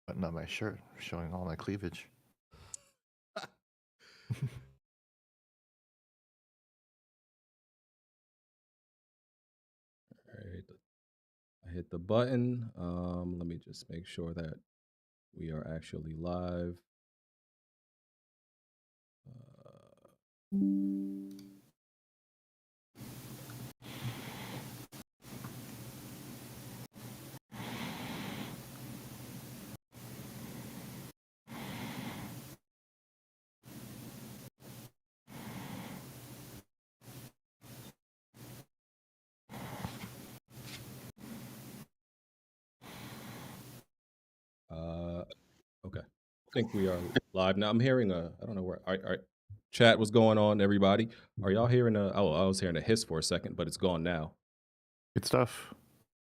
Button up my shirt, showing all my cleavage. All right, I hit the button. Let me just make sure that we are actually live. Okay, I think we are live now. I'm hearing I don't know where. All right, chat, what's going on, everybody? Are y'all hearing a? Oh, I was hearing a hiss for a second, but it's gone now. Good stuff.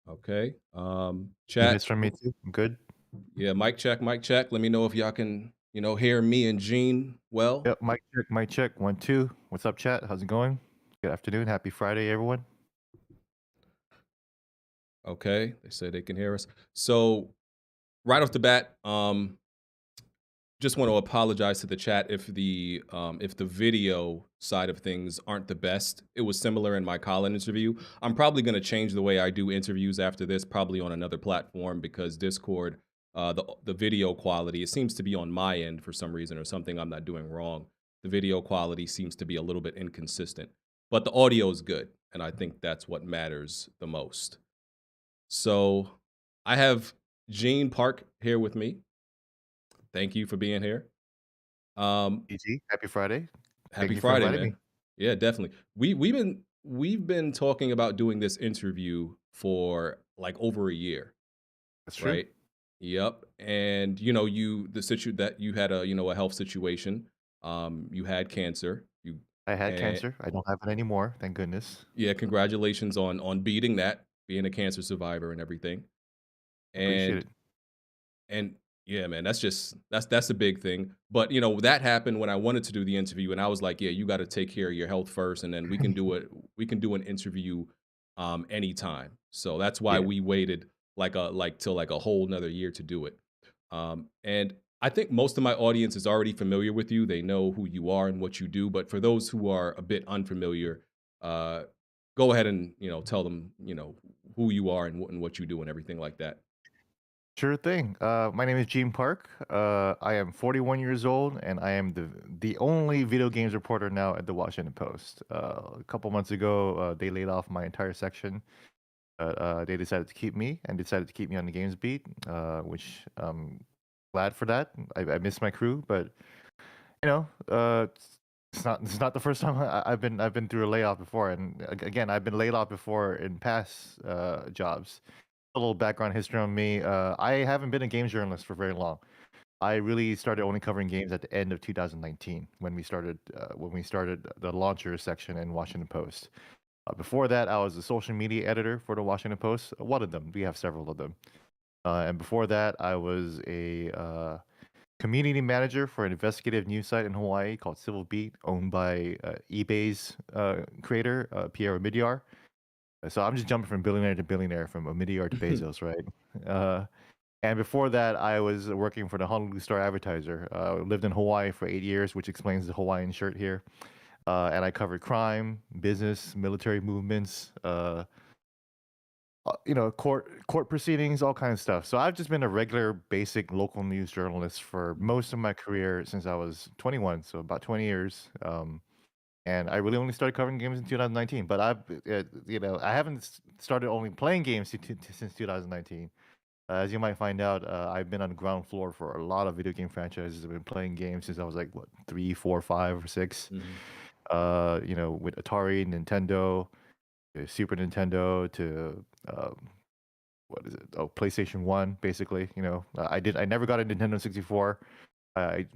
Okay, You hiss chat. from me too. I'm good. Yeah, mic check, mic check. Let me know if y'all can, hear me and Gene well. Yep, mic check, mic check. 1, 2. What's up, chat? How's it going? Good afternoon. Happy Friday, everyone. Okay, they say they can hear us. So right off the bat, just want to apologize to the chat if the video side of things aren't the best. It was similar in my Colin interview. I'm probably going to change the way I do interviews after this, probably on another platform, because Discord, the video quality, it seems to be on my end for some reason, or something I'm not doing wrong. The video quality seems to be a little bit inconsistent, but the audio is good, and I think that's what matters the most. So I have Gene Park here with me. Thank you for being here. EG, happy Friday. Thank Happy you for Friday, inviting me. man. Yeah, definitely. We've been talking about doing this interview for like over a year, That's true. right? Yep. And that you had a health situation. You had cancer. I had And cancer. I don't have it anymore. Thank goodness. yeah, congratulations on beating that, being a cancer survivor and everything. Appreciate And it. And yeah, man, that's a big thing. But that happened when I wanted to do the interview, and I was like, yeah, you got to take care of your health first, and then we can do it. We can do an interview anytime. So that's why Yeah. we waited till like a whole another year to do it. And I think most of my audience is already familiar with you. They know who you are and what you do. But for those who are a bit unfamiliar, uh, go ahead and tell them who you are and what you do and everything like that. Sure thing. My name is Gene Park. I am 41 years old, and I am the only video games reporter now at the Washington Post. A couple months ago, they laid off my entire section. They decided to keep me and decided to keep me on the games beat, which I'm glad for that. I miss my crew, but it's not the first time I've been through a layoff before, and again, I've been laid off before in past jobs. A little background history on me: I haven't been a games journalist for very long. I really started only covering games at the end of 2019 when we started the launcher section in Washington Post. Before that, I was a social media editor for the Washington Post. One of them. We have several of them. And before that, I was a community manager for an investigative news site in Hawaii called Civil Beat, owned by eBay's creator, Pierre Omidyar. So I'm just jumping from billionaire to billionaire, from Omidyar to Bezos, right? Uh, and before that, I was working for the Honolulu Star Advertiser. Lived in Hawaii for 8 years, which explains the Hawaiian shirt here. And I covered crime, business, military movements, court proceedings, all kinds of stuff. So I've just been a regular, basic local news journalist for most of my career since I was 21, so about 20 years. And I really only started covering games in 2019. But I haven't started only playing games since 2019. As you might find out, I've been on the ground floor for a lot of video game franchises. I've been playing games since I was like, what, 3, 4, 5, or 6. Mhm. With Atari, Nintendo, Super Nintendo, to what is it? Oh, PlayStation 1, basically. I never got a Nintendo 64. But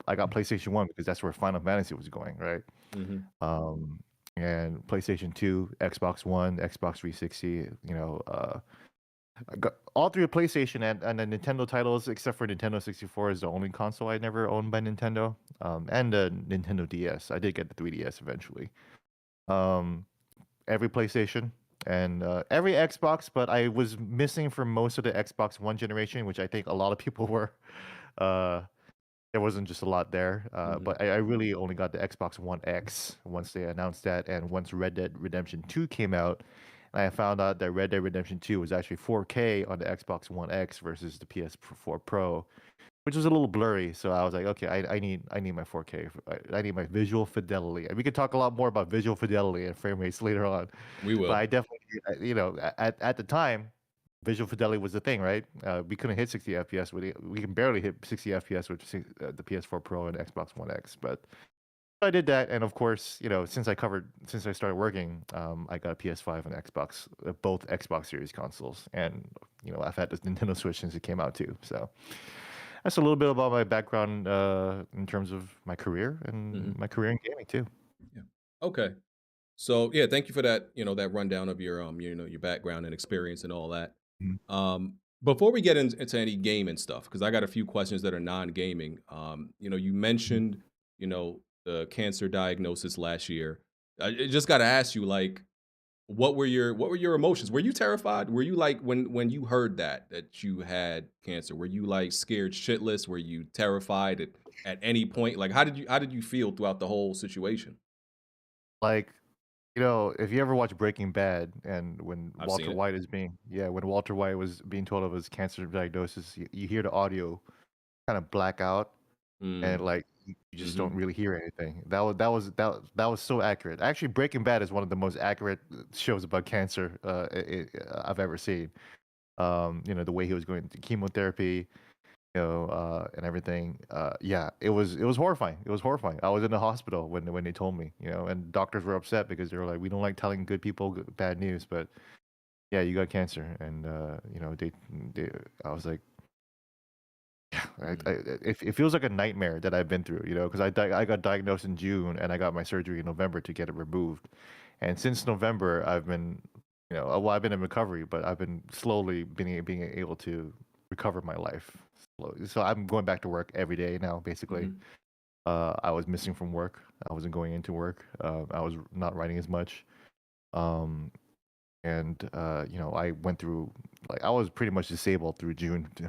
I got PlayStation 1 because that's where Final Fantasy was going, right? Mhm. Um, and PlayStation 2, Xbox One, Xbox 360. I got all three of PlayStation and the Nintendo titles, except for Nintendo 64 is the only console I never owned by Nintendo. And the Nintendo DS. I did get the 3DS eventually. Um, every PlayStation. and every Xbox, but I was missing for most of the Xbox One generation, which I think a lot of people were. Uh, there wasn't just a lot there, Mhm. but I really only got the Xbox One X once they announced that, and once Red Dead Redemption 2 came out, and I found out that Red Dead Redemption 2 was actually 4K on the Xbox One X versus the PS4 Pro, which was a little blurry. So I was like, okay, I need my 4K. I need my visual fidelity. And we could talk a lot more about visual fidelity and frame rates later on. We But will. I definitely, at the time, visual fidelity was the thing, right? We couldn't hit 60 FPS with it. We can barely hit 60 FPS with the PS4 Pro and Xbox One X. But I did that, and of course, since I started working, I got a PS5 and Xbox, both Xbox Series consoles, and I've had this Nintendo Switch since it came out too. So that's a little bit about my background in terms of my career and Mhm. my career in gaming too. Yeah. Okay. So yeah, thank you for that. That rundown of your your background and experience and all that. Mhm. Before we get into any gaming stuff, because I got a few questions that are non-gaming. You mentioned the cancer diagnosis last year. I just got to ask you, like, what were your emotions? Were you terrified? Were you like when you heard that you had cancer? Were you like scared shitless? Were you terrified at any point? Like how did you feel throughout the whole situation? Like, if you ever watch Breaking Bad and when I've seen it. When Walter White was being told of his cancer diagnosis, you hear the audio kind of black out and Mm, like you just don't mhm, really hear anything. That was so accurate. Actually, Breaking Bad is one of the most accurate shows about cancer I've ever seen. The way he was going through chemotherapy, and everything. Yeah, it was horrifying. It was horrifying. I was in the hospital when they told me, and doctors were upset because they were like, we don't like telling good people bad news, but yeah, you got cancer, and they I was like, mm, it feels like a nightmare that I've been through, because I got diagnosed in June and I got my surgery in November to get it removed, and since November I've been, well, I've been in recovery, but I've been slowly being able to recover my life slowly. So I'm going back to work every day now, basically. mhm, I was missing from work. I wasn't going into work. I was not writing as much. Um, and I went through, like, I was pretty much disabled through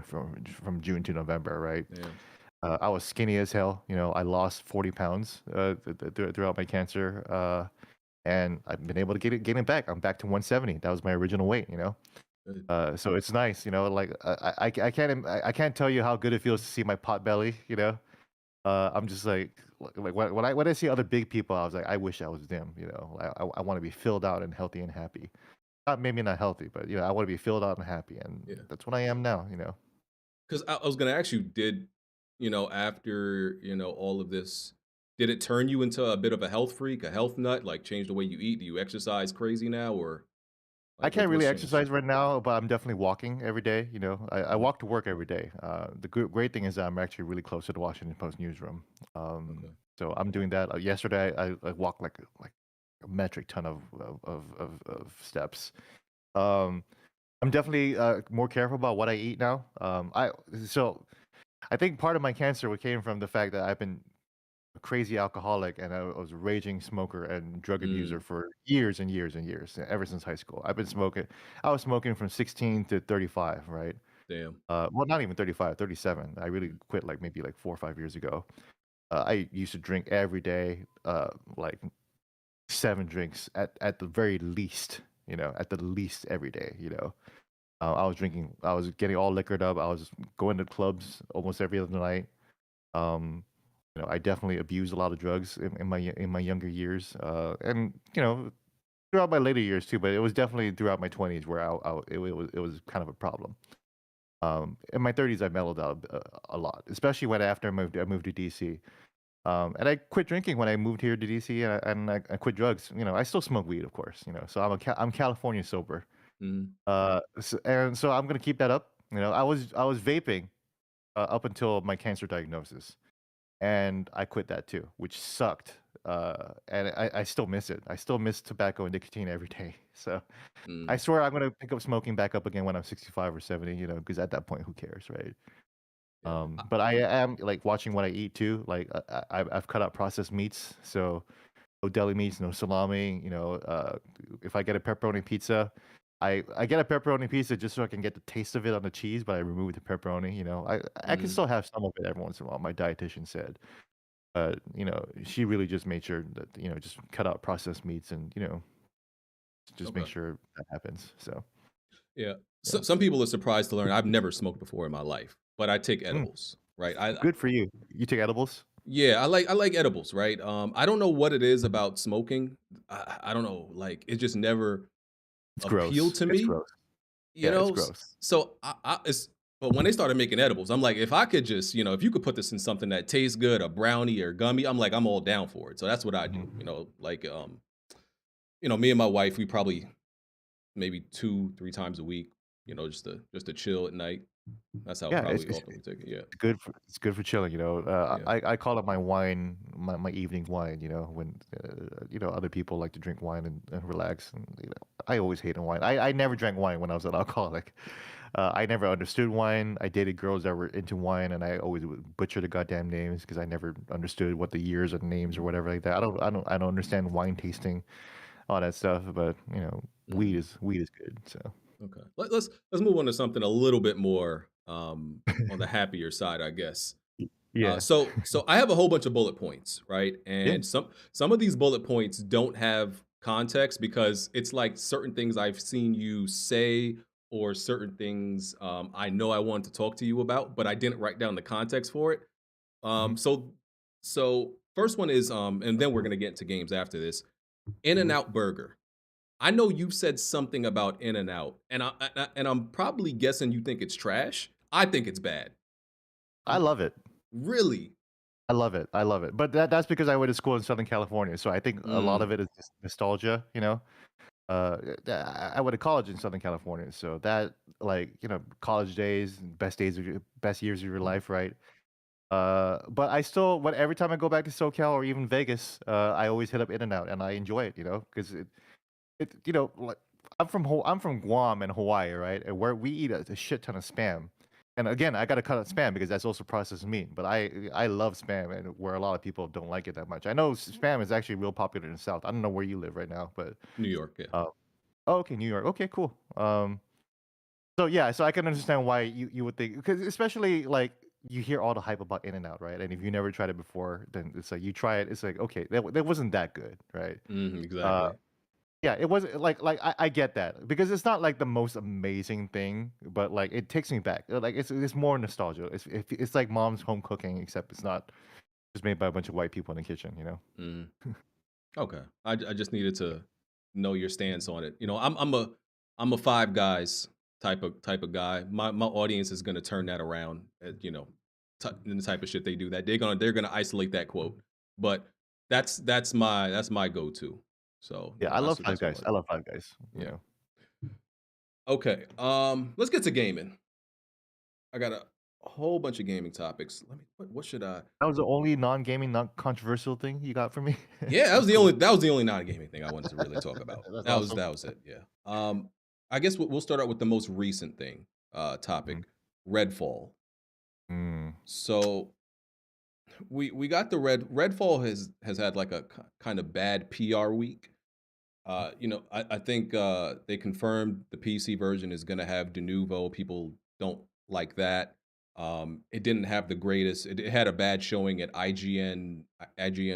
from June to November, right? damn. I was skinny as hell. I lost 40 pounds throughout my cancer, and I've been able to get it back. I'm back to 170. That was my original weight. Good. So it's nice. Like I can't tell you how good it feels to see my pot belly. I'm just like when I see other big people, I was like, I wish I was them. I want to be filled out and healthy and happy. Not maybe not healthy, but I want to be filled out and happy, and Yeah. that's what I am now. 'Cause I was gonna ask you, after, all of this, did it turn you into a bit of a health freak, a health nut, like, change the way you eat? Do you exercise crazy now, or, I like, can't really what's changed? exercise right now, but I'm definitely walking every day. I Mhm. walk to work every day. The great thing is that I'm actually really close to the Washington Post newsroom. Okay. So I'm doing that. Yesterday, I walked like a metric ton of steps. Um, I'm definitely more careful about what I eat now. I think part of my cancer came from the fact that I've been a crazy alcoholic and I was a raging smoker and drug abuser Mm, for years and years and years, ever since high school. I've been smoking. I was smoking from 16 to 35, right? damn. Well, not even 35, 37. I really Mm, quit like maybe like 4 or 5 years ago. I used to drink every day, like 7 drinks at the very least, at the least every day. I was getting all liquored up. I was going to clubs almost every other night. Um, I definitely abused a lot of drugs in my younger years, and throughout my later years too. But it was definitely throughout my 20s where it was kind of a problem. In my 30s, I mellowed out a lot, especially when after I moved to DC. And I quit drinking when I moved here to DC, and I quit drugs. I still smoke weed, of course. So I'm California sober. mhm, So I'm gonna keep that up. I was vaping up until my cancer diagnosis, and I quit that too, which sucked. And I still miss it. I still miss tobacco and nicotine every day. So I mm, swear I'm gonna pick up smoking back up again when I'm 65 or 70. Because at that point, who cares, right? yeah. But I am like watching what I eat too. Like I've cut out processed meats, so no deli meats, no salami. If I get a pepperoni pizza, I get a pepperoni pizza just so I can get the taste of it on the cheese, but I remove the pepperoni. I can Mhm. still have some of it every once in a while. My dietitian said, she really just made sure that just cut out processed meats and just make Okay. sure that happens. So Yeah. So, yeah. some people are surprised to learn I've never smoked before in my life, but I take Mm, edibles, right? I good for you. You take edibles? yeah, I like edibles, right? I don't know what it is about smoking. I don't know, like it just never It's appealed gross. to It's me, gross. Yeah, it's gross. So it's but when they started making edibles, I'm like, if I could just, if you could put this in something that tastes good, a brownie or gummy, I'm like, I'm all down for it. So that's what I do. Mhm. Like me and my wife, we probably maybe 2, 3 times a week, just to chill at night. That's how Yeah, probably often we take it. Yeah. it's good for chilling. Yeah. I call it my wine, my evening wine. When other people like to drink wine and relax, and I always hated wine. I never drank wine when I was an alcoholic. I never understood wine. I dated girls that were into wine, and I always would butcher the goddamn names because I never understood what the years and names or whatever like that. I don't understand wine tasting, all that stuff. But Mhm. weed is good. So Okay. Let's move on to something a little bit more on the happier side, I guess. yeah, So I have a whole bunch of bullet points, right? yeah. And some of these bullet points don't have context because it's like certain things I've seen you say or certain things I know I wanted to talk to you about, but I didn't write down the context for it. Mhm, So first one is and then we're gonna get into games after this. In and mhm. Out Burger. I know you've said something about In and Out, and I'm probably guessing you think it's trash. I think it's bad. I I'm love it. really. I love it. I love it. But that's because I went to school in Southern California, so I think a lot of Mm, it is just nostalgia. I went to college in Southern California, so that college days, best years of your life, right? But I still, when every time I go back to SoCal or even Vegas, I always hit up In and Out, and I enjoy it, because like I'm from Guam and Hawaii, right? And where we eat a shit ton of spam. And again, I got to cut out spam because that's also processed meat. But I love spam, and where a lot of people don't like it that much. I know spam is actually real popular in the South. I don't know where you live right now, but New York, yeah. uh, oh, okay, New York. Okay, cool. So yeah, so I can understand why you would think, because especially like you hear all the hype about In and Out, right? And if you never tried it before, then it's like you try it, it's like okay, that wasn't that good, right? Mhm, Uh, exactly. yeah, it was like I get that because it's not like the most amazing thing, but like it takes me back. Like it's more nostalgia. It's like mom's home cooking, except it's not just made by a bunch of white people in the kitchen. Mhm. Okay. I just needed to know your stance on it. I'm a Five Guys type of guy. My audience is gonna turn that around. In the type of shit they do. That they're gonna isolate that quote. But that's my go to. So Yeah, I love Five that's what Guys. I I do. love Five Guys. Yeah. Okay. Let's get to gaming. I got a whole bunch of gaming topics. What should I That was the only non-gaming, not controversial thing you got from me. Yeah, that was That's the cool. only that was the only non-gaming thing I wanted to really talk about. That's That awesome. was it, yeah. I guess we'll start out with the most recent Mhm. topic, Redfall. Mm. So, we got the Redfall has had, like, a kind of bad PR week. I think, they confirmed the PC version is gonna have de nouveau, people don't like that. It didn't have the greatest it had a bad showing at IGN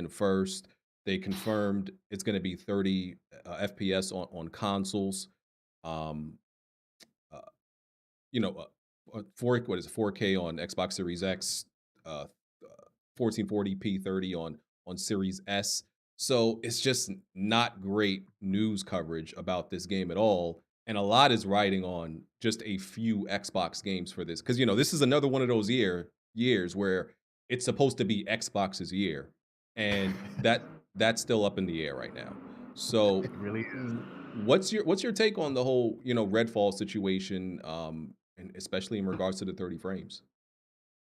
first. They confirmed it's gonna be 30, FPS on consoles. Um, uh, you know, 4K on Xbox Series X, 1440p 30 on Series S. So it's just not great news coverage about this game at all. And a lot is riding on just a few Xbox games for this. Because this is another one of those years where it's supposed to be Xbox's year. And that's still up in the air right now. It So really what's your take on the whole, Redfall situation, and especially in regards to the 30 frames?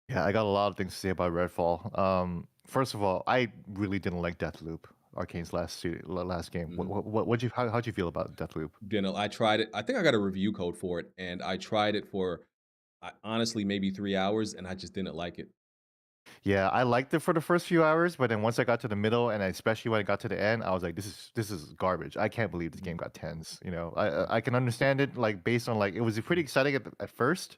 Yeah, I got a lot of things to say about Redfall. First of all, I really didn't like Deathloop, Arcane's last game. Mhm. What'd you how'd you feel about Deathloop? I tried it. I think I got a review code for it, and I tried it for honestly maybe 3 hours, and I just didn't like it. Yeah, I liked it for the first few hours, but then once I got to the middle, and especially when I got to the end, I was like, this is garbage. I can't believe this game Mhm. got tens. I can understand it like based on like it was pretty exciting at first,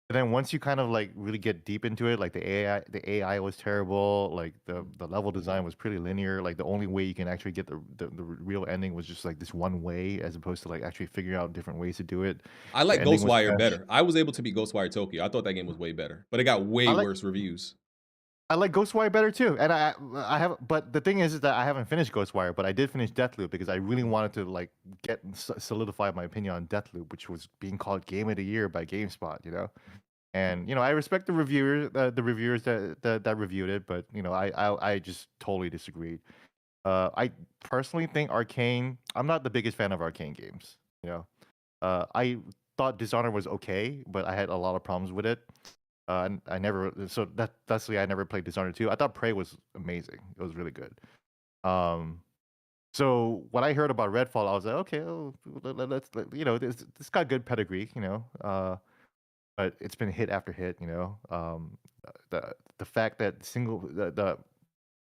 but then once you kind of like really get deep into it, like the AI was terrible. Like the Mhm. the level design was pretty linear. Like the only way you can actually get the real ending was just like this one way, as opposed to like actually figuring out different ways to do it. I The like ending was Ghostwire trash. better. I was able to beat Ghostwire Tokyo. I thought that game was way better, but it got I way like worse reviews. I like Ghostwire better too, and I have, but the thing is that I haven't finished Ghostwire, but I did finish Deathloop because I really Mhm. wanted to like get solidify my opinion on Deathloop, which was being called Game of the Year by GameSpot, and I respect the reviewers that reviewed it, but I just totally disagreed. I personally think Arcane. I'm not the biggest fan of Arcane games. I thought Dishonored was okay, but I had a lot of problems with it. And I never so that's why I never played Dishonored 2. I thought Prey was amazing. It was really good. Um, so when I heard about Redfall, I was like, okay, this got good pedigree, but it's been hit after hit, the fact that the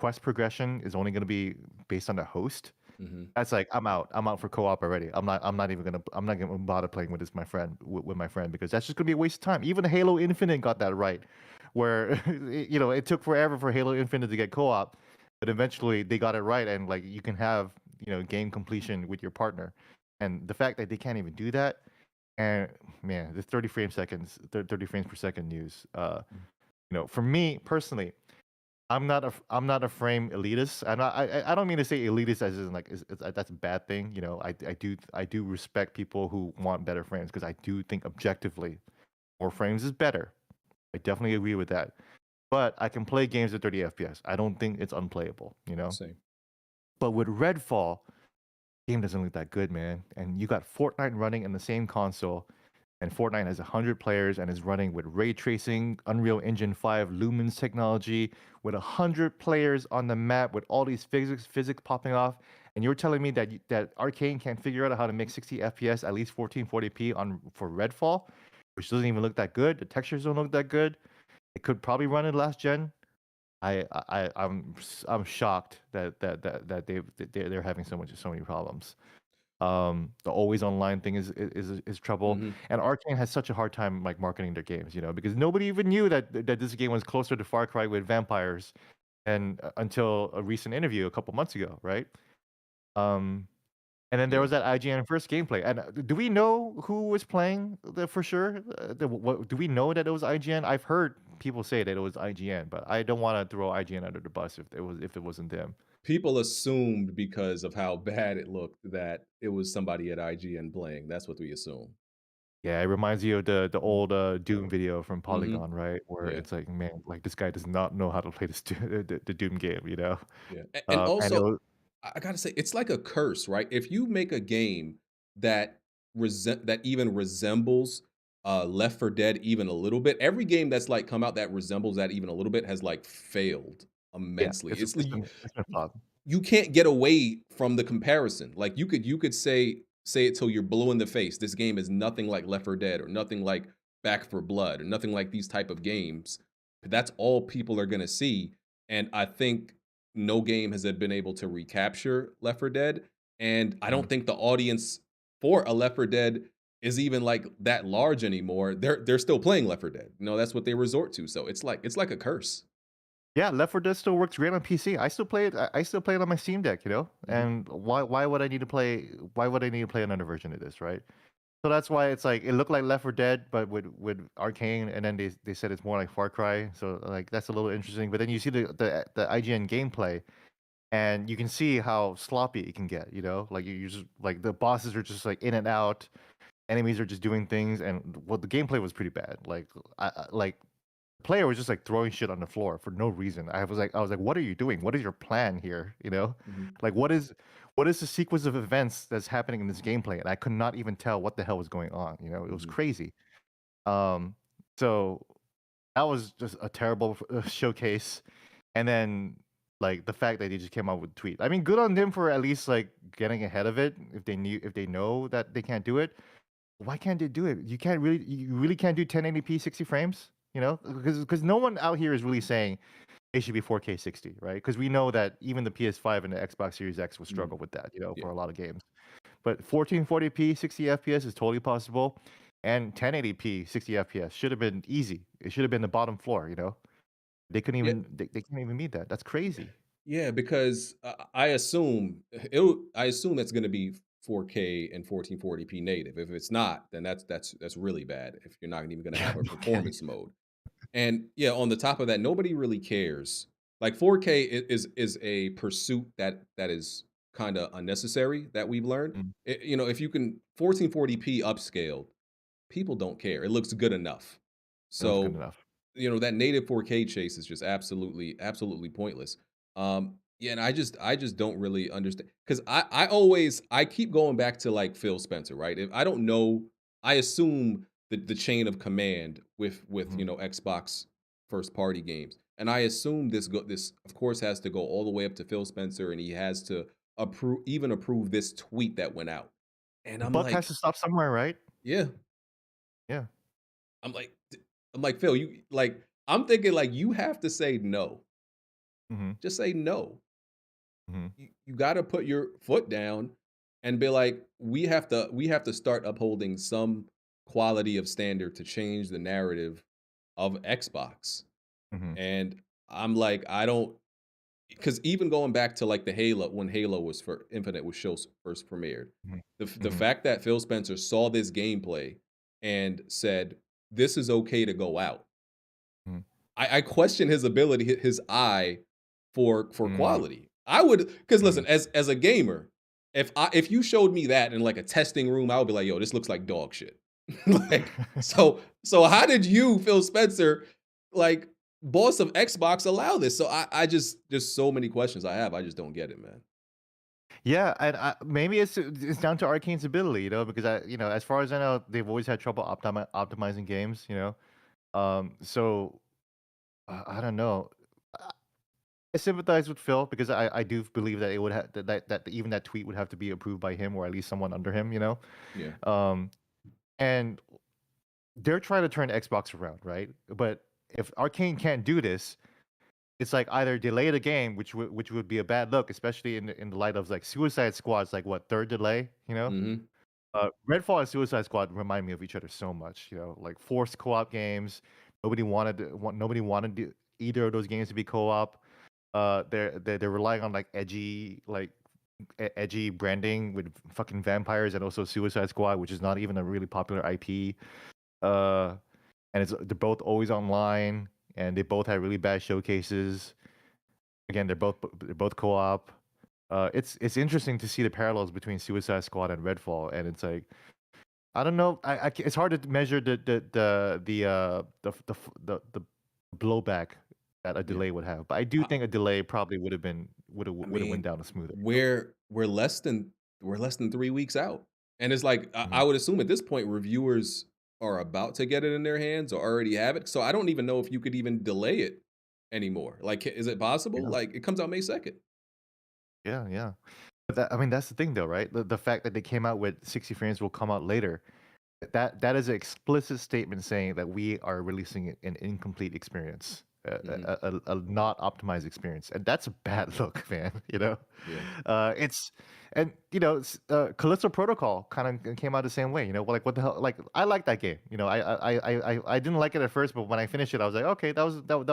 quest progression is only going to be based on the host. Mhm. That's like I'm out. I'm out for co-op already. I'm not gonna bother playing with with my friend, because that's just gonna be a waste of time. Even Halo Infinite got that right, where it took forever for Halo Infinite to get co-op, but eventually they got it right, and like you can have game completion with your partner, and the fact that they can't even do that, and man, the 30 frames per second news. For me personally, I'm not a frame elitist, and I don't mean to say elitist as in like that's a bad thing. I do respect people who want better frames, because I do think objectively more frames is better. I definitely agree with that. But I can play games at 30 FPS. I don't think it's unplayable. Same. But with Redfall, game doesn't look that good, man. And you got Fortnite running in the same console, and Fortnite has 100 players and is running with ray tracing, Unreal Engine 5 Lumens technology, with 100 players on the map, with all these physics popping off. And you're telling me that Arcane can't figure out how to make 60 FPS at least 1440p for Redfall, which doesn't even look that good. The textures don't look that good. It could probably run in last gen. I'm shocked that they're having so many problems. The always online thing is trouble, Mhm. and Arcane has such a hard time like marketing their games, because nobody even knew that this game was closer to Far Cry with vampires, and until a recent interview a couple months ago, right? Um, and then there Yeah. was that IGN first gameplay. And do we know who was playing for sure? Do we know that it was IGN? I've heard people say that it was IGN, but I don't want to throw IGN under the bus if it wasn't them. People assumed because of how bad it looked that it was somebody at IGN playing. That's what we assume. Yeah, it reminds you of the Mhm. old Doom video from Mhm. Polygon, right? Where Yeah. it's like, man, like this guy does not know how to play the Doom game. Yeah. And And it also, was, I gotta say, it's like a curse, right? If you make a game that that even resembles Left 4 Dead even a little bit, every game that's like come out that resembles that even a little bit has like failed yeah, immensely. it's It's it's like been it's been flawed. you can't get away from the comparison. Like you could say it till you're blue in the face. This game is nothing like Left 4 Dead or nothing like Back for Blood or nothing like these type of games. But that's all people are gonna see. And I think no game has been able to recapture Left 4 Dead. And I Mhm. don't think the audience for a Left 4 Dead is even like that large anymore. They're still playing Left 4 Dead. That's what they resort to. So it's like a curse. Yeah, Left 4 Dead still works great on PC. I still play it. I still play it on my Steam Deck. Mhm. And why would I need to play? Why would I need to play another version of this, right? So that's why it's like it looked like Left 4 Dead, but with Arcane, and then they said it's more like Far Cry. So like that's a little interesting. But then you see the IGN gameplay, and you can see how sloppy it can get. Like you just like the bosses are just like in and out, enemies are just doing things, and the gameplay was pretty bad. Like like player was just like throwing shit on the floor for no reason. I was like, what are you doing? What is your plan here? Mhm. Like what is the sequence of events that's happening in this gameplay? And I could not even tell what the hell was going on. It was Mhm. crazy. Um, so that was just a terrible showcase. And then like the fact that they just came out with tweet. I mean, good on them for at least like getting ahead of it. If they know that they can't do it, why can't they do it? You really can't do 1080p 60 frames. You know, because no one out here is really saying it should be 4K 60, right? Because we know that even the PS5 and the Xbox Series X will Mhm. struggle with that, you know, Yeah. for a lot of games. But 1440p 60 FPS is totally possible, and 1080p 60 FPS should have been easy. It should have been the bottom floor, you know. Yeah. They can't even meet that. That's crazy. Yeah, because I assume I assume it's going to be 4K and 1440p native. If it's not, then that's really bad. If you're not even going to have a Yeah. performance mode, and yeah, on the top of that, nobody really cares. Like 4K is a pursuit that is kind of unnecessary that we've learned. Mm, You know, if you can 1440p upscaled, people don't care. It looks good enough. it was good So enough. you know that native 4K chase is just absolutely pointless. Yeah, and I just don't really understand because I keep going back to like Phil Spencer, right? If I don't know, I assume the chain of command with Mhm. you know Xbox first party games, and I assume this of course has to go all the way up to Phil Spencer, and he has to approve this tweet that went out, and The I'm buck has like, to stop somewhere, right? yeah, Yeah. I'm like, I'm like Phil, you like I'm thinking like you have to say no. Mhm. Just say no. Mhm. You got to put your foot down and be like, we have to start upholding some quality of standard to change the narrative of Xbox. Mhm. And I'm like, I don't because even going back to like the Halo when Halo was for Infinite was shows first premiered, Mhm. the Mhm. fact that Phil Spencer saw this gameplay and said this is okay to go out. Mhm. I question his ability, his eye for Mm, quality. I would because mm. listen, as a gamer, if you showed me that in like a testing room, I would be like, yo, this looks like dog shit. Like so how did you, Phil Spencer, like boss of Xbox, allow this? So I just so many questions I have. I just don't get it, man. Yeah, and maybe it's down to Arcane's ability, you know, because you know, as far as I know, they've always had trouble optimizing games, you know. So I don't know. I I sympathize with Phil because I do believe that it would have that even that tweet would have to be approved by him or at least someone under him, you know. Yeah. Um, and they're trying to turn Xbox around, right? But if Arcane can't do this, it's like either delay the game, which would be a bad look, especially in the light of like Suicide Squad's like what third delay, you know. Hmm. Redfall and Suicide Squad remind me of each other so much, you know, like forced co-op games. Nobody wanted either of those games to be co-op. They're relying on like edgy branding with fucking vampires and also Suicide Squad, which is not even a really popular IP. Uh, and they're both always online, and they both have really bad showcases. Again, they're both co-op. It's interesting to see the parallels between Suicide Squad and Redfall, and it's like I don't know. It's hard to measure the blowback that a Yeah. delay would have, but I do I, think a delay probably I would have went mean, down a smoother. we're less than 3 weeks out, and it's like I Mhm. would assume at this point reviewers are about to get it in their hands or already have it. So I don't even know if you could even delay it anymore. Like, is it possible? Yeah, Like, it comes out May 2nd. yeah, yeah. But I mean, that's the thing, though, right? The fact that they came out with 60 frames will come out later. That is an explicit statement saying that we are releasing an incomplete experience, Hmm. a not optimized experience, and that's a bad look, man. You know, Yeah. it's and you know, Callisto Protocol kind of came out the same way. You know, like what the hell? Like I like that game. You know, I didn't like it at first, but when I finished it, I was like, okay, that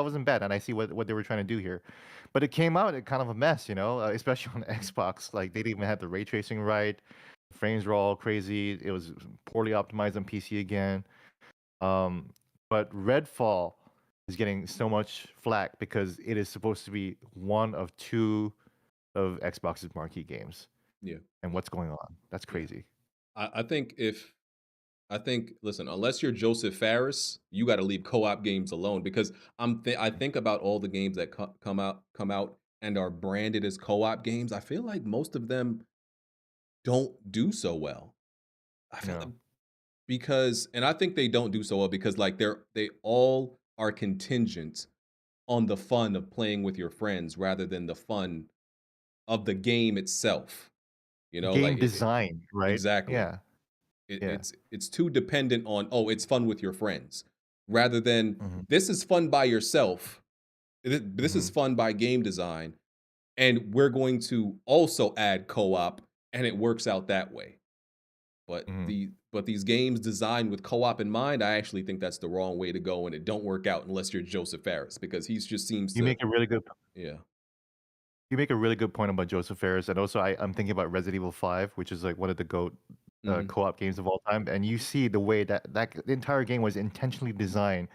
wasn't bad, and I see what they were trying to do here. But it came out kind of a mess. You know, especially on Xbox. Like they didn't even have the ray tracing right. Frames were all crazy. It was poorly optimized on PC again. Um, but Redfall is getting so much flack because it is supposed to be one of two of Xbox's marquee games. Yeah. And what's going on? That's Yeah. crazy. I think listen, unless you're Joseph Faris, you got to leave co-op games alone because I think about all the games that come out and are branded as co-op games. I feel like most of them don't do so well. I feel No. because and I think they don't do so well because like they all are contingent on the fun of playing with your friends rather than the fun of the game itself. You know, like Game design, right? exactly. Yeah. It, Yeah. it's it's too dependent on, oh, it's fun with your friends. rather than Mhm. this is fun by yourself. This is Mhm. fun by game design, and we're going to also add co-op, and it works out that way. Mhm. But these games designed with co-op in mind, I actually think that's the wrong way to go, and it don't work out unless you're Joseph Fares because he's just seems You to make a really good yeah. You make a really good point about Joseph Fares, and also I'm thinking about Resident Evil 5, which is like one of the GOAT Mhm. co-op games of all time. And you see the way that the entire game was intentionally designed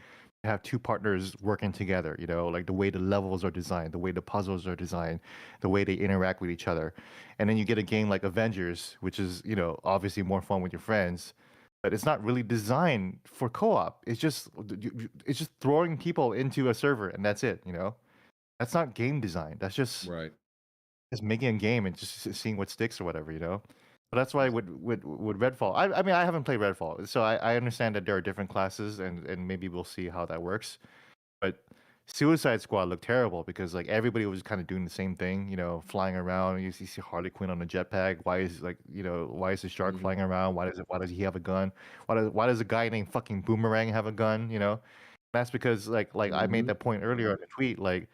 to have two partners working together. You know, like the way the levels are designed, the way the puzzles are designed, the way they interact with each other. And then you get a game like Avengers, which is obviously more fun with your friends. But it's not really designed for co-op. It's just throwing people into a server and that's it. That's not game design. That's Right. just making a game and just seeing what sticks or whatever, you know? But that's why Ex with Redfall, I mean, I haven't played Redfall, so I understand that there are different classes and maybe we'll see how that works. But Suicide Squad looked terrible because like everybody was kind of doing the same thing, flying around. You see Harley Quinn on a jetpack. Why is the shark Mhm. flying around? Why does he have a gun? Why does a guy named fucking Boomerang have a gun? That's because like I made Mhm. that point earlier on the tweet, like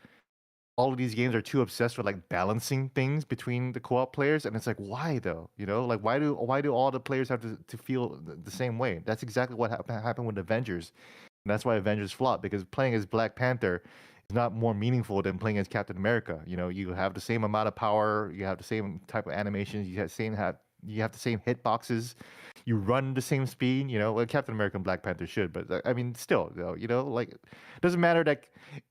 all of these games are too obsessed with like balancing things between the co-op players, and it's like, why though? Like why do all the players have to feel the same way? That's exactly what happened with Avengers, and that's why Avengers flopped, because playing as Black Panther is not more meaningful than playing as Captain America. You have the same amount of power, you have the same type of animations, you have the same hitboxes, you run the same speed. Well, Captain America and Black Panther should, but I mean, still, though, like it doesn't matter that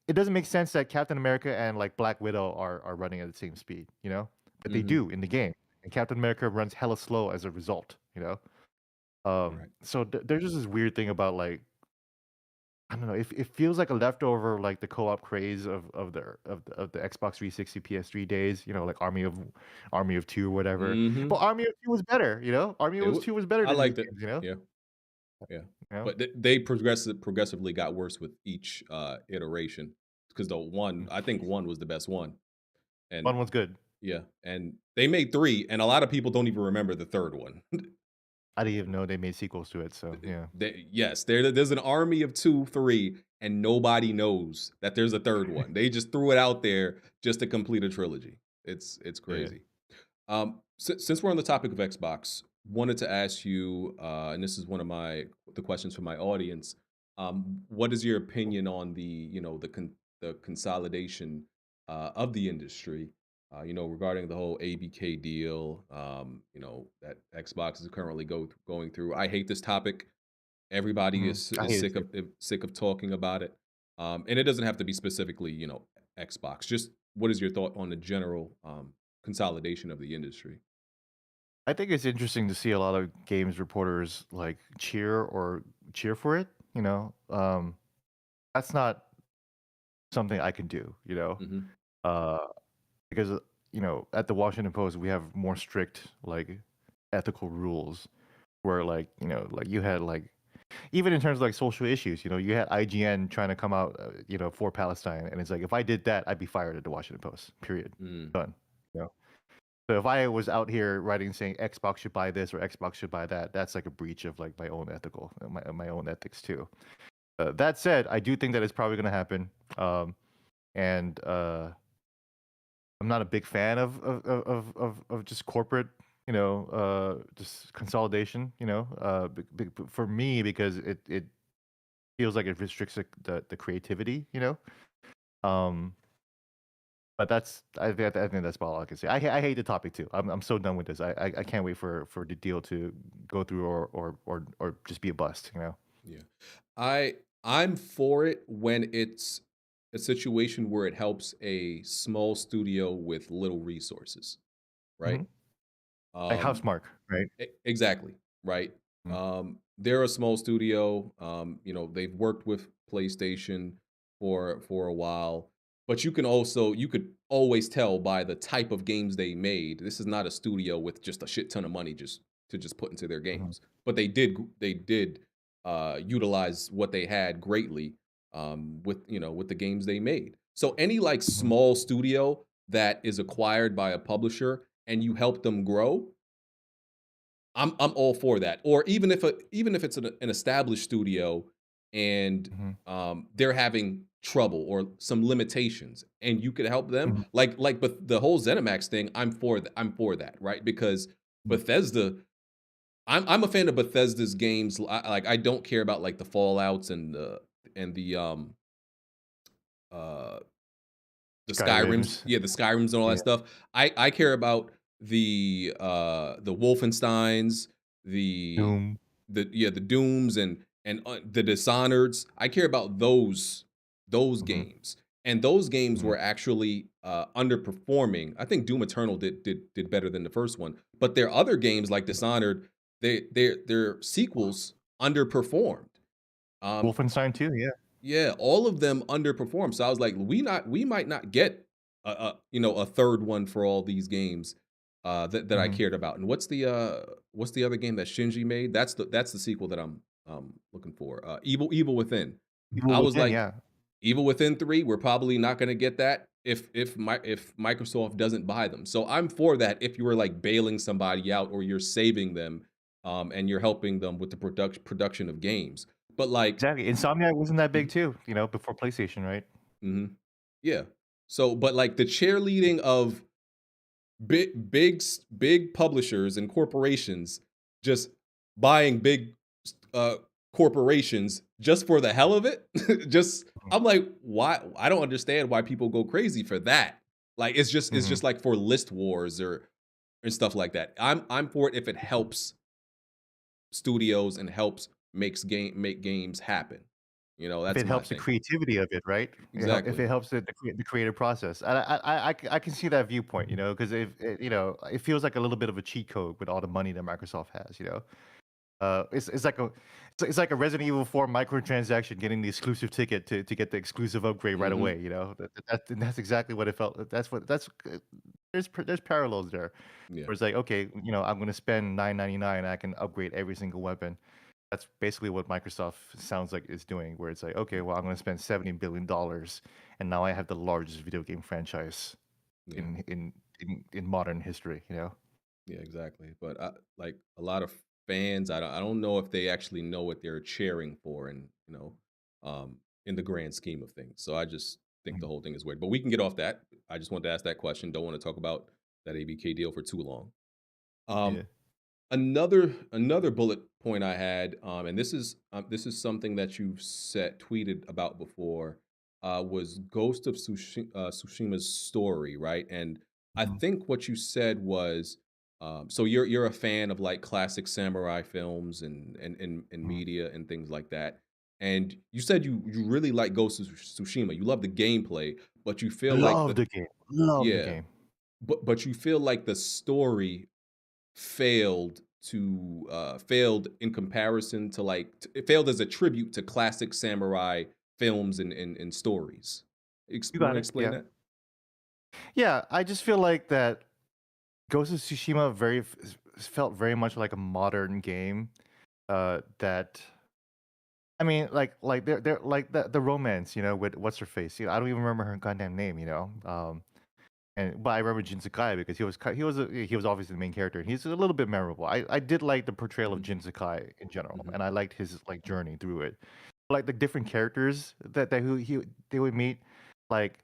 it doesn't make sense that Captain America and like Black Widow are running at the same speed. But they Mhm. do in the game, and Captain America runs hella slow as a result. Right. So there's just this weird thing about like, I don't know. It feels like a leftover, like the co-op craze of the Xbox 360, PS3 days. Like Army of Two or whatever. But Mhm. Army of Two was better. Army It of would Two was better I than these liked it. games. You know. Yeah. Yeah. You know. But they progressively got worse with each, iteration because the Mm. 1 I think 1 was the best one, One and was good. yeah, and they made 3, and a lot of people don't even remember the 3rd one. I didn't even know they made sequels to it. So yeah. Yes, there's an army of 2, 3, and nobody knows that there's a 3rd one. They just threw it out there just to complete a trilogy. It's Yeah. crazy. Since we're on the topic of Xbox, wanted to ask you, and this is one of the questions from my audience. What is your opinion on the consolidation of the industry? Regarding the whole ABK deal. That Xbox is currently going through. I hate this topic. Everybody Mhm. I is hate it too. sick of talking about it, and it doesn't have to be specifically, Xbox. Just what is your thought on the general consolidation of the industry? I think it's interesting to see a lot of games reporters like cheer for it. That's not something I can do. Hmm. Uh, because at the Washington Post we have more strict like ethical rules where like you had like even in terms of like social issues, you had IGN trying to come out for Palestine, and it's like if I did that, I'd be fired at the Washington Post. Period. Mm, Done. You know. So if I was out here writing saying Xbox should buy this or Xbox should buy that, that's like a breach of like my own ethics too. That said, I do think that it's probably going to happen. And I'm not a big fan of just corporate, just consolidation. For me, because it feels like it restricts the creativity. Um, but I think that's all I can say. I hate the topic too. I'm so done with this. I can't wait for the deal to go through or just be a bust. yeah, I I'm for it when it's a situation where it helps a small studio with little resources, right? Hmm. Like Um, Housemark, right? Exactly, right? Mm-hmm. They're a small studio. They've worked with PlayStation for a while, but you could always tell by the type of games they made. This is not a studio with just a shit ton of money just put into their Hmm. games. But they did utilize what they had greatly with the games they made. So any like Hmm. small studio that is acquired by a publisher and you help them grow, I'm all for that. Or even if it's an established studio and Mhm. they're having trouble or some limitations, and you could help them. Mhm. But the whole ZeniMax thing, I'm for that, right? Because Mhm. Bethesda, I'm a fan of Bethesda's games. I don't care about like the Fallouts and uh the Skyrims, Skyrims. yeah, the Skyrims and all that Yeah. stuff. I care about the Wolfensteins, the Doom. the Dooms and the Dishonoreds. I care about those Mhm. games. And those games Mhm. were actually underperforming. I think Doom Eternal did better than the first one, but their other games like Dishonored, their sequels underperformed. Um, Wolfenstein 2, yeah. yeah, all of them underperformed. So I was like, we might not get a third one for all these games that I Mhm. cared about. And what's the other game that Shinji made? That's the sequel that I'm looking for. Evil Within. Evil I was Within, like, yeah. Evil Within 3, we're probably not going to get that if Microsoft doesn't buy them. So I'm for that if you were like bailing somebody out or you're saving them and you're helping them with the production of games. But like Exactly. Insomniac wasn't that big too, before PlayStation, right? mhm. Yeah. So, but like the cheerleading of big publishers and corporations just buying big uh corporations just for the hell of it. Just Mhm. I'm like, why? I don't understand why people go crazy for that. Like it's Mhm. just like for list wars or and stuff like that. I'm for it if it helps studios and helps make games happen. You know, If that's it my helps the thing. creativity of it, right? If Exactly. it helps the creative process. And I can see that viewpoint, because if it feels like a little bit of a cheat code with all the money that Microsoft has, you know? It's like a Resident Evil 4 microtransaction getting the exclusive ticket to get the exclusive upgrade right Hmm. away, you know? That's exactly what it felt. There's parallels there. Yeah. Where it's like, okay, I'm gonna spend 9.99, I can upgrade every single weapon. That's basically what Microsoft sounds like it's doing, where it's like, okay, well, I'm gonna spend $70 billion, and now I have the largest video game franchise Yeah. in modern history, you know? Yeah, exactly. But like a lot of fans, I don't know if they actually know what they're cheering for, and in the grand scheme of things. So I just think the Mhm. whole thing is weird. But we can get off that. I just wanted to ask that question. Don't want to talk about that ABK deal for too long. Yeah. Um, another bullet point I had, and this is something that you've said tweeted about before, was Ghost of Tsushima's story, right? And I Mhm. think what you said was, so you're a fan of like classic samurai films and Mhm. media and things like that. And you said you really like Ghost of Tsushima. You love the gameplay, but you feel like Love the game. Love the yeah, game. but you feel like the story failed in comparison to it failed as a tribute to classic samurai films and stories. You You want got to it. explain Yeah. that? Yeah, I just feel like that Ghost of Tsushima felt very much like a modern game, that I mean, they're like the romance, with what's her face. I don't even remember her goddamn name, you know. But I remember Jin Sakai because he was obviously the main character, and he's a little bit memorable. I did like the portrayal of Mhm, Jin Sakai in general, mhm, and I liked his like journey through it. Like the different characters that who they would meet, like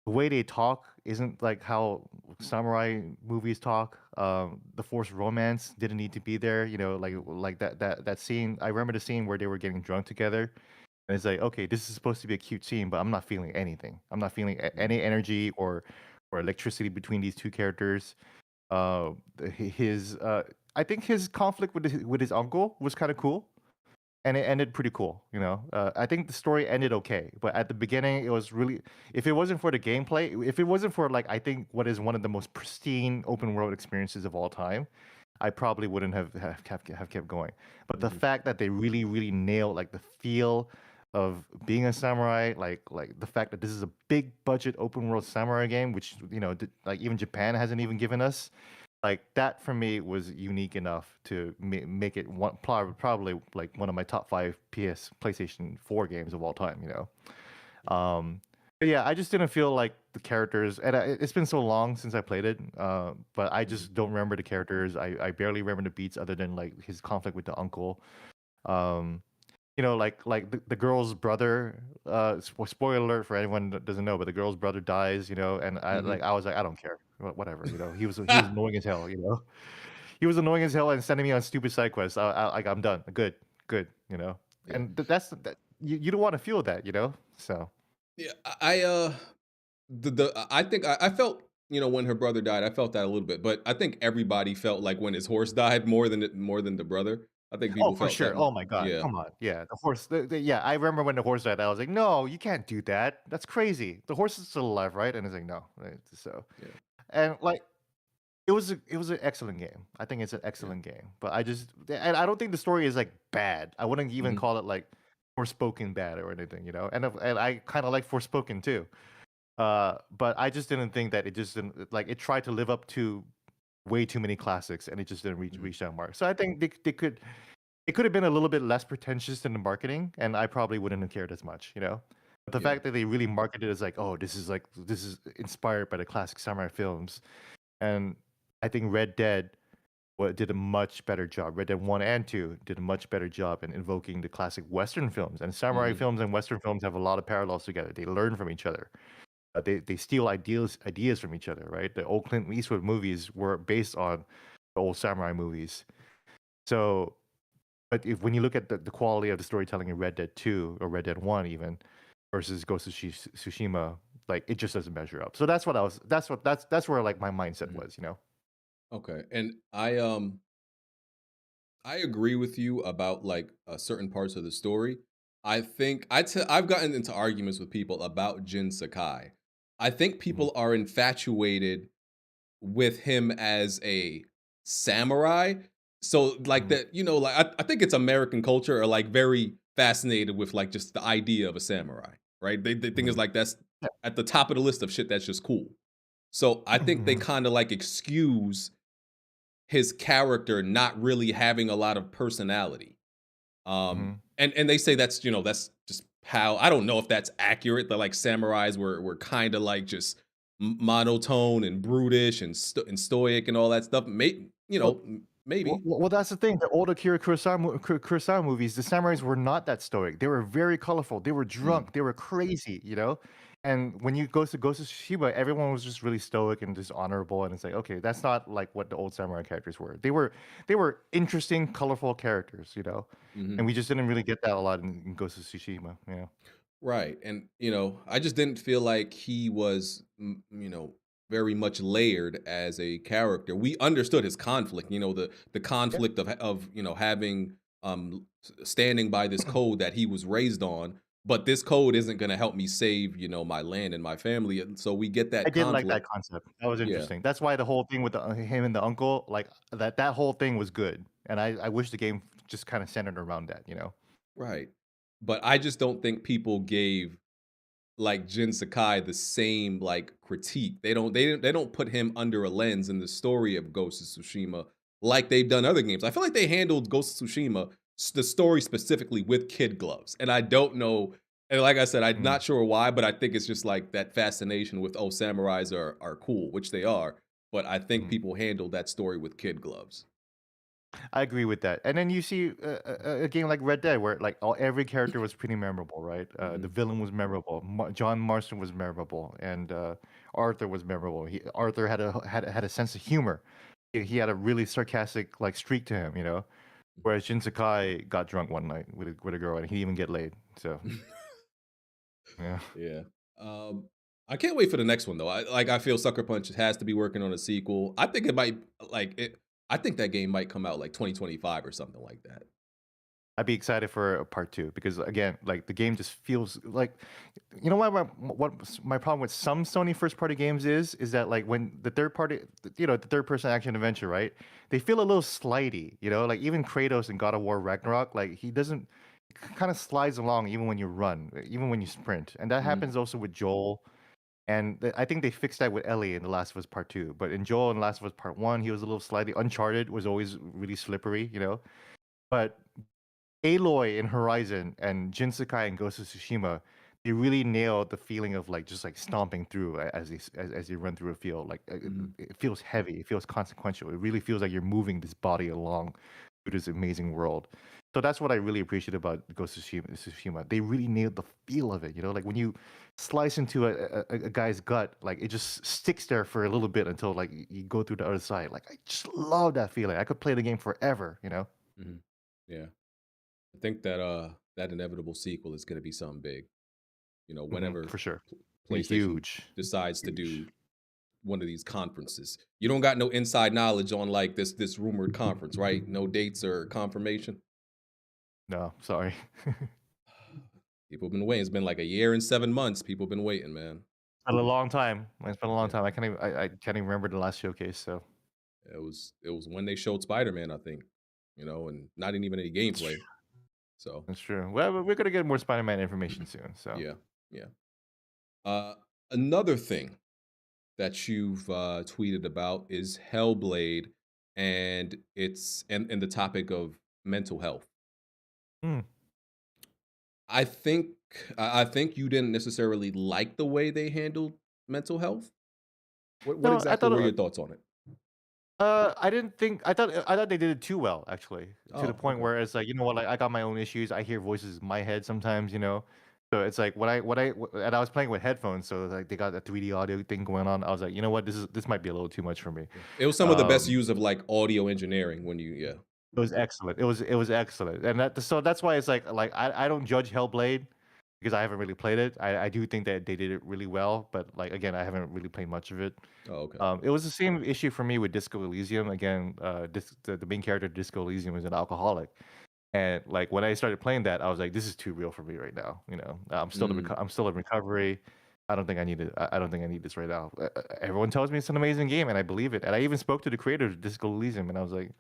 the way they talk isn't like how samurai movies talk. The forced romance didn't need to be there. Like that scene. I remember the scene where they were getting drunk together, and it's like, okay, this is supposed to be a cute scene, but I'm not feeling anything. I'm not feeling mhm, any energy or electricity between these two characters. His I think his conflict with his uncle was kind of cool, and it ended pretty cool. I think the story ended okay, but at the beginning, it was really. If it wasn't for the gameplay, if it wasn't for like I think what is one of the most pristine open world experiences of all time, I probably wouldn't have kept going. But the mhm, fact that they really really nailed like the feel of being a samurai, like the fact that this is a big budget open world samurai game, which like even Japan hasn't even given us, like that for me was unique enough to make it probably like one of my top five PlayStation 4 games of all time. But yeah, I just didn't feel like the characters, and it's been so long since I played it. But I mhm, just don't remember the characters. I barely remember the beats other than like his conflict with the uncle. Um, the girl's brother. Spoiler alert for anyone that doesn't know, but the girl's brother dies. And Mhm. I was like, I don't care, whatever. He was annoying as hell. He was annoying as hell and sending me on stupid side quests. Like I'm done. Good, good. Yeah. And that's that. You don't want to feel that. So. Yeah, I think I felt, when her brother died, I felt that a little bit, but I think everybody felt like when his horse died more than the brother. I think Oh, people for felt that sure. Oh my God. yeah. Come on. Yeah, the horse. Yeah, I remember when the horse died. I was like, no, you can't do that. That's crazy. The horse is still alive, right? And it's like, no. Right? So, Yeah. and like, it was an excellent game. I think it's an Yeah. excellent game. But and I don't think the story is like bad. I wouldn't even Mhm. call it like Forspoken bad or anything. And I kind of like Forspoken too. But I just didn't think that it just didn't like it tried to live up to way too many classics and it just didn't Mhm. reach that mark. So I think they could it could have been a little bit less pretentious in the marketing, and I probably wouldn't have cared as much. But the Yeah. fact that they really marketed it as like, oh, this is inspired by the classic samurai films, and I think Red Dead did a much better job. Red Dead 1 and 2 did a much better job in invoking the classic Western films. And samurai Mhm. films and Western films have a lot of parallels together. They learn from each other. They steal ideas from each other, right? The old Clint Eastwood movies were based on the old samurai movies. So but if when you look at the quality of the storytelling in Red Dead 2 or Red Dead 1 even versus Ghost of Tsushima, like it just doesn't measure up. So that's where like my mindset Mhm. was. Okay. And I agree with you about like certain parts of the story. I think I've gotten into arguments with people about Jin Sakai. I think Mhm, people are infatuated with him as a samurai. So like mhm, that, like I think it's American culture are like very fascinated with like just the idea of a samurai, right? They think mhm. it's like that's Yeah. at the top of the list of shit that's just cool. So I think they Mhm, kind of like excuse his character not really having a lot of personality. mhm. And they say that's just how I don't know if that's accurate. That like samurais were kind of like just monotone and brutish and and stoic and all that stuff. Well, Maybe. well, that's the thing. The older Kurosawa movies, the samurais were not that stoic. They were very colorful. They were Mm, drunk. They were crazy. And when you go to Tsushima, everyone was just really stoic and just honorable. And it's like, okay, that's not like what the old samurai characters were. They were interesting, colorful characters. And mhm. we just didn't really get that a lot in Ghost of Tsushima. Right. And, I just didn't feel like he was, very much layered as a character. We understood his conflict, the Yeah. conflict of, having standing by this code that he was raised on, but this code isn't going to help me save, my land and my family. And so we get I that did like conflict. that concept. That was Yeah. interesting. That's why the whole thing with him and the uncle, like that whole thing was good. And I wish the game just kind of centered around that. Right. But I just don't think people gave like Jin Sakai the same like critique. They don't put him under a lens in the story of Ghost of Tsushima like they've done other games. I feel like they handled Ghost of Tsushima the story specifically with kid gloves. And I don't know, and like I said, I'm Mm, not sure why, but I think it's just like that fascination with samurais are cool, which they are, but I think mhm. people handled that story with kid gloves. I agree with that. And then you see a game like Red Dead, where like every character was pretty memorable, right? The Mhm. villain was memorable. John Marston was memorable, and Arthur was memorable. Arthur had a sense of humor. He had a really sarcastic like streak to him. Whereas Shin Sakai got drunk one night with a girl, and he didn't even get laid. So yeah, Yeah. I can't wait for the next one though. I feel Sucker Punch has to be working on a sequel. I think it might like it. I think that game might come out like 2025 or something like that. I'd be excited for a part two because again, like the game just feels like what my problem with some Sony first party games is that like when the third party, the third person action adventure, right? They feel a little slidey. Like even Kratos in God of War Ragnarok, like he doesn't kind of slides along even when you run, even when you sprint, and that Mhm. happens also with Joel. And I think they fixed that with Ellie in The Last of Us Part Two, but in Joel in Last of Us Part One, he was a little slidey. Uncharted was always really slippery. But Aloy in Horizon and Jin Sakai in Ghost of Tsushima, they really nailed the feeling of like just like stomping through as they run through a field. Like it, Mhm. it feels heavy, it feels consequential. It really feels like you're moving this body along. through this amazing world. So that's what I really appreciate about Ghost of Tsushima. They really nailed the feel of it. You know, like when you slice into a guy's gut, like it just sticks there for a little bit until like you go through the other side. Like I just love that feeling. I could play the game forever. You know. Mhm. Yeah. I think that that inevitable sequel is going to be something big. You know, whenever For sure. PlayStation Huge, decides to huge. do one of these conferences. You don't got no inside knowledge on like this rumored conference, right? No dates or confirmation. No, sorry. People have been waiting. It's been like a year and 7 months. People have been waiting, man. Been a long time. It's been a long Yeah. time. I can't even remember the last showcase. So It was when they showed Spider-Man, I think. You know, and not even any it's gameplay. So That's true. Well, we're gonna get more Spider-Man information soon. So yeah, yeah. Uh, another thing that you've tweeted about is Hellblade, and the topic of mental health. Hmm. I think I think you didn't necessarily like the way they handled mental health. What No, I exactly thought. were your thoughts on it? I didn't think. I thought they did it too well, actually, to the Oh, point okay. where it's like, you know what, like I got my own issues. I hear voices in my head sometimes, you know. So it's like and I was playing with headphones, so like they got a 3D audio thing going on. I was like, you know what, this might be a little too much for me. Yeah. It was some of the best Um, use of like audio engineering when you yeah. It was excellent. It was excellent, and that's why it's like I don't judge Hellblade because I haven't really played it. I do think that they did it really well, but like again, I haven't really played much of it. Oh, okay. It was the same issue for me with Disco Elysium. Again, the main character of Disco Elysium is an alcoholic, and like when I started playing that, I was like, this is too real for me right now. You know, Mm, I'm still in recovery. I don't think I need it. I don't think I need this right now. Everyone tells me it's an amazing game, and I believe it. And I even spoke to the creator of Disco Elysium, and I was like,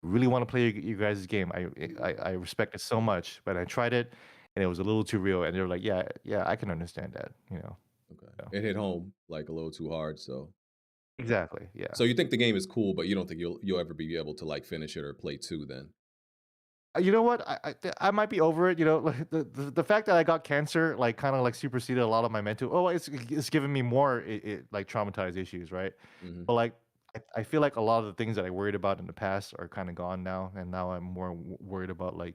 really want to play you guys' game. I respect it so much, but I tried it and it was a little too real. And they were like, yeah, yeah, I can understand that. You know, okay. so It hit home like a little too hard, so exactly, yeah. so you think the game is cool, but you don't think you'll ever be able to like finish it or play 2 then? You know what? I might be over it. You know, like the fact that I got cancer like kind of like superseded a lot of my mental. Oh, it's giving me more like traumatized issues, right? Mhm. But like I feel like a lot of the things that I worried about in the past are kind of gone now, and now I'm more worried about like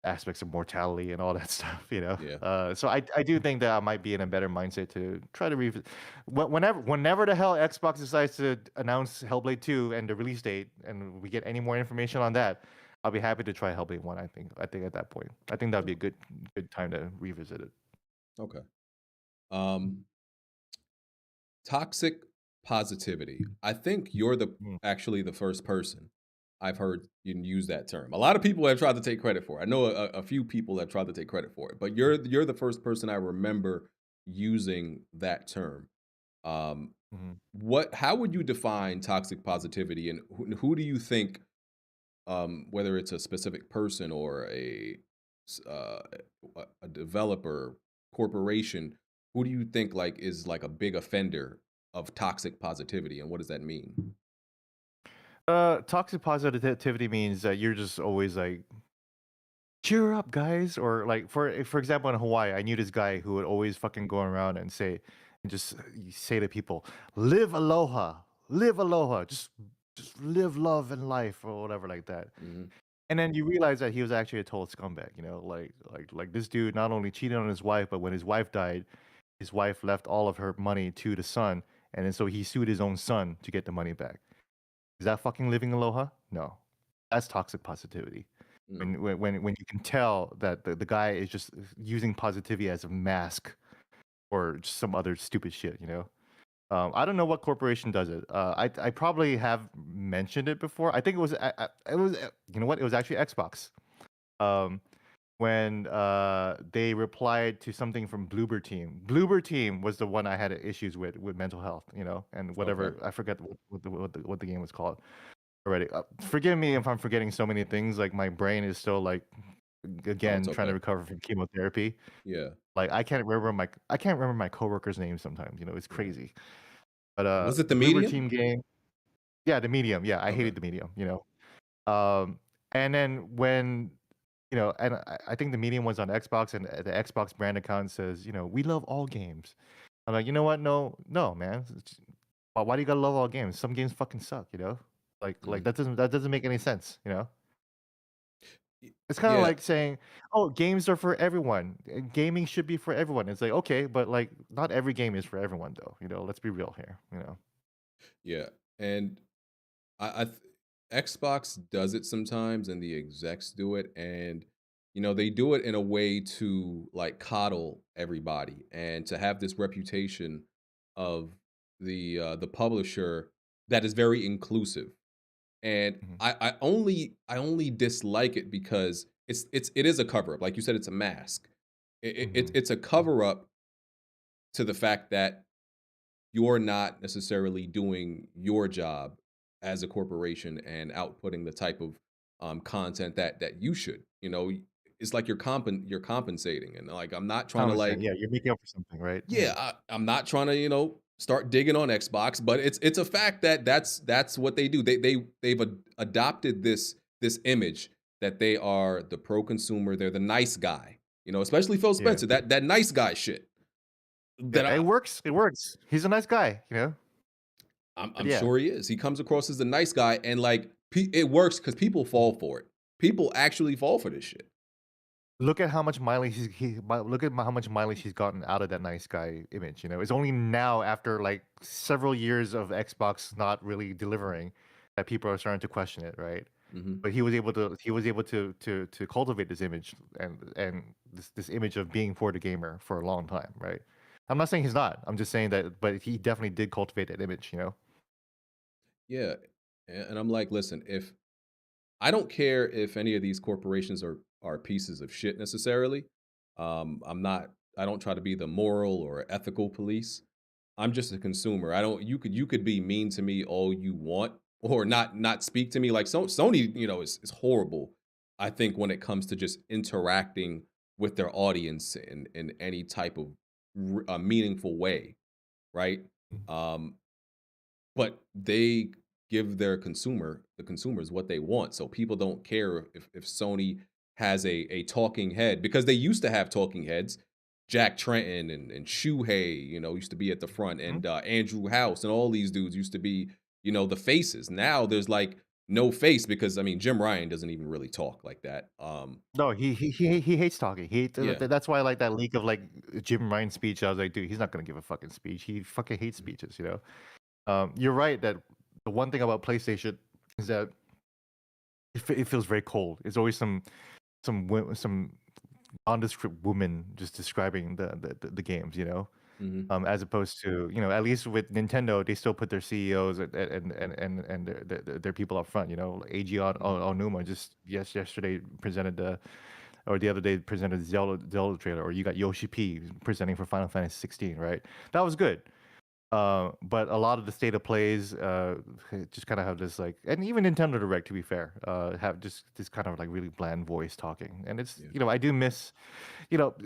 aspects of mortality and all that stuff, you know. Yeah. So I do think that I might be in a better mindset to try to revisit whenever the hell Xbox decides to announce Hellblade 2 and the release date, and we get any more information on that, I'll be happy to try Hellblade 1. I think at that point, I think that'd be a Okay. good time to revisit it. Okay. Um, toxic positivity. I think you're the Mm. actually the first person I've heard you use that term. A lot of people have tried to take credit for it. I know a few people have tried to take credit for it, but you're the first person I remember using that term. Um, Mhm. what? How would you define toxic positivity, and who do you think, whether it's a specific person or s- uh, a developer, corporation, who do you think like is like a big offender of toxic positivity, and what does that mean? Toxic positivity means that you're just always like, cheer up, guys, or like for example, in Hawaii, I knew this guy who would always fucking go around and just say to people, live aloha, just live love and life or whatever like that. Hmm. And then you realize that he was actually a total scumbag, you know, like this dude not only cheated on his wife, but when his wife died, his wife left all of her money to the son, and then so he sued his own son to get the money back. Is that fucking living aloha? No. That's toxic positivity. Mm, When you can tell that the guy is just using positivity as a mask or just some other stupid shit, you know? I don't know what corporation does it. I probably have mentioned it before. I think it was you know what? It was actually Xbox. Um, when they replied to something from Bloober Team. Bloober Team was the one I had issues with mental health, you know, and okay. whatever I forget what the game was called already. Forgive me if I'm forgetting so many things. Like my brain is still like Oh, it's again trying to okay. recover from chemotherapy. Yeah, Like I can't remember my coworkers' names sometimes. You know, it's yeah. crazy. But Was it the Bloober medium? Team game, yeah, the medium. Yeah, I Okay. hated the medium. You know, and then when and I think the medium was on Xbox, and the Xbox brand account says, we love all games. I'm like, you know what? No, no, man. Why do you gotta love all games? Some games fucking suck. You know. Like Mhm. that doesn't make any sense, you know? Y It's kinda Yeah, like saying, "Oh, games are for everyone, and gaming should be for everyone." It's like, "Okay, but, like, not every game is for everyone, though," you know? Let's be real here, you know? yeah, and I th Xbox does it sometimes, and the execs do it, and, they do it in a way to, like, coddle everybody and to have this reputation of the publisher that is very inclusive, and Mhm, I only dislike it because it is a cover-up, like you said, it's a mask. mhm, It's a cover-up to the fact that you're not necessarily doing your job as a corporation and outputting the type of content that you should. It's like you're compensating, and like I'm not trying to Understand, like yeah, you're making up for something, right? yeah Yeah, I'm not trying to start digging on Xbox, but it's a fact that that's what they do. They've adopted this image that they are the pro consumer. They're the nice guy. Especially Phil yeah. Spencer. That nice guy shit. Yeah, That it I, works, it works. He's a nice guy, you know? I'm But I'm yeah. sure he is. He comes across as a nice guy, and like it works because people fall for it. People actually fall for this shit. Look at how much mileage look at how much mileage he's gotten out of that nice guy image, you know? It's only now after, like, several years of Xbox not really delivering that people are starting to question it, right? Hmm. But he was able to cultivate this image and this image of being for the gamer for a long time, right? I'm not saying he's not. I'm just saying that but he definitely did cultivate that image, you know? Yeah, and I'm like, listen, if I don't care if any of these corporations are pieces of shit necessarily. I'm not. I don't try to be the moral or ethical police. I'm just a consumer. I don't. You could be mean to me all you want, or not speak to me like Sony. Is horrible. I think when it comes to just interacting with their audience in any type of meaningful way, right? Um, but they give the consumers what they want. So people don't care if Sony has a talking head because they used to have talking heads. Jack Trenton and Shuhei, used to be at the front, Mhm. and Andrew House and all these dudes used to be, the faces. Now there's like no face because I mean Jim Ryan doesn't even really talk like that. No, he hates talking. Yeah. That's why, like, that leak of, like, Jim Ryan's speech, I was like, "Dude, he's not gonna give a fucking speech." He fucking hates Mhm. speeches, you know? You're right that the one thing about PlayStation is that it feels very cold. It's always some nondescript woman just describing the games, you know? Mhm. As opposed to, at least with Nintendo, they still put their CEOs and their people up front, you know? Like Eiji Mhm. Aonuma just yesterday presented or the other day presented the Zelda trailer, or you got Yoshi P presenting for Final Fantasy 16, right? That was good. But a lot of the state of plays just kind of have this like, and even Nintendo Direct, to be fair, have just this kind of like really bland voice talking, and it's Yeah. I do miss,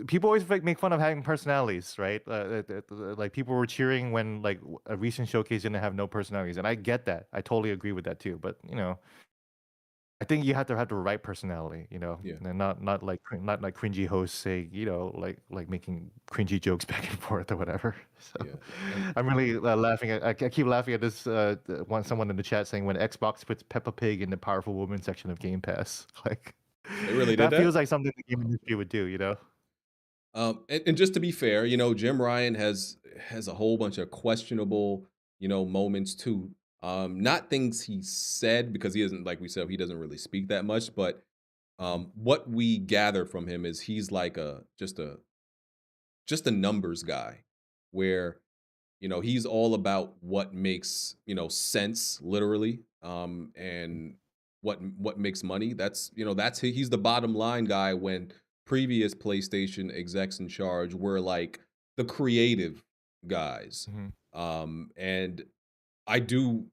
people always make fun of having personalities, right? Like people were cheering when like a recent showcase didn't have no personalities, and I get that, I totally agree with that too. But I think you have to have the right personality, Yeah. and not like cringy hosts say, like making cringy jokes back and forth or whatever. So Yeah. And I'm really laughing at. I keep laughing at this. Someone in the chat saying when Xbox puts Peppa Pig in the powerful woman section of Game Pass, like they really did that that. feels like something the game industry would do, you know? And just to be fair, Jim Ryan has a whole bunch of questionable, moments too. Not things he said because he isn't like we said he doesn't really speak that much, but Mhm, what we gather from him is he's like just a numbers guy, where he's all about what makes sense literally, and what makes money. He's the bottom line guy when previous PlayStation execs in charge were like the creative guys. mhm, And I do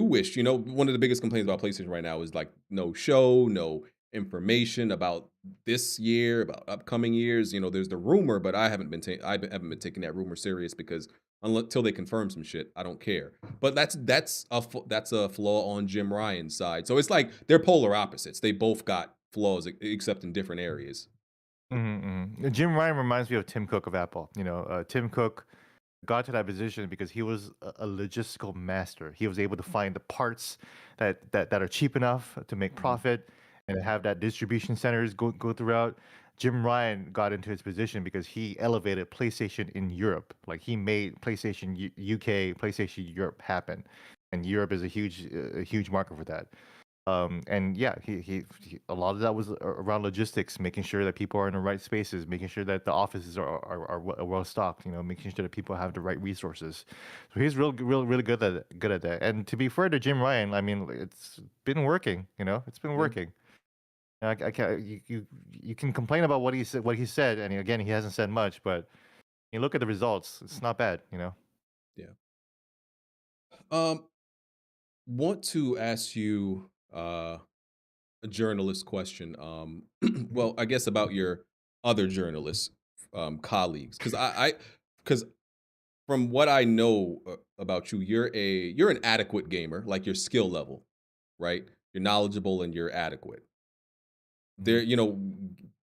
wish, one of the biggest complaints about PlayStation right now is like no show, no information about this year, about upcoming years. There's the rumor, but I haven't been taking that rumor serious because until they confirm some shit, I don't care. But that's a flaw on Jim Ryan's side. So it's like they're polar opposites. They both got flaws except in different areas. mhm, mhm. Jim Ryan reminds me of Tim Cook of Apple. Tim Cook. got to that position because he was a logistical master. He was able to find the parts that are cheap enough to make Mhm. profit and have that distribution centers go throughout. Jim Ryan got into his position because he elevated PlayStation in Europe. Like he made PlayStation UK, PlayStation Europe happen, and Europe is a huge market for that. And yeah, he a lot of that was around logistics, making sure that people are in the right spaces, making sure that the offices are well stocked, making sure that people have the right resources. So he's really good at that. And to be fair to Jim Ryan, I mean, it's been working, it's been Yeah. working. I can't, you can complain about what he said, and again, he hasn't said much, but you look at the results, it's not bad. Yeah. Um, want to ask you a journalist question. Well, I guess about your other journalist colleagues, because from what I know about you, you're an adequate gamer, like your skill level, right? You're knowledgeable and you're adequate. Hmm. There,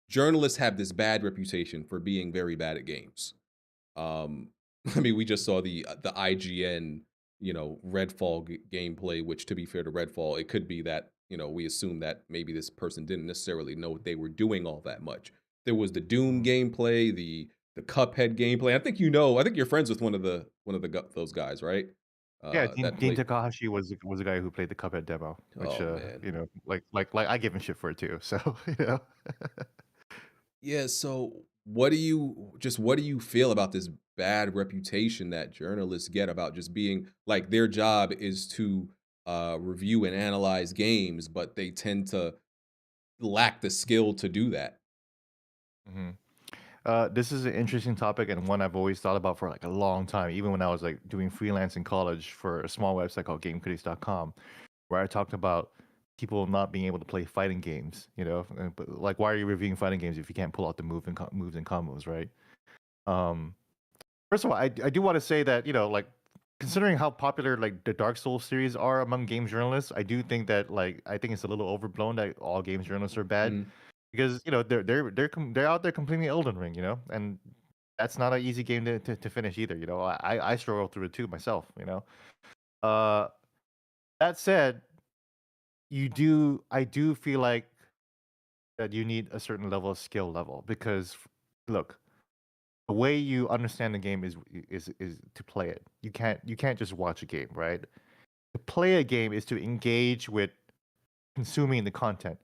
journalists have this bad reputation for being very bad at games. Um, I mean, we just saw the IGN, Redfall gameplay. Which, to be fair to Redfall, it could be that we assume that maybe this person didn't necessarily know what they were doing all that much. There was the Doom Hmm. gameplay, the Cuphead gameplay. I think you're friends with those guys, right? Yeah, Dean Play. Takahashi was the guy who played the Cuphead demo, which Oh man, like I give him shit for it too. So yeah. So, what do you feel about this bad reputation that journalists get about just being like their job is to review and analyze games, but they tend to lack the skill to do that? Mhm. This is an interesting topic and one I've always thought about for like a long time, even when I was like doing freelance in college for a small website called GameCritics.com, where I talked about people not being able to play fighting games. But like, why are you reviewing fighting games if you can't pull out the moves and combos, right? Um, First of all, I do want to say that like considering how popular like the Dark Souls series are among game journalists, I do think that like I think it's a little overblown that all games journalists are bad Mhm, because they're out there completing Elden Ring, and that's not an easy game to finish either. I struggle through it too myself. Uh, that said, I do feel like that you need a certain level of skill level because look, the way you understand the game is to play it. You can't just watch a game, right? To play a game is to engage with consuming the content.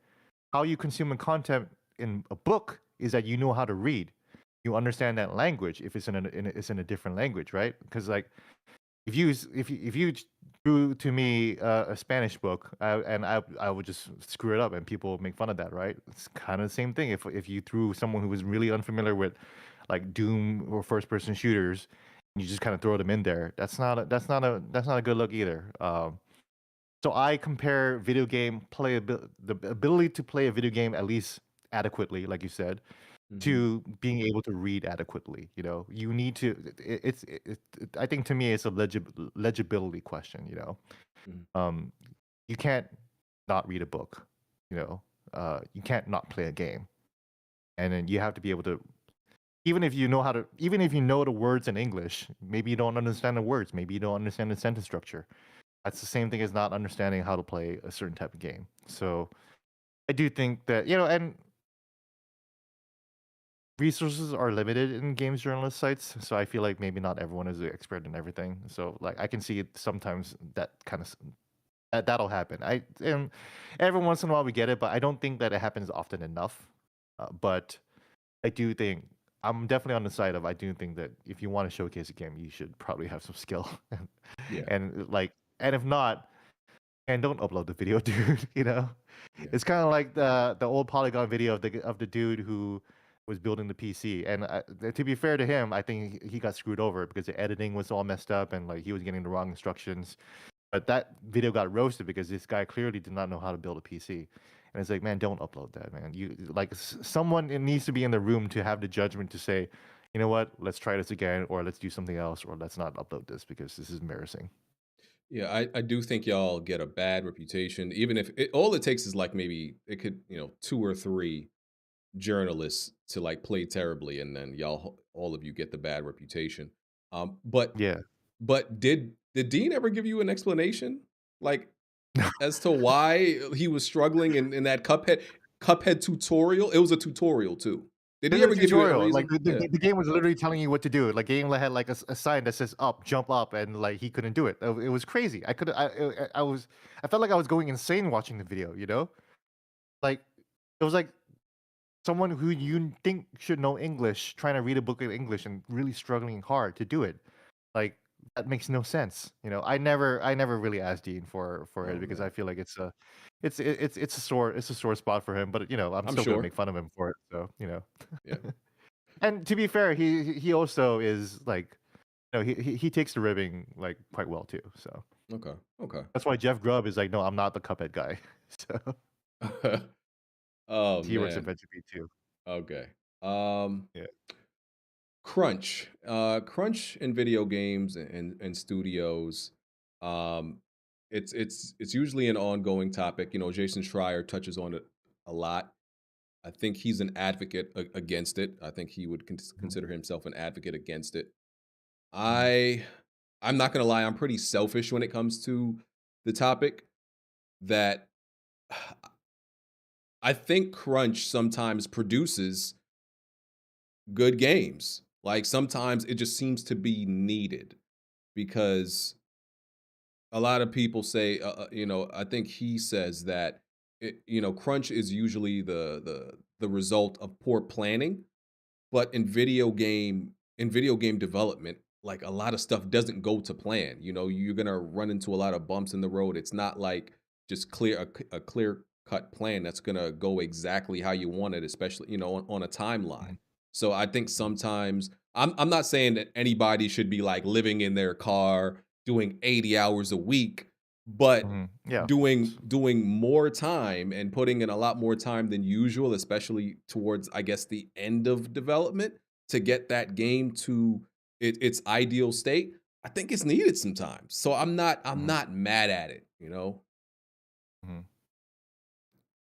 How you consume the content in a book is that you know how to read. You understand that language if it's in a different language, right? Because like if you drew to me a Spanish book and I would just screw it up and people make fun of that, right? It's kind of the same thing if you threw someone who was really unfamiliar with like Doom or first person shooters, and you just kind of throw them in there. That's not a good look either. So I compare video game playability, the ability to play a video game at least adequately, like you said, mhm, to being able to read adequately. You need to. I think to me, it's a legibility question. mhm, Um, you can't not read a book. You can't not play a game, and then you have to be able to. Even if you know the words in English, maybe you don't understand the words. Maybe you don't understand the sentence structure. That's the same thing as not understanding how to play a certain type of game. So I do think that and resources are limited in games journalist sites, so I feel like maybe not everyone is an expert in everything. So like I can see it sometimes that kind of that'll happen. And every once in a while we get it, but I don't think that it happens often enough. But I do think I'm definitely on the side of I do think that if you want to showcase a game, you should probably have some skill, yeah, and if not, and don't upload the video, dude. yeah, It's kind of like the old Polygon video of the dude who was building the PC. And to be fair to him, I think he got screwed over because the editing was all messed up and like he was getting the wrong instructions. But that video got roasted because this guy clearly did not know how to build a PC. And it's like, man, don't upload that, man. You like someone it needs to be in the room to have the judgment to say, you know what, let's try this again, or let's do something else, or let's not upload this because this is embarrassing. yeah. I do think y'all get a bad reputation, even if all it takes is like maybe it could, 2 or 3 journalists to like play terribly, and then all of you get the bad reputation. But Yeah. did Dean ever give you an explanation, like as to why he was struggling in that Cuphead tutorial? It was a tutorial too. Did he There's a ever give you a tutorial, like, reason? Yeah. the game was literally telling you what to do. Like, game had, like, a sign that says "up," "jump up," and, like, he couldn't do it. It was crazy. I felt like I was going insane watching the video, you know? Like, it was like someone who you think should know English trying to read a book in English and really struggling hard to do it. Like, that makes no sense, you know? I never really asked Dean for it Oh because I man, feel like it's a sore spot for him, but, you know, I'm I'm still gonna sure. make fun of him for it, so, you know? Yeah. And to be fair, he also is like, he takes the ribbing like quite well too. So Okay. Okay. that's why Jeff Grubb is like, no, I'm not the Cuphead guy. So Oh he works man. eventually too. Okay. Um, Yeah. Crunch. Crunch in video games and studios. Um, it's usually an ongoing topic. You know, Jason Schreier touches on it a lot. I think he's an advocate against it. I think he would Mhm, consider himself an advocate against it. mhm, I I'm not gonna lie. I'm pretty selfish when it comes to the topic. That I think crunch sometimes produces good games. Like sometimes it just seems to be needed because a lot of people say, I think he says that crunch is usually the result of poor planning. But in video game development, like a lot of stuff doesn't go to plan. You know, you're gonna run into a lot of bumps in the road. It's not like just a clear cut plan that's gonna go exactly how you want it, especially on a timeline. mhm, So I think mhm, sometimes I'm not saying that anybody should be like living in their car doing 80 hours a week, but mhm. Yeah, of doing course. doing more time and putting in a lot more time than usual, especially towards, I guess, the end of development to get that game to its ideal state. I think it's needed sometimes. So I'm Mhm, not mad at it. mhm.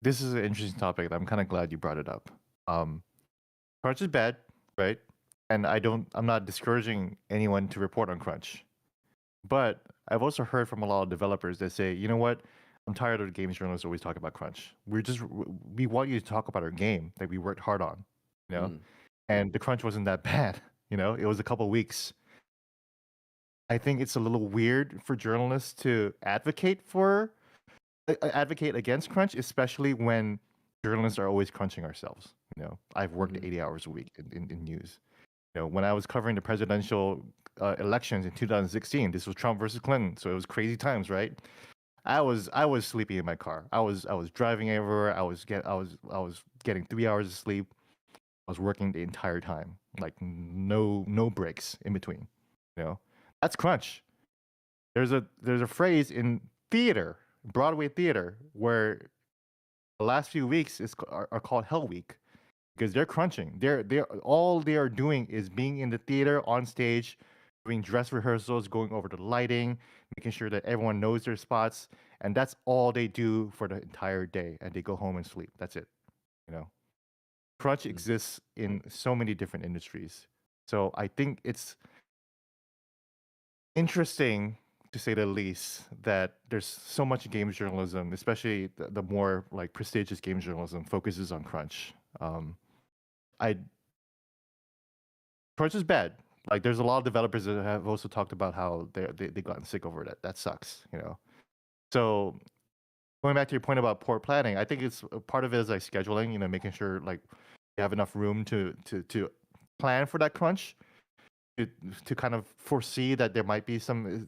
This is an interesting topic. I'm kind of glad you brought it up. Um, Crunch is bad, right? And I'm not discouraging anyone to report on Crunch. But I've also heard from a lot of developers that say, you know what? I'm tired of the games journalists always talking about crunch. We want you to talk about our game that we worked hard on, you know. Mm, And the crunch wasn't that bad, you know. It was a couple weeks. I think it's a little weird for journalists to advocate against crunch, especially when journalists are always crunching ourselves. You know, I've worked mhm, 80 hours a week in news. You know, when I was covering the presidential elections in 2016, this was Trump versus Clinton, so it was crazy times, right? I was sleeping in my car. I was driving everywhere. I was getting 3 hours of sleep. I was working the entire time, like no breaks in between. You know, that's crunch. There's a phrase in theater, Broadway theater, where the last few weeks are called Hell Week because they're crunching. They're all they are doing is being in the theater on stage, doing dress rehearsals, going over the lighting, making sure that everyone knows their spots, and that's all they do for the entire day. And they go home and sleep. That's it. You know, crunch mm, exists in so many different industries. So I think it's interesting to say the least that there's so much games journalism, especially the more like prestigious games journalism, focuses on crunch. I Crunch is bad. Like, there's a lot of developers that have also talked about how they gotten sick over that. That sucks, you know. So going back to your point about poor planning, I think it's part of it is like scheduling. You know, making sure like you have enough room to plan for that crunch. To, to kind of foresee that there might be some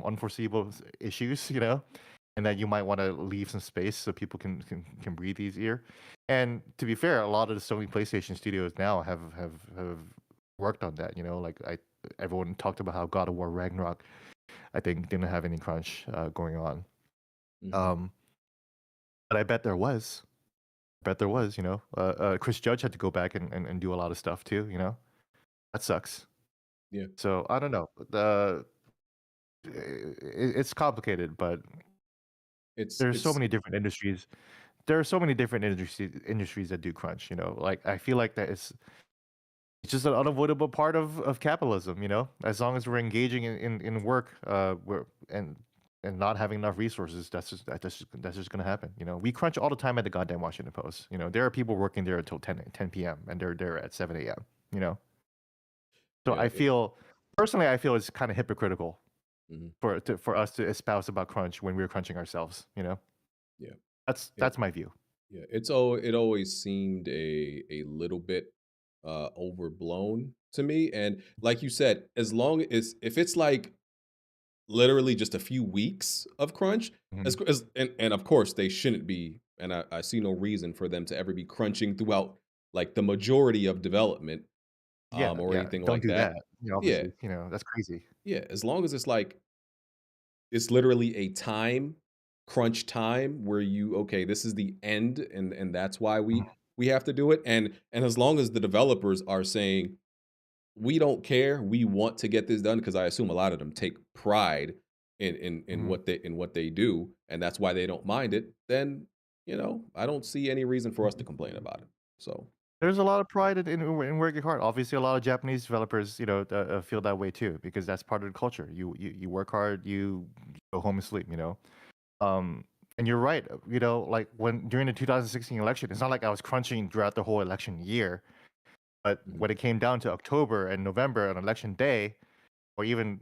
unforeseeable issues, you know, and that you might want to leave some space so people can breathe easier. And to be fair, a lot of the Sony PlayStation studios now have worked on that. You know, like everyone talked about how God of War Ragnarok, I think, didn't have any crunch going on. mhm. Um, but I bet there was. I bet there was. You know, Chris Judge had to go back and do a lot of stuff too. You know, that sucks. Yeah. So I don't know. It's complicated, but there's so It's many different industries. There are so many different industries that do crunch. You know, like I feel like that is It's just an unavoidable part of capitalism, you know. As long as we're engaging in work, we're and not having enough resources, that's just gonna happen. You know, we crunch all the time at the goddamn Washington Post. You know, there are people working there until 10 p.m. and they're there at 7 a.m. You know, so Yeah. I feel it's kind of hypocritical Mhm. for us to espouse about crunch when we're crunching ourselves. You know, Yeah. Yeah. that's my view. Yeah. It always seemed a little bit overblown to me. And like you said, as long as if it's like literally just a few weeks of crunch, Mhm. and of course they shouldn't be, and I see no reason for them to ever be crunching throughout like the majority of development, Yeah, or yeah. anything Don't like do that. that. You know, Yeah, obviously, you know that's crazy. yeah. As long as it's like it's literally a time crunch time where you okay, this is the end, and that's why we have to do it. And as long as the developers are saying we don't care, we want to get this done, because I assume a lot of them take pride in Mhm. what they do, and that's why they don't mind it, then I don't see any reason for us to complain about it. So There's a lot of pride in working hard. Obviously, a lot of Japanese developers, you know, feel that way too because that's part of the culture. You work hard, you go home and sleep. You know, um, and you're right. You know, like when during the 2016 election, it's not like I was crunching throughout the whole election year. But mhm, when it came down to October and November on election day, or even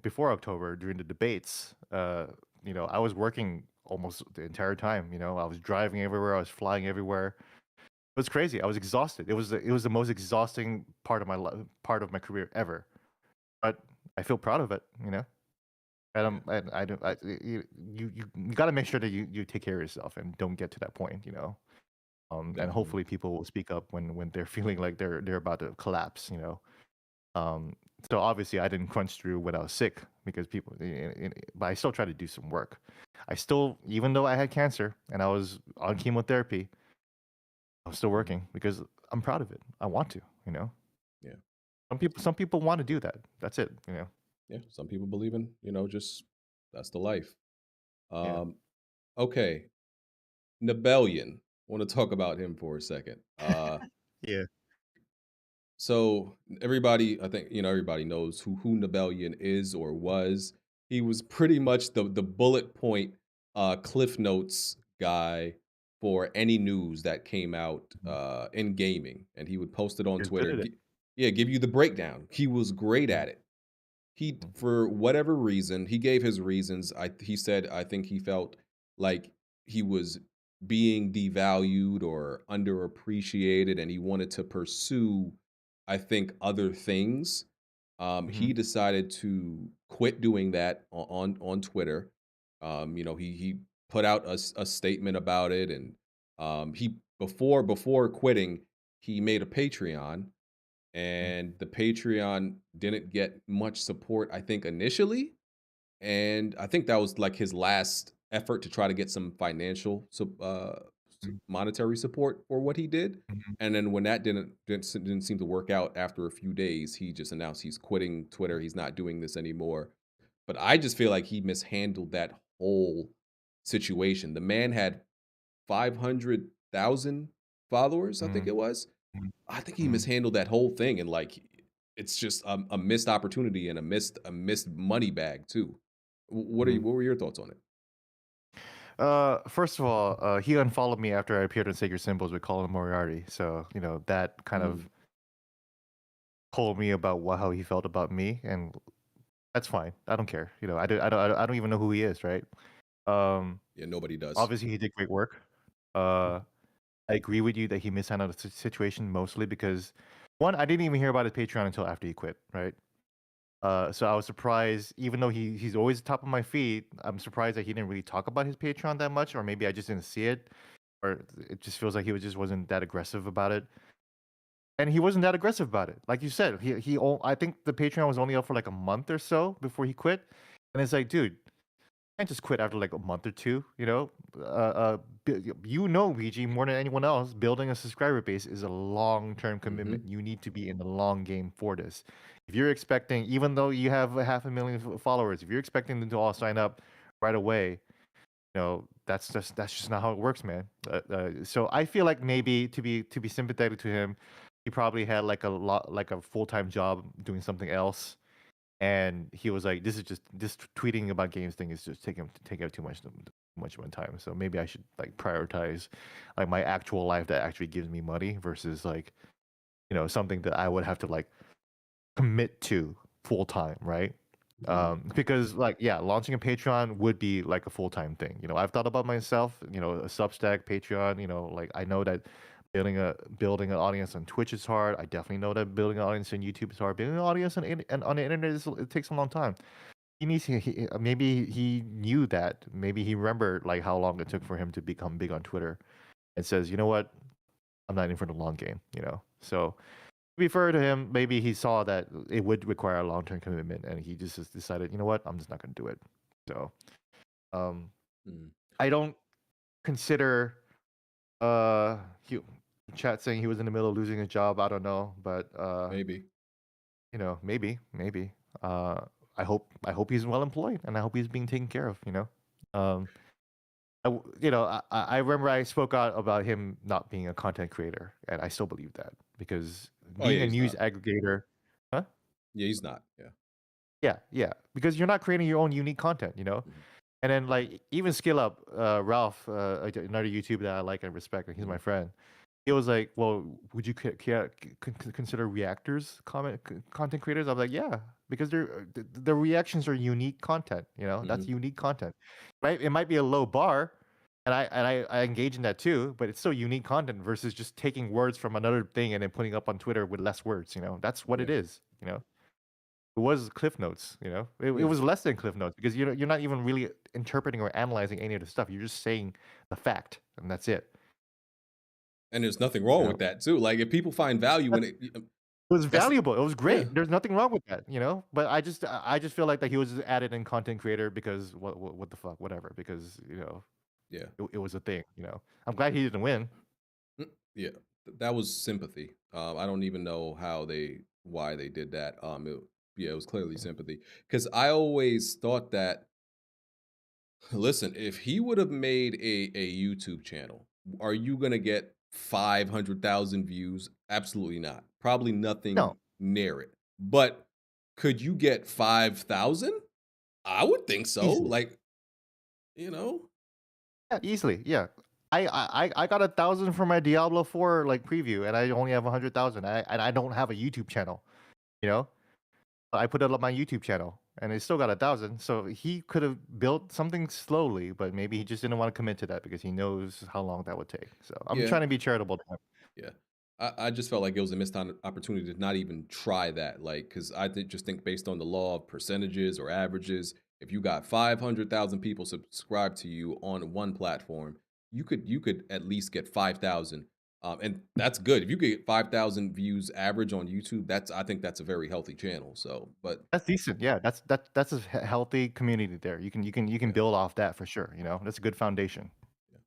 before October during the debates, you know, I was working almost the entire time. You know, I was driving everywhere, I was flying everywhere. It was crazy. I was exhausted. It was the most exhausting part of my career ever. But I feel proud of it, you know. yeah, And I don't. You got to make sure that you take care of yourself and don't get to that point, you know. And definitely. hopefully people will speak up when they're feeling like they're about to collapse, you know. Um, so obviously I didn't crunch through when I was sick because but I still tried to do some work. I still, even though I had cancer and I was on chemotherapy, I'm still Mhm, working because I'm proud of it. I want to, you know. yeah, Some people want to do that. That's it, you know. yeah. Some people believe in just that's the life. Yeah. Um, okay, Nibellion. Want to talk about him for a second. Yeah. So everybody, I think everybody knows who Nibellion is or was. He was pretty much the bullet point, Cliff Notes guy for any news that came out Mhm. in gaming, and he would post it on You're good Twitter. at it. Yeah, give you the breakdown. He was great Mhm. at it. He Mhm. for whatever reason, he gave his reasons. He said I think he felt like he was being devalued or underappreciated, and he wanted to pursue, I think, other things. He Mhm. decided to quit doing that on Twitter. He put out a statement about it, and he before quitting, he made a Patreon, Mhm. and the Patreon didn't get much support, I think, initially. And I think that was like his last effort to try to get some financial, Mhm. monetary support for what he did. Mhm. And then when that didn't seem to work out after a few days, he just announced he's quitting Twitter. He's not doing this anymore. But I just feel like he mishandled that whole situation. The man had 500,000 followers, I think Mhm. it was. Mhm. I think he Mhm. mishandled that whole thing, and like it's just a missed opportunity and a missed money bag too. Mhm. What were your thoughts on it? First of all, he unfollowed me after I appeared in Sacred Symbols with Colin Moriarty. So, you know, that kind Mm, of told me about how he felt about me, and that's fine. I don't care. You know, I don't even know who he is, right? Um, yeah, nobody does. Obviously he did great work. Mm, Uh, I agree with you that he mishandled the situation mostly because one, I didn't even hear about his Patreon until after he quit, right? So I was surprised, even though he's always top of my feed, I'm surprised that he didn't really talk about his Patreon that much, or maybe I just didn't see it, or it just feels like just wasn't that aggressive about it. And he wasn't that aggressive about it. Like you said, I think the Patreon was only up for like a month or so before he quit. And it's like, dude, can't just quit after like a month or two, you know? You know, BG, more than anyone else, building a subscriber base is a long-term commitment. mhm, You need to be in the long game for this. If you're expecting, even though you have a 500,000 followers, if you're expecting them to all sign up right away, you know, that's just not how it works, man. So I feel like maybe to be sympathetic to him, he probably had like a full-time job doing something else, and he was like, this tweeting about games thing is just taking up too much of my time. So maybe I should like prioritize like my actual life that actually gives me money versus like something that I would have to like commit to full time, right? Mhm. Because like yeah, launching a Patreon would be like a full time thing. I've thought about myself, a Substack, Patreon. Like I know that building an audience on Twitch is hard. I definitely know that building an audience on YouTube is hard. Building an audience on the internet it takes a long time. Maybe he knew that. Maybe he remembered like how long it took for him to become big on Twitter, and says, you know what, I'm not in for the long game. So be fair to him, maybe he saw that it would require a long term commitment, and he just decided, you know what, I'm just not going to do it. So, um, Mm. I don't consider he chat saying he was in the middle of losing his job. I don't know, but Maybe. maybe. Uh, I hope he's well employed, and I hope he's being taken care of. Um, I remember I spoke out about him not being a content creator, and I still believe that because Oh, yeah, being a he's news not. aggregator, huh? Yeah, he's not. Yeah. Yeah, yeah, because you're not creating your own unique content. Mhm. And then like even Skill Up, Ralph, another YouTuber that I like and respect, and he's my Mhm. friend. He was like, "Well, would you consider reactors content creators?" I was like, "Yeah, because the reactions are unique content. That's Mhm. unique content, right? It might be a low bar, and I engage in that too, but it's still unique content versus just taking words from another thing and then putting up on Twitter with less words. That's what it Yeah. is. It was Cliff Notes. It Yeah. was less than Cliff Notes because you're not even really interpreting or analyzing any of the stuff. You're just saying the fact, and that's it. And there's nothing You wrong know, with that too. Like if people find value in that's it, it was that's valuable. It was yeah. great. There's nothing wrong with that. But I just feel like that he was just added in content creator because what the fuck, whatever. Because Yeah. it was a thing. I'm glad he didn't win. Yeah. That was sympathy. I don't even know why they did that. Yeah, it was clearly sympathy because I always thought that. Listen, if he would have made a YouTube channel, are you gonna get 500,000 views? Absolutely not. Probably No, nothing near it. But could you get 5,000? I would think so. easily. Like, you know? Yeah, easily. Yeah. I got 1,000 for my Diablo 4 like preview, and I only have 100,000. And I don't have a YouTube channel. You know, I put it on my YouTube channel, and it still got 1,000. So he could have built something slowly, but maybe he just didn't want to commit to that because he knows how long that would take. So I'm Yeah. trying to be charitable to him. Yeah. I just felt like it was a missed opportunity to not even try that. Like, because just think based on the law of percentages or averages, if you got 500,000 people subscribed to you on one platform, you could at least get 5,000. And that's good. If you get 5,000 views average on YouTube, I think that's a very healthy channel. So, but That's decent. Yeah, that's a healthy community there. You can yeah. build off that for sure. That's a good foundation. Yeah.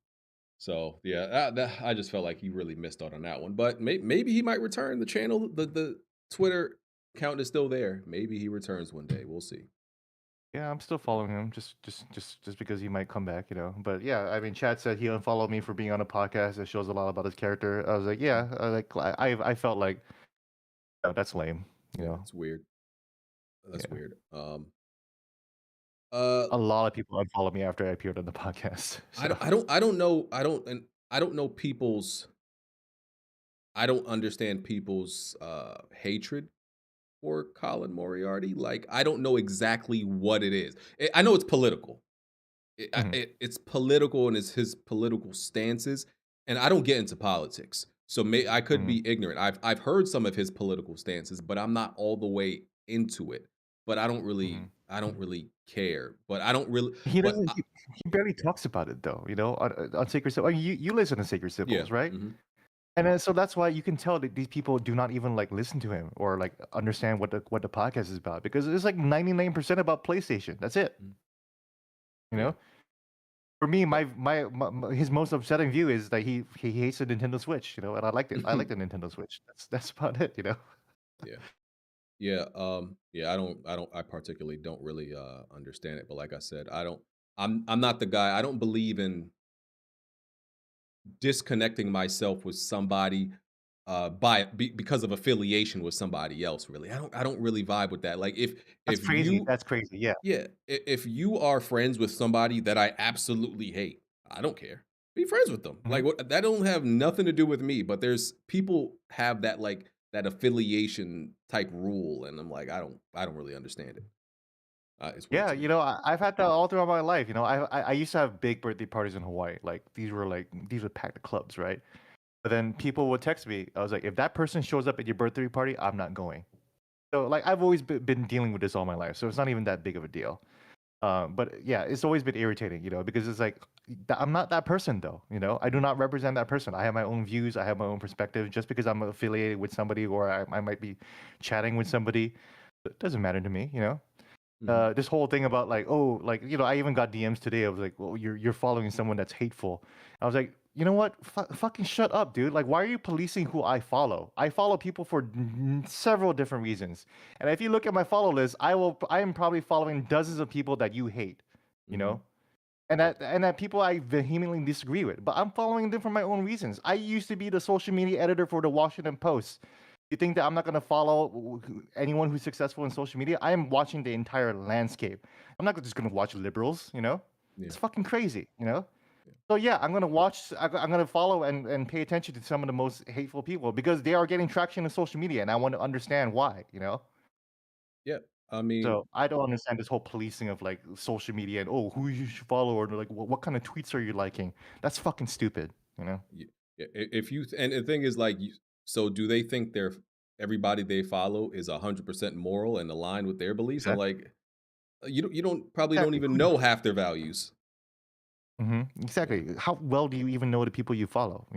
So yeah, I just felt like he really missed out on that one. But maybe he might return. The channel, the Twitter account is still there. Maybe he returns one day. We'll see. Yeah, I'm still following him just because he might come back. But yeah, I mean, Chad said he unfollowed me for being on a podcast that shows a lot about his character. I was like, Mm. yeah, I felt like that's lame. You Yeah, know, it's weird. That's yeah. weird. Uh, A lot of people unfollowed me after I appeared on the podcast. So I don't know. I don't know people's. I don't understand people's hatred for Colin Moriarty. Like I don't know exactly what it is. I know it's political. mhm, It's political and it's his political stances, and I don't get into politics, so I could mhm, be ignorant. I've heard some of his political stances, but I'm not all the way into it. But mhm. I don't really care. But I don't really. He But doesn't. He barely talks about it though. On Sacred Symbols. I mean, you listen to Sacred yeah, Symbols, right? hmm And then, so that's why you can tell that these people do not even like listen to him or like understand what the podcast is about because it's like 99% about PlayStation. That's it. You yeah, know, for me, but his most upsetting view is that he hates the Nintendo Switch. And I liked it. I like the Nintendo Switch. That's about it. yeah, yeah, yeah. I particularly don't really understand it. But like I said, I don't. I'm not the guy. I don't believe in disconnecting myself with somebody because of affiliation with somebody else. Really, I don't really vibe with that. Like That's if crazy. you That's crazy. Yeah. yeah, if you are friends with somebody that I absolutely hate, I don't care. Be friends with them. Mhm. Like what, that don't have nothing to do with me. But there's people have that like that affiliation type rule, and I'm like, I don't really understand it. It's weird Yeah, to me. I've had that all throughout my life. I used to have big birthday parties in Hawaii. Like these were packed clubs, right? But then people would text me. I was like, if that person shows up at your birthday party, I'm not going. So like I've always been dealing with this all my life, so it's not even that big of a deal. But yeah, it's always been irritating, because it's like I'm not that person though. I do not represent that person. I have my own views. I have my own perspective. Just because I'm affiliated with somebody or I might be chatting with somebody, it doesn't matter to me. Mhm. This whole thing about like, oh, like, I even got DMs today. I was like, well, you're following someone that's hateful. I was like, you know what? Fucking shut up, dude. Like, why are you policing who I follow? I follow people for several different reasons. And if you look at my follow list, I am probably following dozens of people that you hate, you Mhm. know? And that people I vehemently disagree with. But I'm following them for my own reasons. I used to be the social media editor for the Washington Post. You think that I'm not going to follow anyone who's successful in social media? I am watching the entire landscape. I'm not just going to watch liberals. Yeah. It's fucking crazy. Yeah. So yeah, I'm going to follow and pay attention to some of the most hateful people because they are getting traction in social media and I want to understand why. Yeah. I mean, So I don't understand this whole policing of like social media and oh, who you should follow or like what kind of tweets are you liking? That's fucking stupid. yeah, if you and the thing is like, so do they think everybody they follow is 100% moral and aligned with their beliefs? I'm Exactly. like, you don't probably don't Exactly. even know half their values. Yeah. Exactly. How well do you even know the people you follow?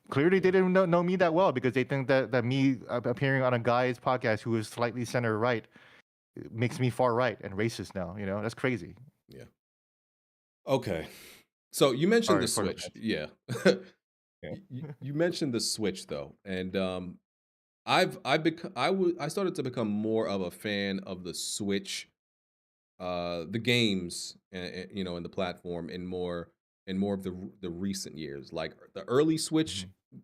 Clearly they Yeah. didn't know me that well because they think that me appearing on a guy's podcast who is slightly center right makes me far right and racist now. That's crazy. Yeah. Okay. So you mentioned the Sorry for the Switch. rant. Yeah. Yeah. You mentioned the Switch though, and I started to become more of a fan of the Switch, the games, in the platform, and more of the recent years, like the early Switch Mhm.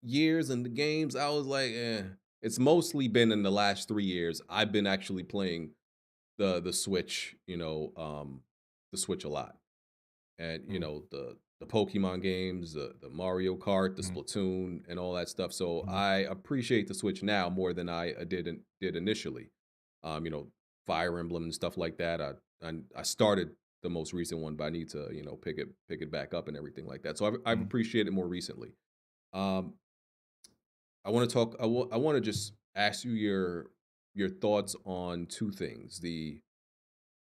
years and the games. I was like, eh. It's mostly been in the last 3 years. I've been actually playing the Switch, the Switch a lot, and Mm, the Pokemon games, the Mario Kart, the mhm, Splatoon, and all that stuff. So mhm, I appreciate the Switch now more than I did initially. You know, Fire Emblem and stuff like that. I started the most recent one, but I need to pick it back up and everything like that. So I've mhm, appreciated more recently. Um, I want to talk. I want to just ask you your thoughts on two things: the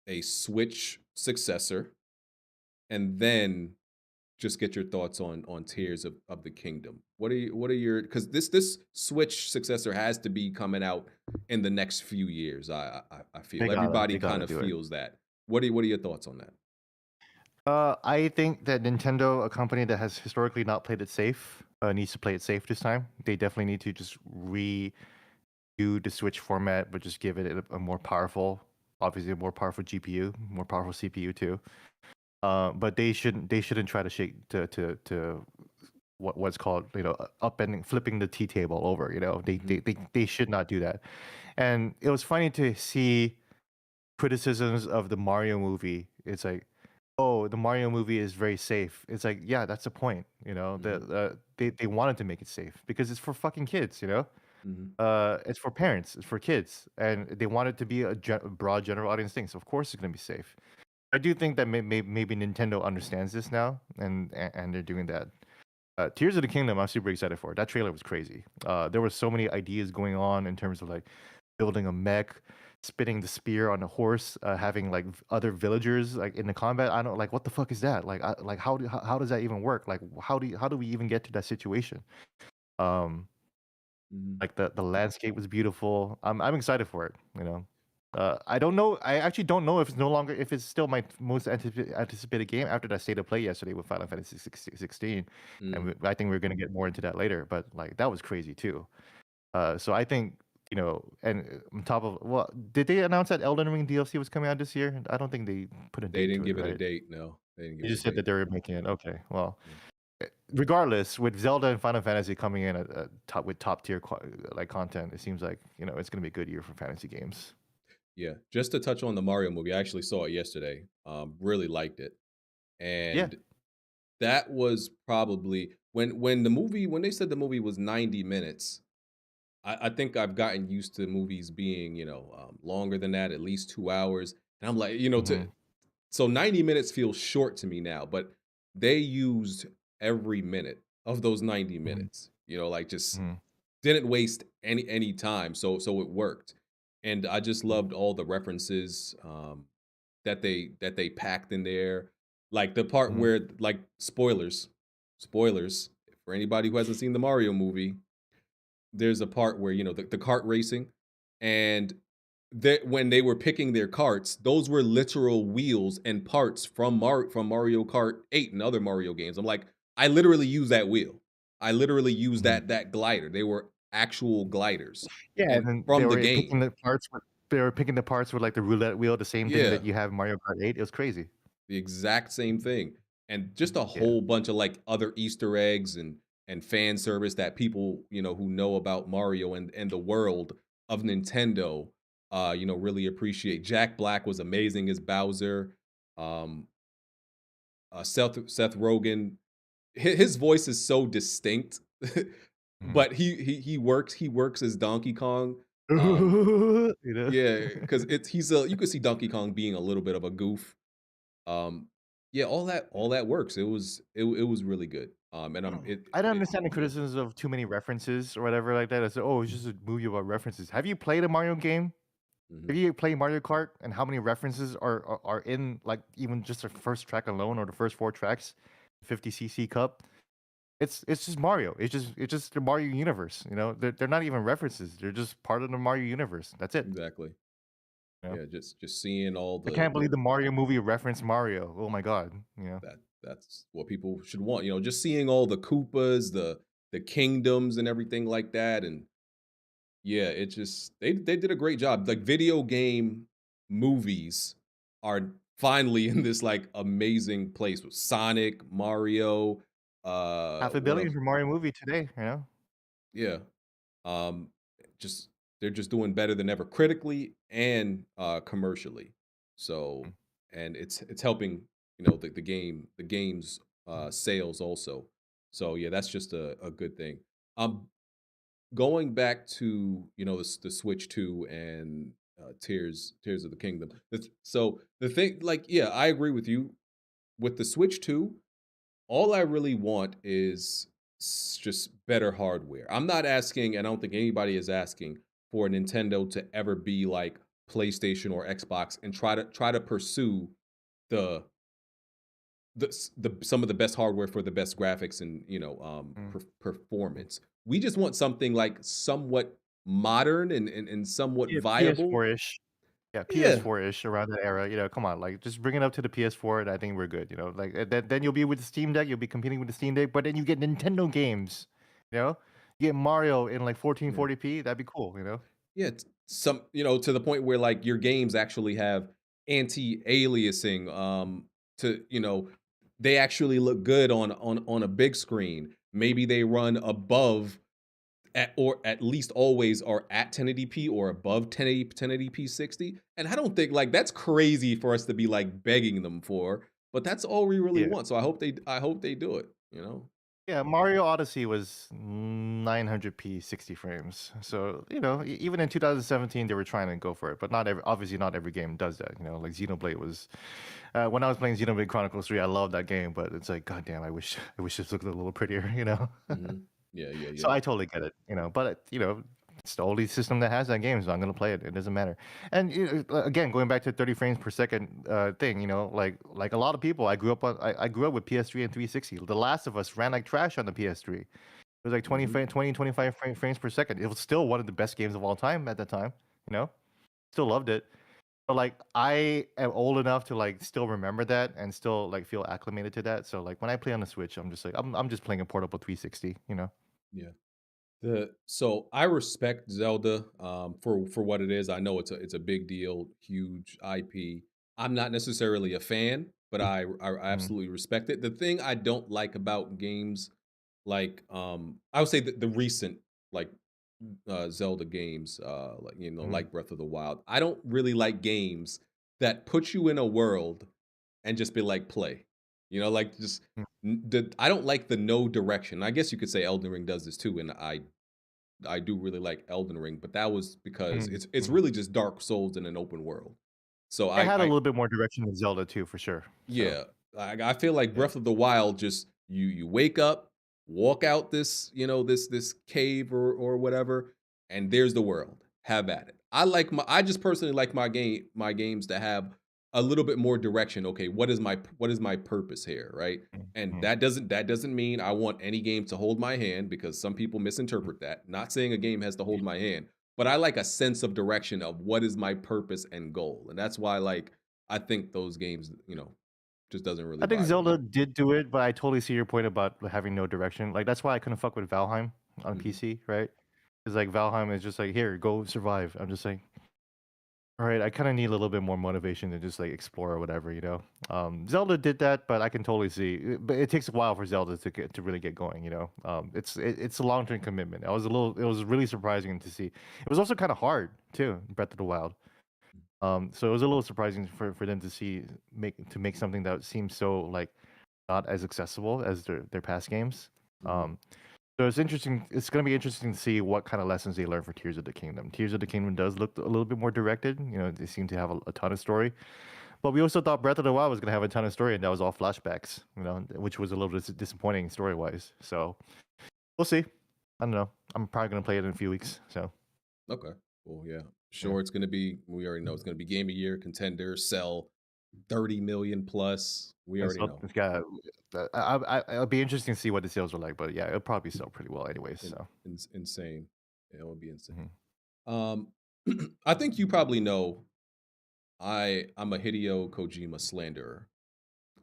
a Switch successor, and then just get your thoughts on Tears of the Kingdom. What are your, because this Switch successor has to be coming out in the next few years. I feel everybody they kind gotta of do it. feels that. What are your thoughts on that? I think that Nintendo, a company that has historically not played it safe, needs to play it safe this time. They definitely need to just redo the Switch format, but just give it a more powerful, obviously a more powerful GPU, more powerful CPU too. But they shouldn't try to shake to what's called upending, flipping the tea table over. They Hmm. they they they should not do that. And it was funny to see criticisms of the Mario movie. It's like, oh, the Mario movie is very safe. It's like, yeah, that's the point. Hmm. They wanted to make it safe because it's for fucking kids. Hmm. It's for parents, it's for kids, and they want it to be a broad general audience thing. So of course it's gonna be safe. I do think that maybe Nintendo understands this now, and they're doing that. Tears of the Kingdom, I'm super excited for. That trailer was crazy. There were so many ideas going on in terms of like building a mech, spinning the spear on a horse, having like other villagers like in the combat. I don't like what the fuck is that? Like how does that even work? Like how do we even get to that situation? Um, Hmm. like the landscape was beautiful. I'm excited for it. I don't know. I actually don't know if it's still my most anticipated game after that state of play yesterday with Final Fantasy 16, and Hmm. I think we're gonna get more into that later. But like that was crazy too. So I think and on top of, well, did they announce that Elden Ring DLC was coming out this year? I don't think they put a They date didn't to it, give it a right? date. No, they didn't give You it a just said date. that they were making it. Okay, well, Yeah. regardless, with Zelda and Final Fantasy coming in at top with top tier like content, it seems like it's gonna be a good year for fantasy games. Yeah, just to touch on the Mario movie, I actually saw it yesterday. Really liked it, Yeah. and that was probably when they said the movie was 90 minutes. I think I've gotten used to movies being longer than that, at least 2 hours, and I'm like, to Mhm. so 90 minutes feels short to me now, but they used every minute of those 90 Mhm. minutes. Like just Mhm. didn't waste any time, so it worked. And I just Mhm. loved all the references that they packed in there. Like the part Mhm. where like spoilers for anybody who hasn't seen the Mario movie, there's a part where the kart racing, and when they were picking their carts, those were literal wheels and parts from Mario Kart 8 and other Mario games. I'm like, I literally use that wheel. I literally use Mhm. that glider. They were actual gliders Yeah, and and then from the game. they were picking the parts with like the roulette wheel, the same thing that Yeah, you have in Mario Kart 8. It was crazy. the exact same thing. And just a Yeah. whole bunch of like other Easter eggs and fan service that people, who know about Mario and the world of Nintendo really appreciate. Jack Black was amazing as Bowser. Um Seth Rogen, his voice is so distinct. Mhm. But he works as Donkey Kong. Um You know? yeah, cuz it's he's a you could see Donkey Kong being a little bit of a goof. um, yeah, all that works. It was really good. And I don't it understand the yeah. criticisms of too many references or whatever like that. It's like, "Oh, it's just a movie about references." Have you played a Mario game? Mhm. Have you played Mario Kart and how many references are in, like, even just the first track alone or the first 4 tracks, 50cc Cup? It's just Mario. It's just the Mario universe, you know? They're not even references. They're just part of the Mario universe. That's it, Exactly. you know? Yeah, just seeing all I the can't believe the Mario movie referenced Mario. Oh my god, you know? that's what people should want. Just seeing all the Koopas, the kingdoms and everything like that. And yeah, it just they did a great job. Like video game movies are finally in this like amazing place with Sonic, Mario, Half a what billion else? for Mario movie today, you know? Yeah. Um, just they're just doing better than ever critically and commercially. So, Mm, and it's helping the game's sales also. So yeah, that's just a good thing. Um, Going back to the Switch 2 and Tears of the Kingdom. So the thing, like, yeah, I agree with you with the Switch 2. All I really want is just better hardware. I'm not asking, and I don't think anybody is asking for Nintendo to ever be like PlayStation or Xbox and try to pursue the the some of the best hardware for the best graphics and mm, mm. performance. We just want something like somewhat modern and somewhat Yeah, viable. PS4-ish. Yeah, Yeah, PS4-ish around that era, come on, like, just bring it up to the PS4 and I think we're good, like, then you'll be with the Steam Deck, you'll be competing with the Steam Deck, but then you get Nintendo games, you know? You get Mario in, like, yeah. 1440p, that'd be cool, you know? Yeah, to the point where like your games actually have anti-aliasing, to they actually look good on a big screen. Maybe they run above or at least always are at 1080p or above 1080p 60. And I don't think like that's crazy for us to be like begging them for, but that's all we really Yeah. want. So I hope they do it. Yeah, Mario Odyssey was 900p, 60 frames. So, even in 2017, they were trying to go for it, but obviously not every game does that. Like Xenoblade was, when I was playing Xenoblade Chronicles 3, I loved that game, but it's like, God damn, I wish this looked a little prettier. Mhm. Yeah, yeah, So yeah. I totally get it, but it's the only system that has that game, so I'm gonna play it. It doesn't matter. And again, going back to 30 frames per second thing, like a lot of people, I grew up with PS3 and 360. The Last of Us ran like trash on the PS3. It was like 20, Mhm. 25 frames per second. It was still one of the best games of all time at the time. You know, still loved it. But like I am old enough to like still remember that and still like feel acclimated to that. So like when I play on the Switch, I'm just like I'm just playing a portable 360. Yeah. So I respect Zelda for what it is. I know it's a big deal, huge IP. I'm not necessarily a fan, but I Mhm. absolutely respect it. The thing I don't like about games like I would say the recent like Zelda games, like Mhm, like Breath of the Wild. I don't really like games that put you in a world and just be like play. Like just mm, I don't like the no direction. I guess you could say Elden Ring does this too, and I do really like Elden Ring, but that was because mhm, it's mhm. really just Dark Souls in an open world. So It I had a I little bit more direction than Zelda too, for sure. So, yeah, I feel like yeah. Breath of the Wild just you wake up, walk out this, this cave or whatever, and there's the world. Have at it. I just personally like my games to have a little bit more direction. Okay, what is my purpose here, right? Mhm, And mhm, that doesn't mean I want any game to hold my hand because some people mhm. misinterpret that. Not saying a game has to hold my hand, but I like a sense of direction of what is my purpose and goal. And that's why I think those games, just doesn't really I think vibe with me. Zelda did do it, but I totally see your point about having no direction. Like, that's why I couldn't fuck with Valheim on Mhm, PC, right? Because like Valheim is just like, here, go survive. I'm just like, all right, I kind of need a little bit more motivation to just like explore or whatever, you know. Zelda did that, but I can totally see. But it takes a while for Zelda to really get going, you know. It's a long term commitment. It was really surprising to see. It was also kind of hard too, Breath of the Wild. So it was a little surprising for them to make something that seems so like not as accessible as their past games. mhm, Um, so it's interesting. It's going to be interesting to see what kind of lessons they learn for Tears of the Kingdom. Tears of the Kingdom does look a little bit more directed. You know, they seem to have a ton of story. But we also thought Breath of the Wild was going to have a ton of story, and that was all flashbacks. You know, which was a little disappointing story wise. So we'll see. I don't know. I'm probably going to play it in a few weeks. So okay. Well, yeah. yeah. Sure, it's gonna be we already know it's gonna be game of year, contender, sell 30 million plus. We And already so know. it's got. It'll be interesting to see what the sales are like, but yeah, it'll probably sell pretty well anyways. So. Insane. It would be insane. Mhm. Um, I think you probably know I'm a Hideo Kojima slanderer.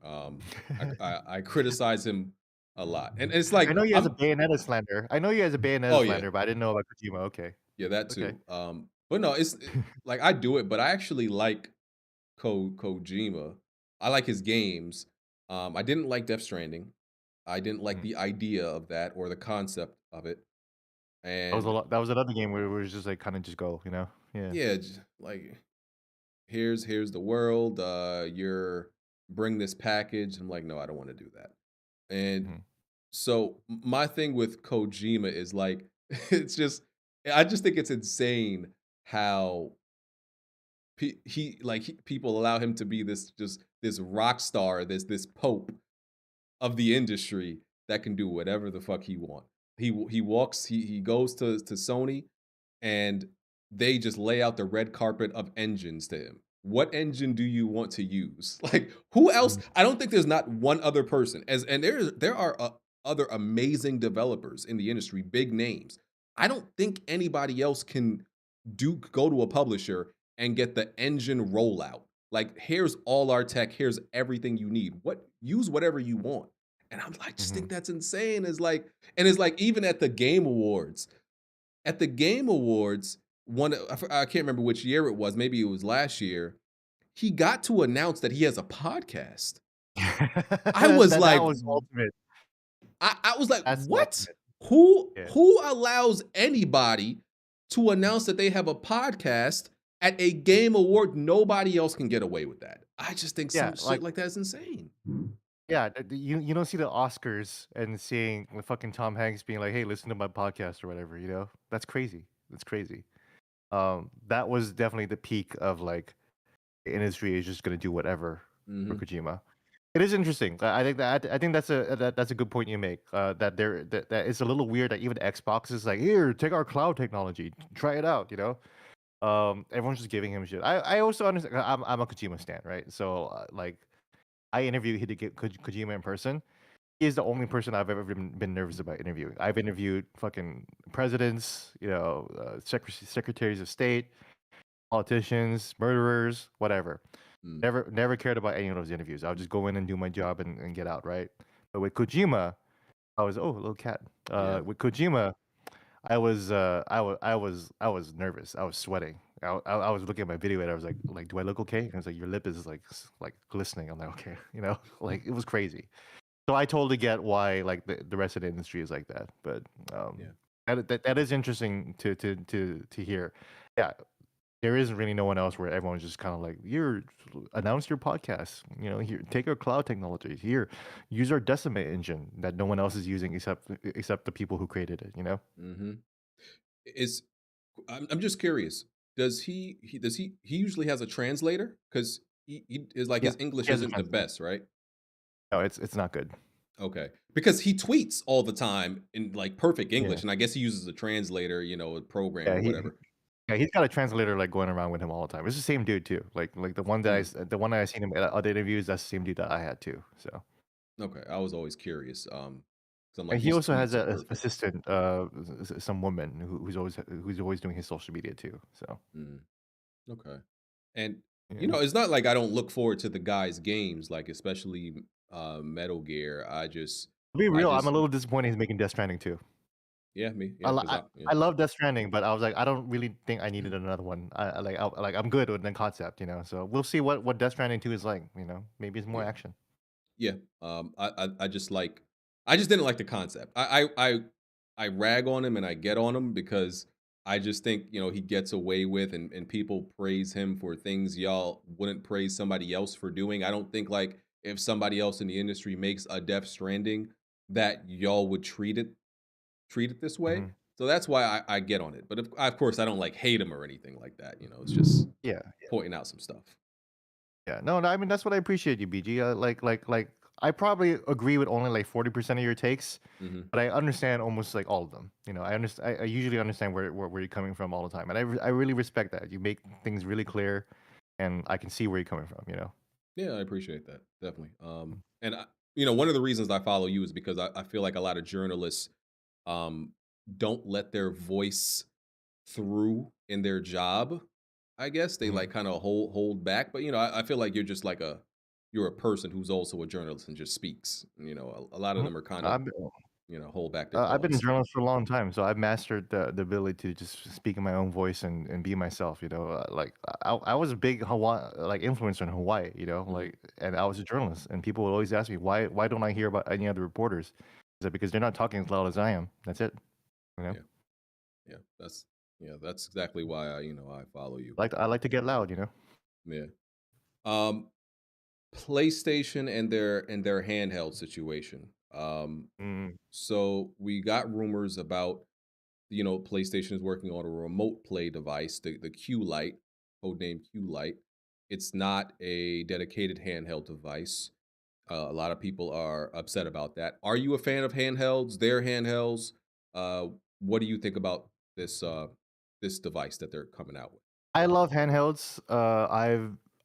I criticize him a lot, and it's I like know you as a I'm. Bayonetta slander. I know you as a Bayonetta Oh yeah, slander, but I didn't know about Kojima. Okay. yeah, that Okay. too. But no, like I do it, but I actually like Kojima. I like his games. I didn't like Death Stranding. I didn't like Mhm. the idea of that or the concept of it. That was a And lot that was another game where it was just like kinda just go, you know? Yeah. yeah, like here's the world. You're bring this package. I'm like, no, I don't want to do that. And Mhm. so my thing with Kojima is like, it's just, I just think it's insane how people allow him to be this just this rock star, this pope of the industry that can do whatever the fuck he want. He walks, he goes to Sony and they just lay out the red carpet of engines to him. What engine do you want to use? Like who else? Mhm. I don't think there's not one other person. And there are other amazing developers in the industry, big names. I don't think anybody else can do go to a publisher and get the engine rollout. Like here's all our tech, here's everything you need. What use whatever you want. And I'm like, just think Mhm. that's insane. And it's like even at the Game Awards, I can't remember which year it was. Maybe it was last year. He got to announce that he has a podcast. I was That like, was ultimate. I was like, That's the what? ultimate. Who Yeah. who allows anybody to announce that they have a podcast at a game award? Nobody else can get away with that. I just think Yeah, some shit like like that is insane. yeah, you don't see the Oscars and seeing the fucking Tom Hanks being like, "Hey, listen to my podcast," or whatever, you know? That's crazy. That's crazy. That was definitely the peak of, like, the industry is just gonna do whatever for Mhm. Kojima. It is interesting. I think that's a good point you make. That it's a little weird that even Xbox is like, here, take our cloud technology, try it out. You know, everyone's just giving him shit. I also understand. I'm a Kojima stan, right? So like, I interviewed Kojima in person. He is the only person I've ever been nervous about interviewing. I've interviewed fucking presidents, you know, secretaries of state, politicians, murderers, whatever. Mm. Never cared about any of those interviews. I would just go in and do my job and get out, right? But with Kojima, I was oh, little cat. Yeah. With Kojima, I was nervous. I was sweating. I was looking at my video and I was like, do I look okay? And I was like, your lip is like glistening. I'm like, okay, you know, like it was crazy. So I totally get why like the rest of the industry is like that, but Yeah. that is interesting to hear. Yeah, there is really no one else where everyone's just kind of like, "Here, announce your podcast. You know, here, take our cloud technology. Here, use our Decimate engine that no one else is using except the people who created it." You know? Hmm. Is I'm just curious. Does he usually has a translator? Because he is like Yeah, his English he has a isn't the translator. best, right? No, it's not good. Okay. Because he tweets all the time in like perfect Yeah, English, and I guess he uses a translator, a program yeah, or whatever. yeah, he's got a translator like going around with him all the time. It's the same dude too. Like Mm, the one that I seen him at other interviews. That's the same dude that I had too. So. okay. I was always curious. 'Cause I'm And like, he these also has tweets are a perfect. assistant, some woman who's always doing his social media too. So Mm, okay. And yeah, it's not like I don't look forward to the guy's games, like especially Metal Gear. to be I real, I'm a just little disappointed he's making Death Stranding too. yeah, me, I yeah, li- because I, yeah. I love Death Stranding, but I was like, I don't really think I needed another one. I'm good with the concept, you know. So we'll see what Death Stranding 2 is like. You know, maybe it's more Yeah. action. Yeah. I just like I just didn't like the concept. I rag on him and I get on him because I just think, he gets away with and people praise him for things y'all wouldn't praise somebody else for doing. I don't think like if somebody else in the industry makes a Death Stranding that y'all would treat it this way. Hmm. So that's why I get on it. But of course I don't like hate him or anything like that. It's just Yeah, pointing out some stuff. yeah. No, no. I mean, that's what I appreciate you, BG. I probably agree with only like 40% of your takes, Hmm. but I understand almost like all of them. You know, I understand. I usually understand where you're coming from all the time, and I really respect that. You make things really clear, and I can see where you're coming from. You know. Yeah, I appreciate that. Definitely. And one of the reasons I follow you is because I feel like a lot of journalists um, don't let their voice through in their job. I guess they like Mhm. kind of hold back, but I feel like you're just like you're a person who's also a journalist and just speaks. A lot of Mhm. them are kind of I've hold back their I've been a thoughts. journalist for a long time, so I've mastered the ability to just speak in my own voice and be myself. You know, I was a big Hawaii like influencer in Hawaii. You know, Hmm. and I was a journalist, and people would always ask me why don't I hear about any other reporters? Is that because they're not talking as loud as I am? That's it. You know, Yeah, yeah, that's exactly why I follow you. I like to get loud. You know. Yeah. Um, PlayStation and their handheld situation. Mm, So we got rumors about PlayStation is working on a remote play device, the Q Lite, codename Q Lite. It's not a dedicated handheld device. A lot of people are upset about that. Are you a fan of handhelds? Their handhelds? Uh, what do you think about this device that they're coming out with? I love handhelds.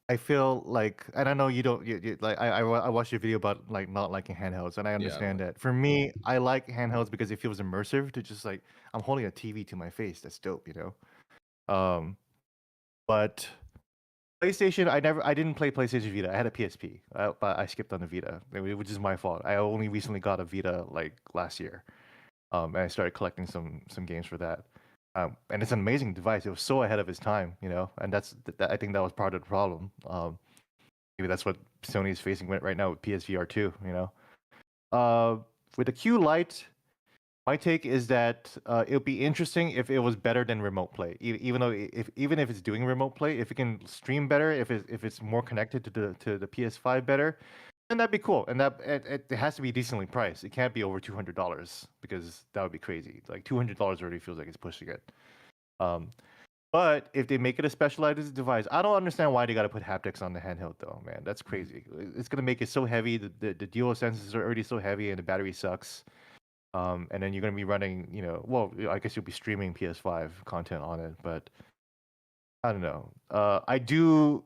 I feel like, and I know you don't. Like I watched your video about like not liking handhelds, and I Yeah, I don't understand like that. For me, I like handhelds because it feels immersive. To just like I'm holding a TV to my face. That's dope, you know. But PlayStation, I didn't play PlayStation Vita. I had a PSP, but I skipped on the Vita, which is my fault. I only recently got a Vita like last year. And I started collecting some games for that. And it's an amazing device. It was so ahead of its time, you know, and I think that was part of the problem. Maybe that's what Sony is facing right now with PSVR 2, you know. Uh, with the Q Lite, my take is that it would be interesting if it was better than remote play. Even though even if it's doing remote play, if it can stream better, if it's more connected to the PS5 better, then that'd be cool. And it has to be decently priced. It can't be over $200 because that would be crazy. Like $200 already feels like it's pushing it. Um, but if they make it a specialized device, I don't understand why they got to put haptics on the handheld though, man. That's Mhm. crazy. It's gonna make it so heavy. The dual senses are already so heavy, and the battery sucks. And then you're gonna be running, you know, well, I guess you'll be streaming PS5 content on it, but I don't know. I do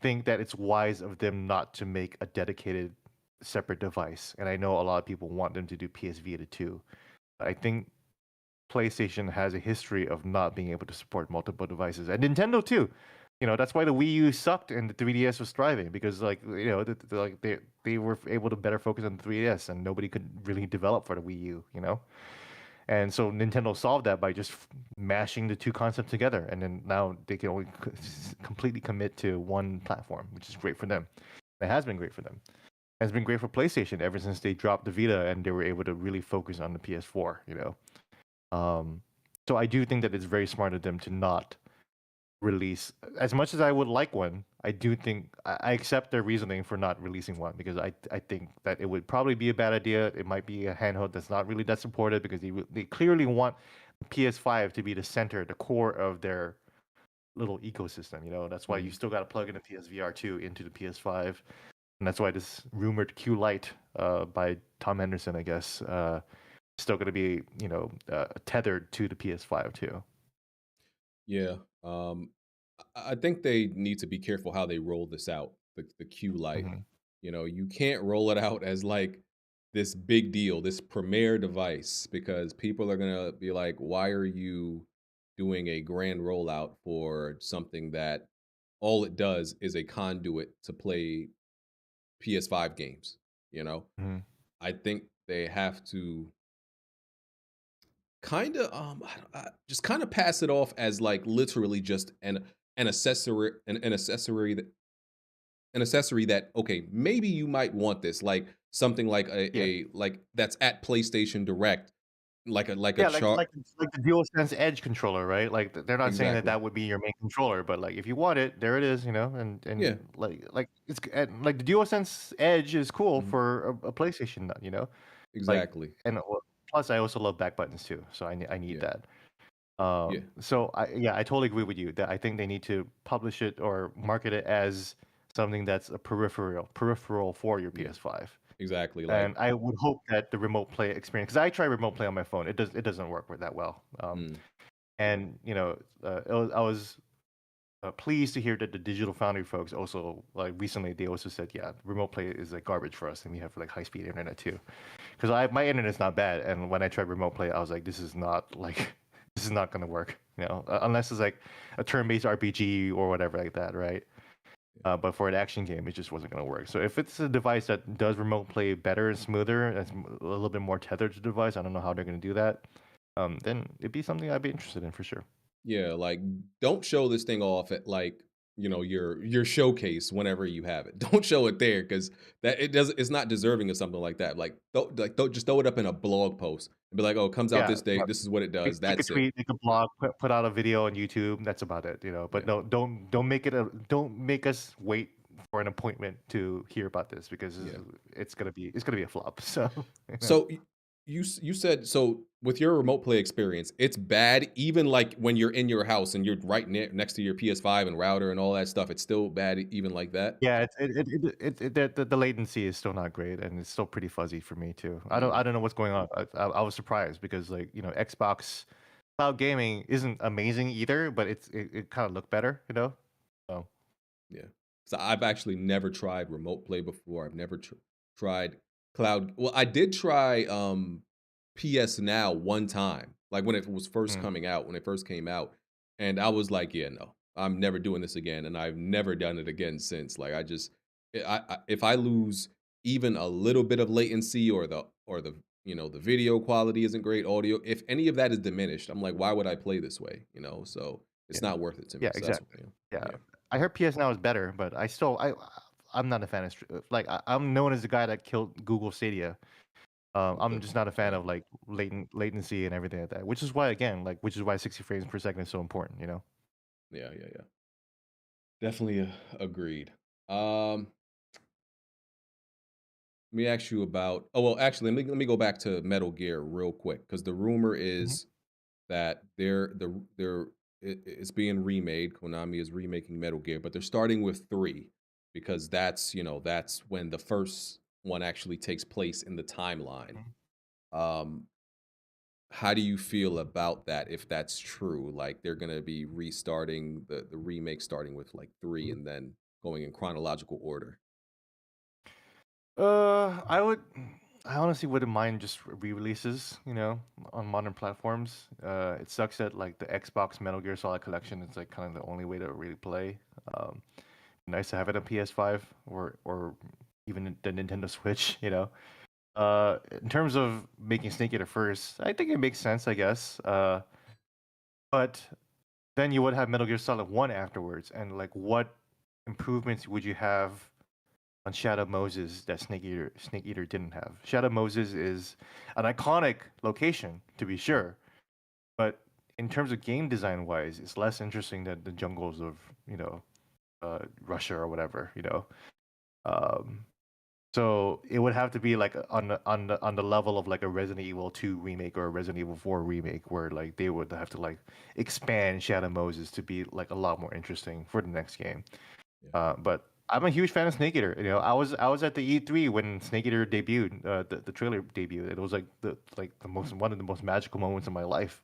think that it's wise of them not to make a dedicated separate device, and I know a lot of people want them to do PS Vita too. I think PlayStation has a history of not being able to support multiple devices, and Nintendo too. You know, that's why the Wii U sucked and the 3DS was thriving because, like, you know, they were able to better focus on the 3DS, and nobody could really develop for the Wii U. You know, and so Nintendo solved that by just mashing the two concepts together, and then now they can only completely commit to one platform, which is great for them. It has been great for them. And it's been great for PlayStation ever since they dropped the Vita and they were able to really focus on the PS4. Um, so I do think that it's very smart of them to not release. As much as I would like one, I do think I accept their reasoning for not releasing one because I think that it would probably be a bad idea. It might be a handheld that's not really that supported because they clearly want the PS5 to be the center, the core of their little ecosystem. That's why you Mhm. still got to plug in the PSVR 2 into the PS5, and that's why this rumored Q Lite by Tom Henderson, I guess, still going to be tethered to the PS5 too. Yeah. I think they need to be careful how they roll this out. The Q Lite. Hmm. You can't roll it out as like this big deal, this premier device, because people are gonna be like, "Why are you doing a grand rollout for something that all it does is a conduit to play PS5 games?" You know, Hmm. I think they have to kind of just kind of pass it off as like literally just an accessory an accessory that okay, maybe you might want this, like something like Yeah. a like that's at PlayStation Direct, like a Yeah, like chart. like like the DualSense Edge controller, right? Like they're not saying that Exactly. that would be your main controller, but like if you want it, there it is, Yeah. and like it's and, like the DualSense Edge is cool Mhm. for a PlayStation, like Exactly. and plus I also love back buttons too, so I need Yeah. that. Yeah. So yeah, I totally agree with you that I think they need to publish it or market it as something that's a peripheral for your Yeah. PS5. Exactly. Like, And I would hope that the remote play experience, because I try remote play on my phone, it doesn't work that well. mm, And I was pleased to hear that the Digital Foundry folks also like recently they also said, yeah, remote play is like garbage for us, and we have like high speed internet too. Because my internet's not bad, and when I tried remote play, I was like, this is not like this is not gonna work, unless it's like a turn-based RPG or whatever like that, right? But for an action game, it just wasn't going to work. So if it's a device that does remote play better and smoother, that's a little bit more tethered to the device, I don't know how they're going to do that. Then it'd be something I'd be interested in for sure. yeah, like don't show this thing off at like, your showcase whenever you have it. Don't show it there because it's not deserving of something like that. Just throw it up in a blog post and be like, oh, it comes out Yeah, this day, this is what it make, does. make a That's it. tweet, make a blog, put out a video on YouTube. That's about it. But Yeah. no, don't make us wait for an appointment to hear about this because Yeah. it's gonna be a flop. So you know. So you said so with your remote play experience, it's bad even like when you're in your house and you're right next to your PS5 and router and all that stuff. It's still bad even like that. Yeah, the latency is still not great, and it's still pretty fuzzy for me too. I don't Mm, I don't know what's going on. I was surprised because like Xbox cloud gaming isn't amazing either, but it kind of looked better, So yeah. So I've actually never tried remote play before. I've never tried cloud. Well, I did try PS Now one time, like when it was first mm, coming out, when it first came out, and I was like, yeah, no, I'm never doing this again, and I've never done it again since. Like I just, if I lose even a little bit of latency or the the video quality isn't great, audio, if any of that is diminished, I'm like, why would I play this way? So it's yeah, not worth it to yeah, me. So that's exactly. yeah, Yeah, yeah, I heard PS Now is better, but I'm not a fan of like I'm known as the guy that killed Google Stadia. I'm okay, just not a fan yeah, of like latency and everything like that, which is why 60 frames per second is so important. yeah, yeah, yeah. Definitely agreed. Um, Let me ask you about. Oh well, actually, let me go back to Metal Gear real quick because the rumor Mhm. is that it's being remade. Konami is remaking Metal Gear, but they're starting with 3 because that's when the first one actually takes place in the timeline. Mhm. Um, how do you feel about that if that's true? Like they're gonna be restarting the remake starting with like 3 and then going in chronological order. I honestly wouldn't mind just re-releases, on modern platforms. It sucks that like the Xbox Metal Gear Solid Collection is like kind of the only way to really play. Um, Nice to have it on PS5 or even the Nintendo Switch. In terms of making Snake Eater first, I think it makes sense, I guess. But then you would have Metal Gear Solid 1 afterwards, and like what improvements would you have on Shadow Moses that Snake Eater didn't have. Shadow Moses is an iconic location, to be sure, but in terms of game design wise, it's less interesting than the jungles of Russia or whatever. Um, so it would have to be like on the level of like a Resident Evil 2 remake or a Resident Evil 4 remake, where like they would have to like expand Shadow Moses to be like a lot more interesting for the next game. Yeah. But I'm a huge fan of Snake Eater. I was at the E3 when Snake Eater debuted, the trailer debuted. It was like the most one of the most magical moments of my life.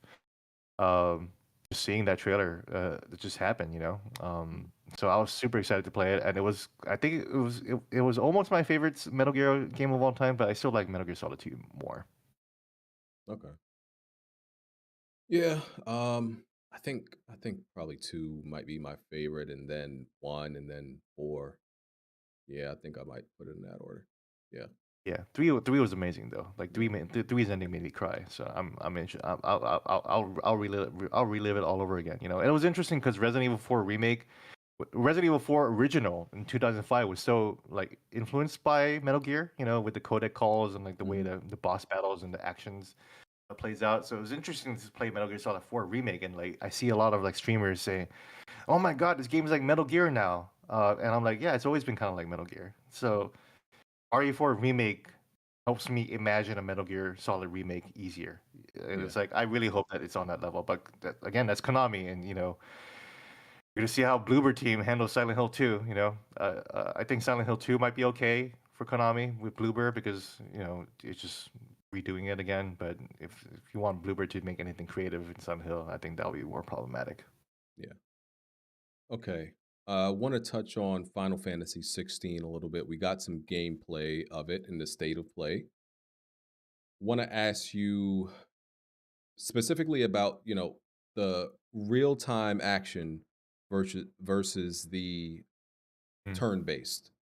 Um, just seeing that trailer, it just happened. Mhm. So I was super excited to play it, and I think it was almost my favorite Metal Gear game of all time, but I still like Metal Gear Solid 2 more. Okay. Yeah. I think probably two might be my favorite, and then one, and then four. Yeah, I think I might put it in that order. Yeah. Yeah, three was amazing though. Like Yeah. three's ending made me cry. So I'm interested. I'll relive it all over again. And it was interesting because Resident Evil 4 remake, Resident Evil 4 original in 2005 was so like influenced by Metal Gear. With the codec calls and like the way Mhm. the boss battles and the actions plays out. So it was interesting to play Metal Gear Solid 4 remake, and like I see a lot of like streamers saying, "Oh my God, this game is like Metal Gear now," and I'm like, "Yeah, it's always been kind of like Metal Gear." So RE4 remake helps me imagine a Metal Gear Solid remake easier. And Yeah. it's like I really hope that it's on that level. But again, that's Konami, and we're gonna see how Bloober Team handles Silent Hill 2. I think Silent Hill 2 might be okay for Konami with Bloober because it's just redoing it again. But if you want Bloober to make anything creative in Silent Hill, I think that would be more problematic. Yeah. Okay. I want to touch on Final Fantasy 16 a little bit. We got some gameplay of it in the state of play. Want to ask you specifically about, the real-time action versus the Mm, turn-based, mm.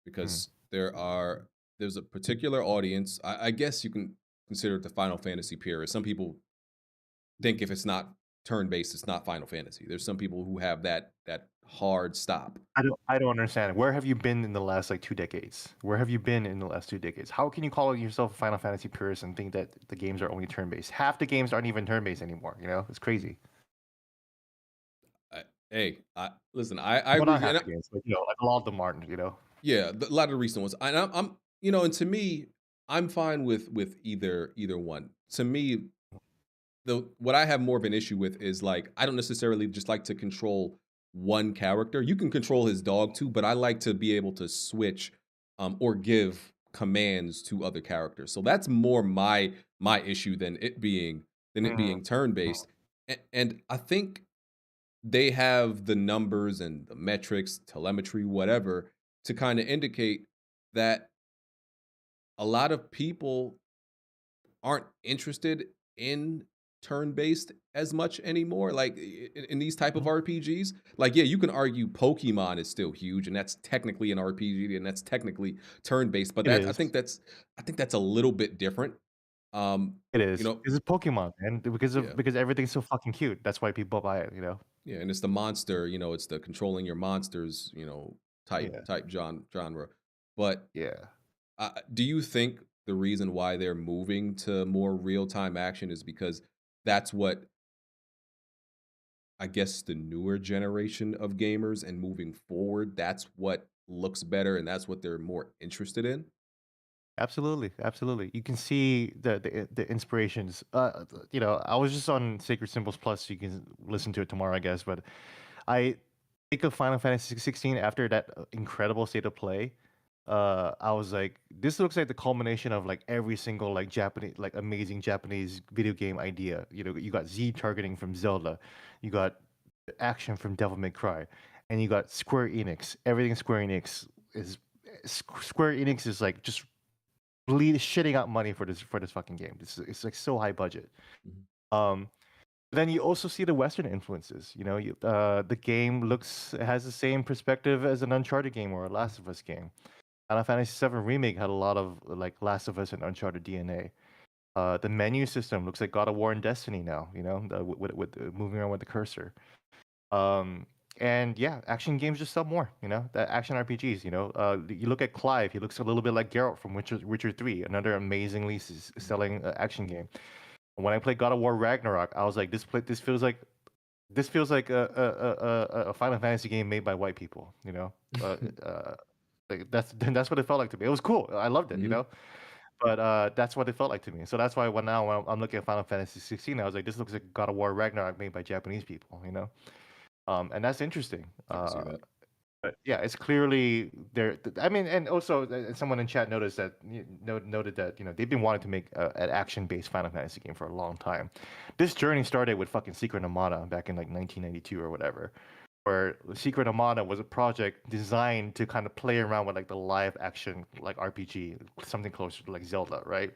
because there's a particular audience. I guess you can consider it the Final Fantasy purist. Some people think if it's not turn-based, it's not Final Fantasy. There's some people who have that hard stop. I don't understand. Where have you been in the last like 2 decades? Where have you been in the last 2 decades? How can you call yourself a Final Fantasy purist and think that the games are only turn-based? Half the games aren't even turn-based anymore. It's crazy. Hey, listen. I Well, not agree, half and the games, but like a lot of them aren't. yeah, a lot of the recent ones. And and to me, I'm fine with either one. To me, the what I have more of an issue with is like I don't necessarily just like to control one character. You can control his dog too, but I like to be able to switch or give commands to other characters. So that's more my issue than it being Mm, turn based. And I think they have the numbers and the metrics, telemetry, whatever, to kind of indicate that a lot of people aren't interested in turn-based as much anymore, like in these type of mm. RPGs. Like, yeah, you can argue Pokemon is still huge, and that's technically an RPG, and that's technically turn-based, but It that is. I think that's a little bit different. Um, It you is. know, Because it's Pokemon, and yeah, because everything's so fucking cute. That's why people buy it. yeah, and it's the monster, it's the controlling your monsters, type Yeah. type genre. But Yeah. do you think the reason why they're moving to more real time action is because that's what I guess the newer generation of gamers and moving forward, that's what looks better and that's what they're more interested in? Absolutely, absolutely. You can see the inspirations. I was just on Sacred Symbols Plus. You can listen to it tomorrow, I guess. But I think of Final Fantasy 16 after that incredible state of play. I was like, this looks like the culmination of like every single like Japanese, like amazing Japanese video game idea. You got Z targeting from Zelda, you got action from Devil May Cry, and you got Square Enix. Everything Square Enix is Square Enix is like just shitting out money for this fucking game. It's like so high budget. Mhm. Um, then you also see the Western influences. The game has the same perspective as an Uncharted game or a Last of Us game. Final Fantasy VII Remake had a lot of like Last of Us and Uncharted DNA. The menu system looks like God of War and Destiny now. With moving around with the cursor. Um, And yeah, action games just sell more, that action RPGs, you look at Clive, he looks a little bit like Geralt from Witcher 3, another amazingly selling action game. When I played God of War Ragnarok, I was like, this feels like a Final Fantasy game made by white people, uh, uh, like that's what it felt like to me. It was cool, I loved it, Mhm. but that's what it felt like to me. So that's why when I'm looking at Final Fantasy 16, I was like, this looks like God of War Ragnarok made by Japanese people, and that's interesting. I can see that. But yeah, it's clearly there. I mean, and also someone in chat noticed that noted that they've been wanting to make an action-based Final Fantasy game for a long time. This journey started with fucking Secret of Mana back in like 1992 or whatever, where Secret of Mana was a project designed to kind of play around with like the live action like RPG, something closer to like Zelda, right?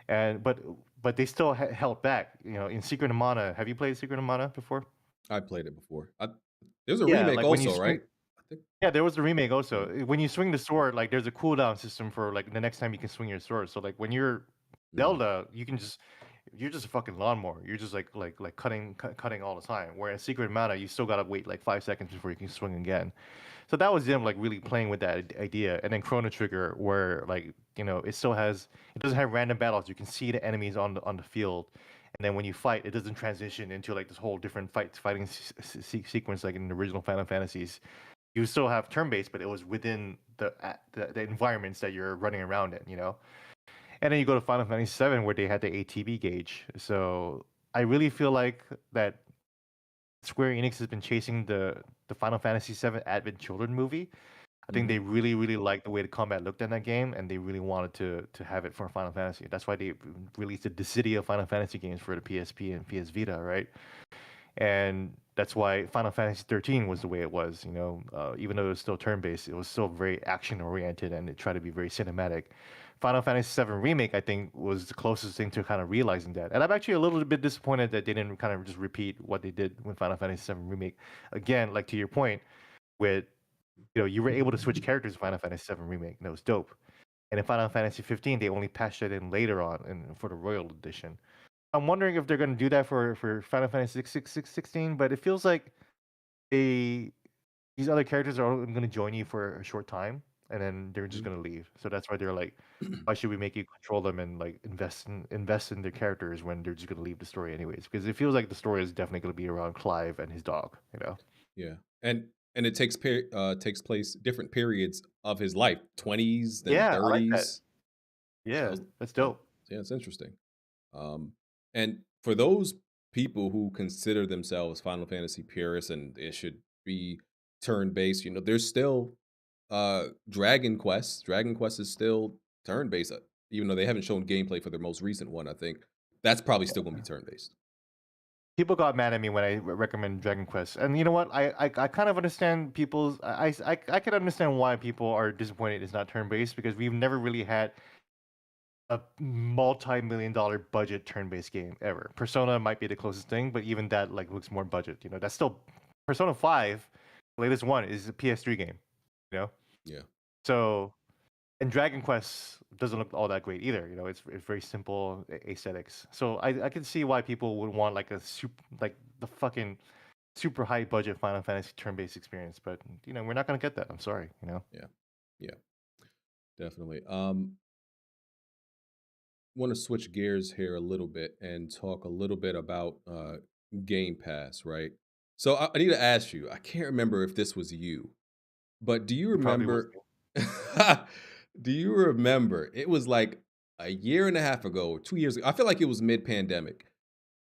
And but they still held back. In Secret of Mana, have you played Secret of Mana before? I played it before. There's a Yeah, remake like when you also, swing. right? I think. Yeah, there was the remake also. Yeah. When you swing the sword, like there's a cooldown system for like the next time you can swing your sword. So like when you're Mhm. Zelda, you're just a fucking lawnmower. You're just like cutting all the time. Whereas Secret of Mana, you still gotta wait like 5 seconds before you can swing again. So that was them like really playing with that idea. And then Chrono Trigger, where like it doesn't have random battles. You can see the enemies on the field, and then when you fight, it doesn't transition into like this whole different fighting sequence like in the original Final Fantasies. You still have turn based, but it was within the environments that you're running around in. And then you go to Final Fantasy VII, where they had the ATB gauge. So I really feel like that Square Enix has been chasing the Final Fantasy VII Advent Children movie. I think they Mhm. really, really liked the way the combat looked in that game, and they really wanted to have it for Final Fantasy. That's why they released the Dissidia Final Fantasy games for the PSP and PS Vita, right? And that's why Final Fantasy 13 was the way it was. Even though it was still turn-based, it was still very action-oriented, and it tried to be very cinematic. Final Fantasy 7 Remake, I think, was the closest thing to kind of realizing that. And I'm actually a little bit disappointed that they didn't kind of just repeat what they did with Final Fantasy 7 Remake. Again, like to your point, with you were able to switch characters in Final Fantasy 7 Remake, and it was dope. And in Final Fantasy 15, they only patched it in later on for the Royal Edition. I'm wondering if they're going to do that for Final Fantasy 16, but it feels like they these other characters are only going to join you for a short time, and then they're just Mhm. going to leave. So that's why they're like, why should we make you control them and like invest in their characters when they're just going to leave the story anyways? Because it feels like the story is definitely going to be around Clive and his dog. Yeah. And it takes place different periods of his life, 20s, then Yeah, I like that. 30s. Yeah, So that's yeah, dope. yeah, it's interesting. Um, and for those people who consider themselves Final Fantasy purists and it should be turn based, there's still Dragon Quest. Dragon Quest is still turn based, even though they haven't shown gameplay for their most recent one. I think that's probably still going to be turn based. People got mad at me when I recommend Dragon Quest, and you know what? I kind of understand people's. I can understand why people are disappointed it's not turn based because we've never really had a multi-million-dollar budget turn-based game ever. Persona might be the closest thing, but even that like looks more budget. That's still Persona 5, the latest one is a PS3 game. You know, Yeah. so and Dragon Quest doesn't look all that great either. It's very simple aesthetics. So I can see why people would want like a super like the fucking super high budget Final Fantasy turn-based experience, but we're not gonna get that. I'm sorry. Yeah. Yeah. Definitely. Want to switch gears here a little bit and talk a little bit about Game Pass, right? So I need to ask you. I can't remember if this was you, but do you It probably was. remember? Do you remember? It was like a year and a half ago, or 2 years ago. I feel like it was mid-pandemic. Mhm.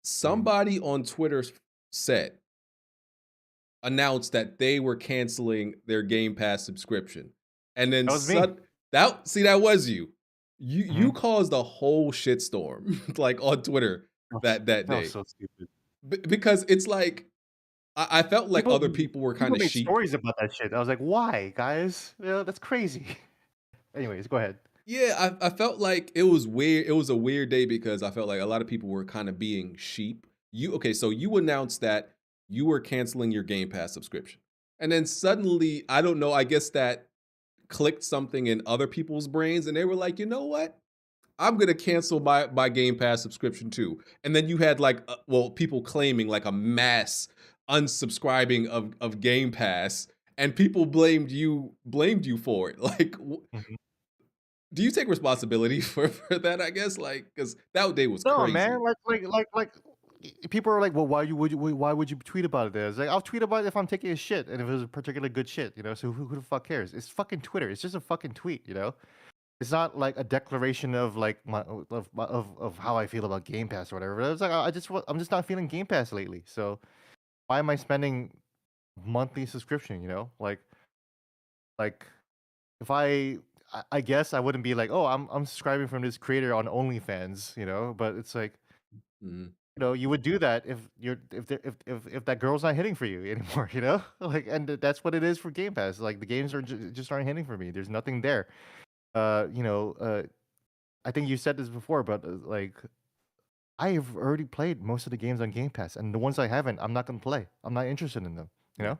Somebody on Twitter said announced that they were canceling their Game Pass subscription, and then That was me. that was you. You Mhm. caused a whole shitstorm like on Twitter that That was day so stupid. because it's like I felt like People other people were kind people of made sheep. stories about that shit. I was like, "Why, guys? That's crazy." Anyways, go ahead. Yeah, I felt like it was weird. It was a weird day because I felt like a lot of people were kind of being sheep. So you announced that you were canceling your Game Pass subscription, and then suddenly I don't know. I guess that clicked something in other people's brains and they were like, "You know what? I'm gonna cancel my Game Pass subscription too." And then you had like, people claiming like a mass unsubscribing of Game Pass, and people blamed you for it. Like, Mhm. do you take responsibility for that? I guess, like, because that day was No, man, crazy. people are like, "Well, why would you tweet about it then?" It's like, I'll tweet about it if I'm taking a shit and if it was a particularly good shit, you know? So who the fuck cares? It's fucking Twitter. It's just a fucking tweet, you know? It's not like a declaration of like of how I feel about Game Pass or whatever. It's like I'm just not feeling Game Pass lately. So why am I spending monthly subscription, you know? Like if I guess I wouldn't be like, "Oh, I'm subscribing from this creator on OnlyFans," you know? But it's like, Mhm. you know, you would do that if that girl's not hitting for you anymore, you know? Like, and that's what it is for Game Pass. Like the games are just aren't hitting for me. There's nothing there. You know, I think you said this before, but like I've already played most of the games on Game Pass, and the ones I haven't, I'm not gonna play. I'm not interested in them. You Yeah. know.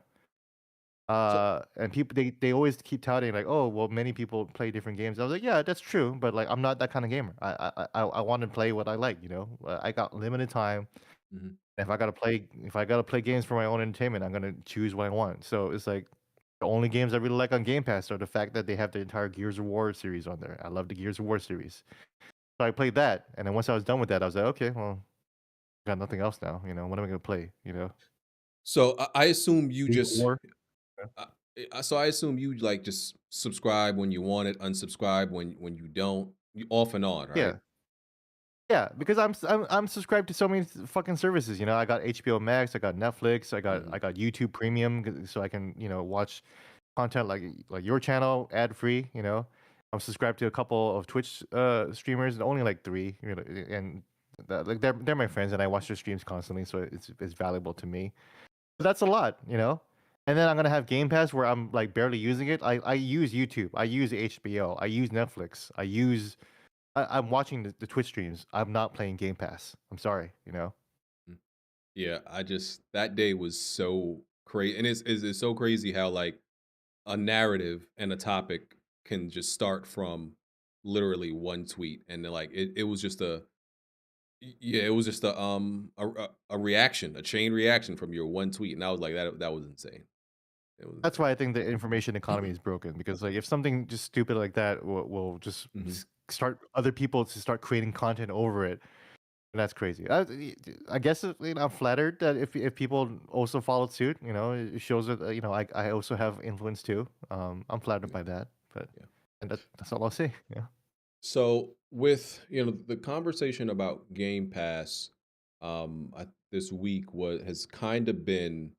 So And people they always keep touting like, oh, well, many people play different games. I was like, yeah, that's true, but like, I'm not that kind of gamer. I want to play what I like. You know, I got limited time. mhm. If I gotta play games for my own entertainment, I'm gonna choose what I want. So it's like the only games I really like on Game Pass are the fact that they have the entire Gears of War series on there. I love the Gears of War series. So I played that, and then once I was done with that, I was like, okay, well, got nothing else now. You know, what am I gonna play? You know, So I assume you League of just. War. Yeah. Uh, so I assume you like just subscribe when you want it, unsubscribe when you don't, you off and on, right? Yeah, yeah, because I'm subscribed to so many fucking services. You know, I got HBO Max, I got Netflix, Mhm. I got YouTube Premium, so I can watch content like your channel ad free. You know, I'm subscribed to a couple of Twitch streamers, only like three. You know, and like they're my friends, and I watch their streams constantly, so it's valuable to me. But that's a lot, you know. And then I'm gonna have Game Pass where I'm like barely using it. I use YouTube, I use HBO, I use Netflix, I'm watching the Twitch streams. I'm not playing Game Pass. I'm sorry, you know. Mm. Yeah, I just that day was so crazy, and it's so crazy how like a narrative and a topic can just start from literally one tweet, and then, like it was just yeah, it was just a reaction, a chain reaction from your one tweet, and I was like that was insane. It was That's insane. why I think the information economy is broken because like if something just stupid like that will just Mhm. start other people to start creating content over it, and that's crazy. I guess I'm flattered that if people also followed suit, you know, it shows that I also have influence too. I'm flattered Yeah, by that, but yeah. and that's all I'll say. Yeah. So with the conversation about Game Pass, this week was has kind of been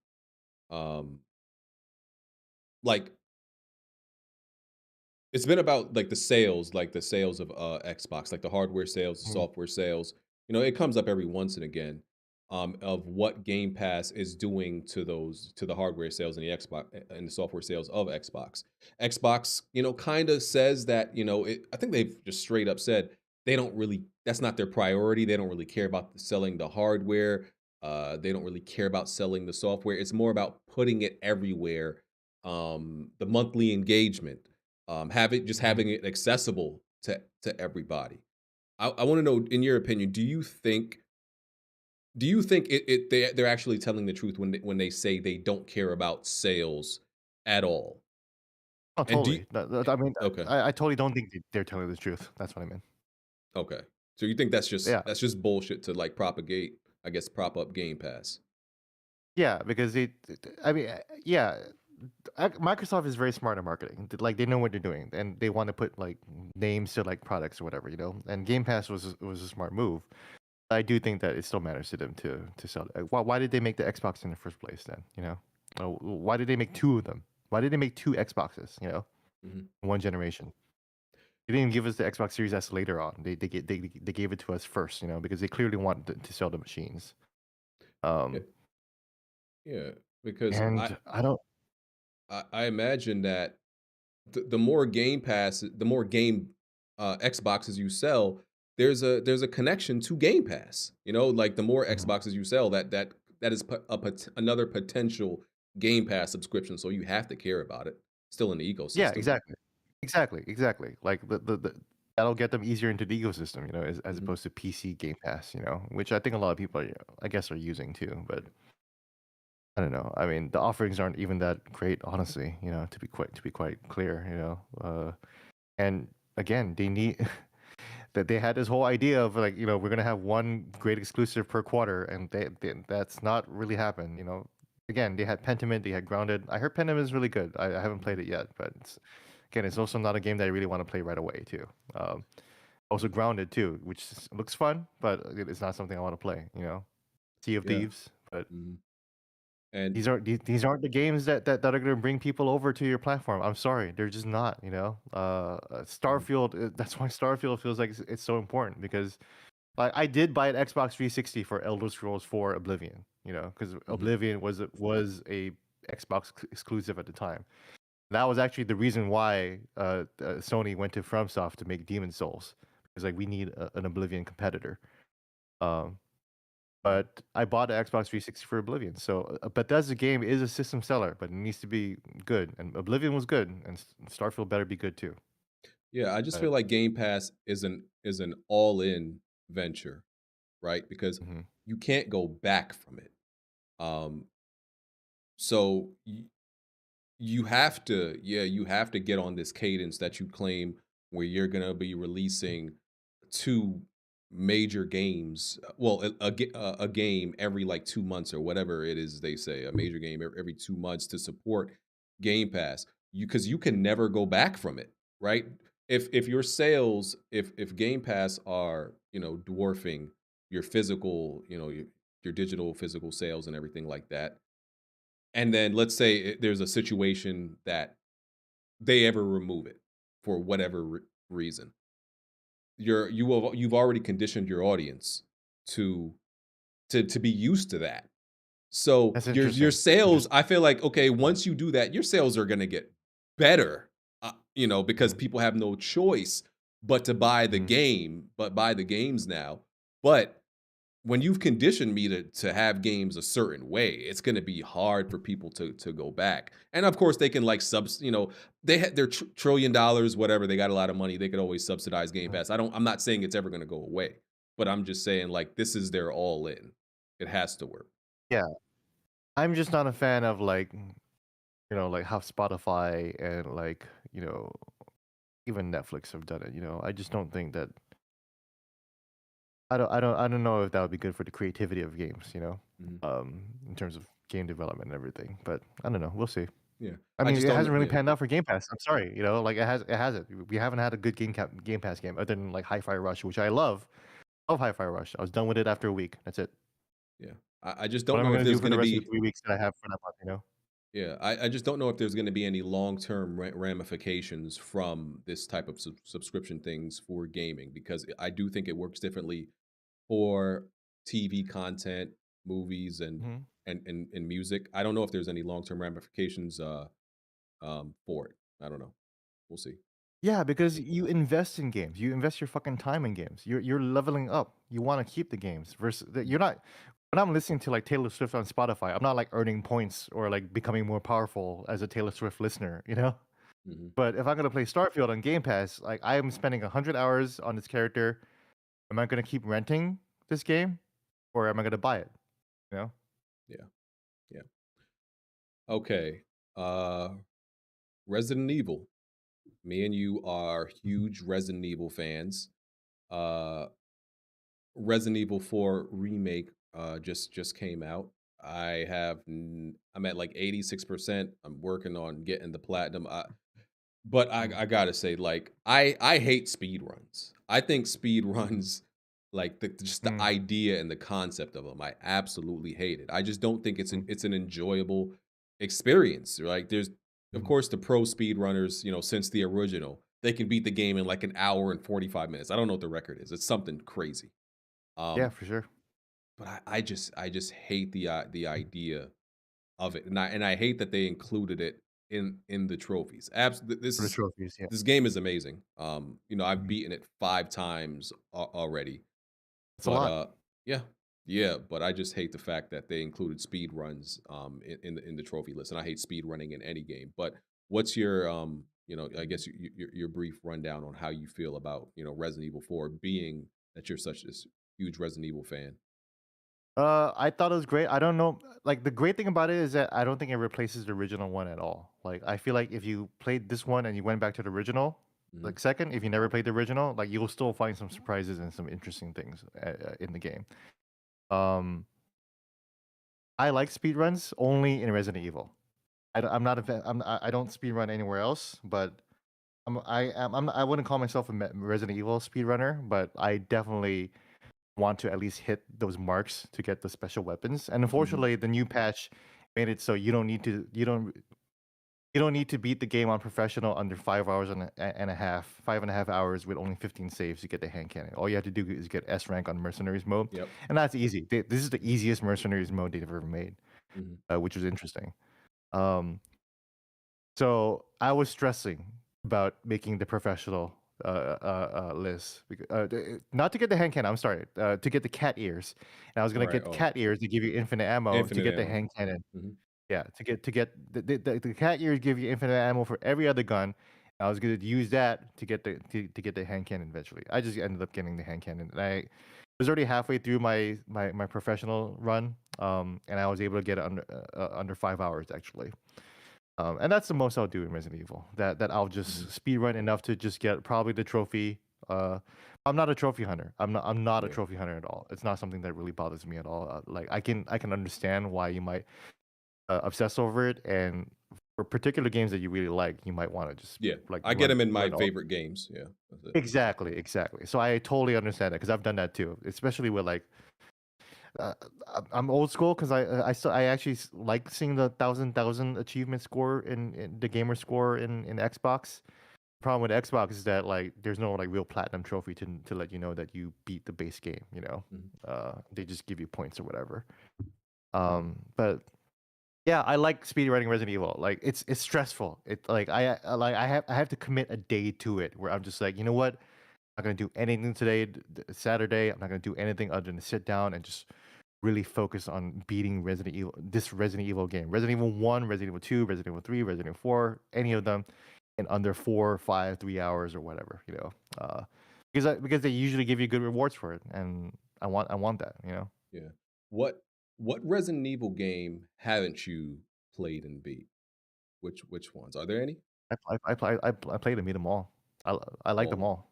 um, like it's been about like the sales of Xbox, like the hardware sales, the Mhm. software sales. It comes up every once and again of what Game Pass is doing to the hardware sales and the Xbox and the software sales of Xbox. Xbox, kind of says that I think they've just straight up said they don't really that's not their priority. They don't really care about selling the hardware. They don't really care about selling the software. It's more about putting it everywhere. The monthly engagement Mhm. having it accessible to everybody. I want to know, in your opinion, do you think they're actually telling the truth when they say they don't care about sales at all? Oh, And do you, totally. I mean, okay, I totally don't think they're telling the truth. That's what I mean. okay, so you think Yeah, that's just bullshit to like propagate, I guess, prop up Game Pass? yeah, because I mean, yeah, Microsoft is very smart at marketing. Like they know what they're doing, and they want to put like names to like products or whatever, you know. And Game Pass was a smart move. I do think that it still matters to them to sell it. Why did they make the Xbox in the first place then? You know, why did they make two of them? Why did they make two Xboxes? You know, Mhm. in one generation. They didn't give us the Xbox Series S later on. They gave it to us first. You know, because they clearly wanted to sell the machines. Yeah, Um, yeah, because and I don't. I imagine that the more Game Pass, the more game Xboxes you sell, there's a connection to Game Pass. Like the more Mhm. Xboxes you sell, that is another potential Game Pass subscription. So you have to care about it. Still in the Yeah, ecosystem. exactly. Exactly. Like that'll get them easier into the ecosystem, you know, as Mhm. opposed to PC Game Pass, you know, which I think a lot of people are, I guess, are using too. But I don't know. I mean, the offerings aren't even that great, honestly. To be quite clear. And again, they need that they had this whole idea of like we're gonna have one great exclusive per quarter, and that's not really happened. Again, they had Pentiment, they had Grounded. I heard Pentiment is really good. I haven't played Mhm. it yet, but again, it's also not a game that I really want to play right away too. Also Grounded too, which looks fun, but it's not something I want to play. Sea of Yeah. Thieves, but Mhm. And these aren't the games that are going to bring people over to your platform. I'm sorry, they're just not. Mhm. Starfield. That's why Starfield feels like it's so important because like I did buy an Xbox 360 for Elder Scrolls 4 Oblivion. Because Mhm. Oblivion was a Xbox exclusive at the time. That was actually the reason why Sony went to FromSoft to make Demon Souls because like we need an Oblivion competitor. Um, Mhm. but I bought an Xbox 360 for Oblivion. So Bethesda game is a system seller, but it needs to be good. And Oblivion was good, and Starfield better be good too. Yeah, I just But feel like Game Pass is an all-in venture, right? Because mhm. you can't go back from it. Um, so you have to, yeah, you have to get on this cadence that you claim where you're gonna be releasing 2 major games, well, a game every, like, 2 months or whatever it is they say, a major game every 2 months to support Game Pass. Because you can never go back from it, right? If your sales if Game Pass are, dwarfing your physical, your digital physical sales and everything like that, and then let's say there's a situation that they ever remove it for whatever reason. You've already conditioned your audience to to be used to that. So That's your interesting. sales, Interesting. I feel like okay, Yeah. once you do that, your sales are going to get better. Because Mhm. people have no choice but to buy the Mhm. game, but buy the games now. But when you've conditioned me to have games a certain way, it's going to be hard for people to go back. And of course, they can like they had their $1 trillion, whatever. They got a lot of money. They could always subsidize Game Mhm. Pass. I'm not saying it's ever going to go away, but I'm just saying like this is their all in. It has to work. Yeah, I'm just not a fan of like how Spotify and like even Netflix have done it. I just don't think that I don't know if that would be good for the creativity of games. Mhm. In terms of game development and everything. But I don't know. We'll see. Yeah, I I mean, just it don't. hasn't really Yeah, panned out for Game Pass. I'm sorry, like it hasn't. We haven't had a good Game Pass game other than like Hi-Fi Rush, which I love. Love Hi-Fi Rush. I was done with it after a week. That's it. yeah. I just What don't am I know if gonna do there's for going the to rest of the be. 3 weeks that I have for that month? Yeah, I just don't know if there's going to be any long-term ramifications from this type of subscription things for gaming because I do think it works differently for TV content, movies, and Mhm. and music. I don't know if there's any long-term ramifications for it. I don't know. We'll see. Yeah, because you invest in games. You invest your fucking time in games. You're leveling up. You want to keep the games versus that Mm, you're not. When I'm listening to like Taylor Swift on Spotify, I'm not like earning points or like becoming more powerful as a Taylor Swift listener. mhm. But if I'm gonna play Starfield on Game Pass, like I am spending 100 hours on this character. Am I gonna keep renting this game, or am I gonna buy it? You know? Yeah, yeah. Okay. Uh, Resident Evil. Me and you are huge Resident Evil fans. Uh, Resident Evil 4 remake just came out. I'm at like 86%. I'm working on getting the platinum. But I Mm, I gotta say, like, I hate speed runs. I think speed runs, like just the mm, idea and the concept of them, I absolutely hate it. I just don't think it's mm, an enjoyable experience. Like, there's of mm. course the pro speed runners, since the original, they can beat the game in like an hour and 45 minutes. I don't know what the record is. It's something crazy. Yeah, Um, for sure. but I just hate the idea of it, and I hate that they included it in the trophies. For the trophies, yeah. This game is amazing. I've Mhm. beaten it 5 times already, It's a but lot. yeah, yeah. But I just hate the fact that they included speed runs in the trophy list, and I hate speed running in any game. But what's your I guess your brief rundown on how you feel about Resident Evil 4 being that you're such this huge Resident Evil fan? I thought it was great. I don't know, like the great thing about it is that I don't think it replaces the original one at all. Like I feel like if you played this one and you went back to the original, Mhm. like second, if you never played the original, like you'll still find some surprises and some interesting things in the game. Um, I like speedruns only in Resident Evil. I'm not a I don't speedrun anywhere else, but I wouldn't call myself a Resident Evil speedrunner, but I definitely want to at least hit those marks to get the special weapons. And Mhm. unfortunately, the new patch made it so you don't need to beat the game on professional under 5 hours and a half, 5.5 hours with only 15 saves to get the hand cannon. All you have to do is get S rank on mercenaries mode, Yep. and that's easy. This is the easiest mercenaries mode they've ever made, Mhm. which was interesting. Um, so I was stressing about making the professional list, not to get the hand cannon. I'm sorry, to get the cat ears. And I was gonna Right. get the Oh, cat ears to give you infinite ammo to infinite get the ammo. hand cannon. Mhm. Yeah, to get the cat ears give you infinite ammo for every other gun. I was gonna use that to get to get the hand cannon eventually. I just ended up getting the hand cannon, and I was already halfway through my professional run, and I was able to get it under 5 hours actually. And that's the most I'll do in Resident Evil. That I'll just Mhm. speed run enough to just get probably the trophy. I'm not a trophy hunter. I'm not a Yeah. trophy hunter at all. It's not something that really bothers me at all. Like I can understand why you might obsess over it, and for particular games that you really like, you might want to just Yeah. like I get them in my run all. favorite games. Yeah. That's it. Exactly, exactly. So I totally understand that because I've done that too, especially with like uh, I'm old school because I actually like seeing the thousand achievement score in the gamer score in Xbox. Problem with Xbox is that like there's no like real platinum trophy to let you know that you beat the base game. You know, Mhm. they just give you points or whatever. But yeah, I like speedrunning Resident Evil. Like it's stressful. It like I have to commit a day to it where I'm just like, you know what? I'm not gonna do anything today, Saturday. I'm not gonna do anything other than sit down and just really focus on beating this Resident Evil game. Resident Evil 1, Resident Evil 2, Resident Evil 3, Resident Evil 4, any of them in under 4, 5, 3 hours or whatever, you know. Because they usually give you good rewards for it, and I want that, you know. Yeah. What what Resident Evil game haven't you played and beat? Which ones? Are there any? I played them, beat them all. I like All them of them. all.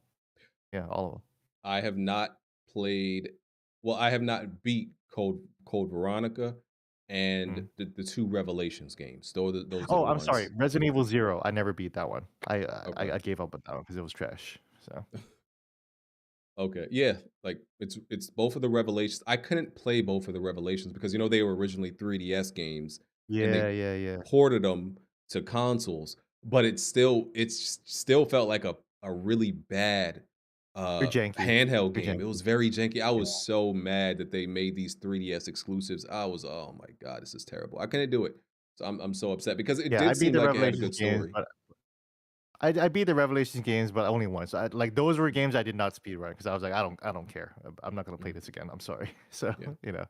Yeah, all of them. I have not played well, I have not beat Code Veronica and Mm. the 2 Revelations games. Those are Oh, the I'm sorry. ones. Resident Evil 0. I never beat that one. Okay. I gave up on that one because it was trash. So Okay, yeah, like, it's both of the Revelations. I couldn't play both of the Revelations because, they were originally 3DS games, and yeah, they yeah, yeah. ported them to consoles, but it still felt like a really bad, You're janky. handheld You're game. It janky. was very janky. I Yeah. was so mad that they made these 3DS exclusives. Oh my god, this is terrible. I couldn't do it. So I'm so upset because it Yeah, I did beat seem the like it had a Revelations good games, story. but I beat the Revelations games, but only once. Like those were Mhm, games I did not speedrun because I was like, I don't care. I'm not gonna play mhm. this again. I'm sorry. So Yeah, you know,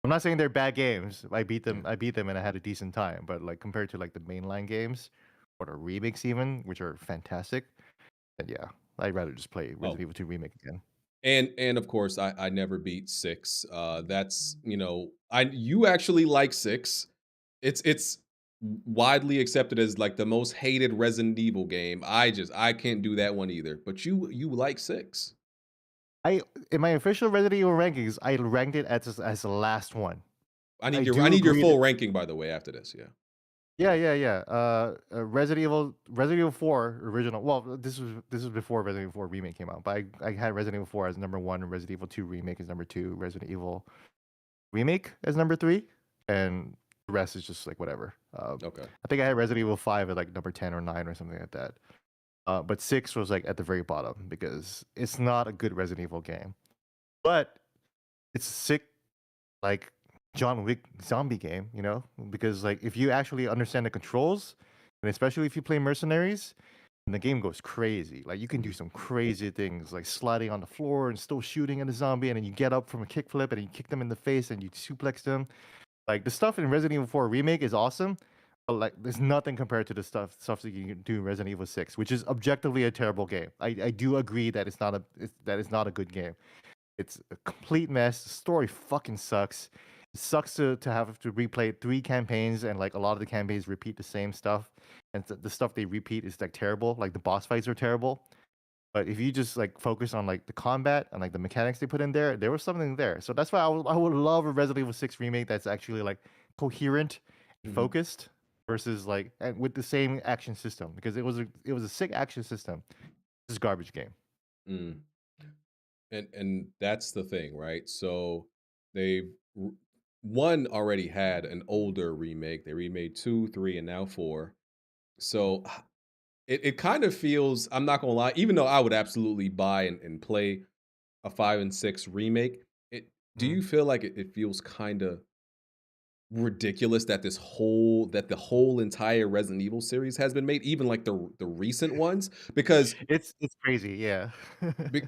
I'm not saying they're bad games. yeah. I beat them, and I had a decent time. But like compared to like the mainline games or the remakes even, which are fantastic, then yeah, I'd rather just play Resident Oh, Evil 2 remake again. and of course, I never beat 6. That's, I you actually like 6. It's widely accepted as, like, the most hated Resident Evil game. I can't do that one either, but you like 6. I in my official Resident Evil rankings, I ranked it as the last one. I I do need your agree that full ranking, by the way, after this, yeah. yeah, yeah, yeah. Resident Evil 4 original. Well, this was before Resident Evil 4 remake came out, but I had Resident Evil 4 as number one, and Resident Evil 2 remake is number two, Resident Evil remake as number three, and the rest is just like whatever. Okay. I think I had Resident Evil 5 at like number 10 or 9 or something like that. But 6 was like at the very bottom because it's not a good Resident Evil game, but it's a sick like John Wick zombie game, you know? Because like if you actually understand the controls, and especially if you play mercenaries, and the game goes crazy. Like you can do Mhm. some crazy things, like sliding on the floor and still shooting at a zombie, and then you get up from a kickflip and you kick them in the face and you suplex them. Like the stuff in Resident Evil 4 remake is awesome, but like there's nothing compared to the stuff that you can do in Resident Evil 6, which is objectively a terrible game. I do agree that it's not a good game. It's a complete mess. The story fucking sucks. It sucks to have to replay 3 campaigns and, like, a lot of the campaigns repeat the same stuff, and the stuff they repeat is, like, terrible, like, the boss fights are terrible. But if you just, like, focus on, like, the combat and, like, the mechanics they put in there, there was something there. So that's why I would love a Resident Evil 6 remake that's actually, like, coherent and Mhm. focused versus, like, and with the same action system because it was a sick action system. This is garbage game. Mm. And that's the thing, right? So they've r- one already had an older remake. They remade 2, 3, and now 4. So it kind of feels, I'm not gonna lie, even though I would absolutely buy and play a 5 and 6 remake, do Mhm. you feel like it feels kind of ridiculous that the whole entire Resident Evil series has been made, even like the recent ones? Because It's crazy, yeah.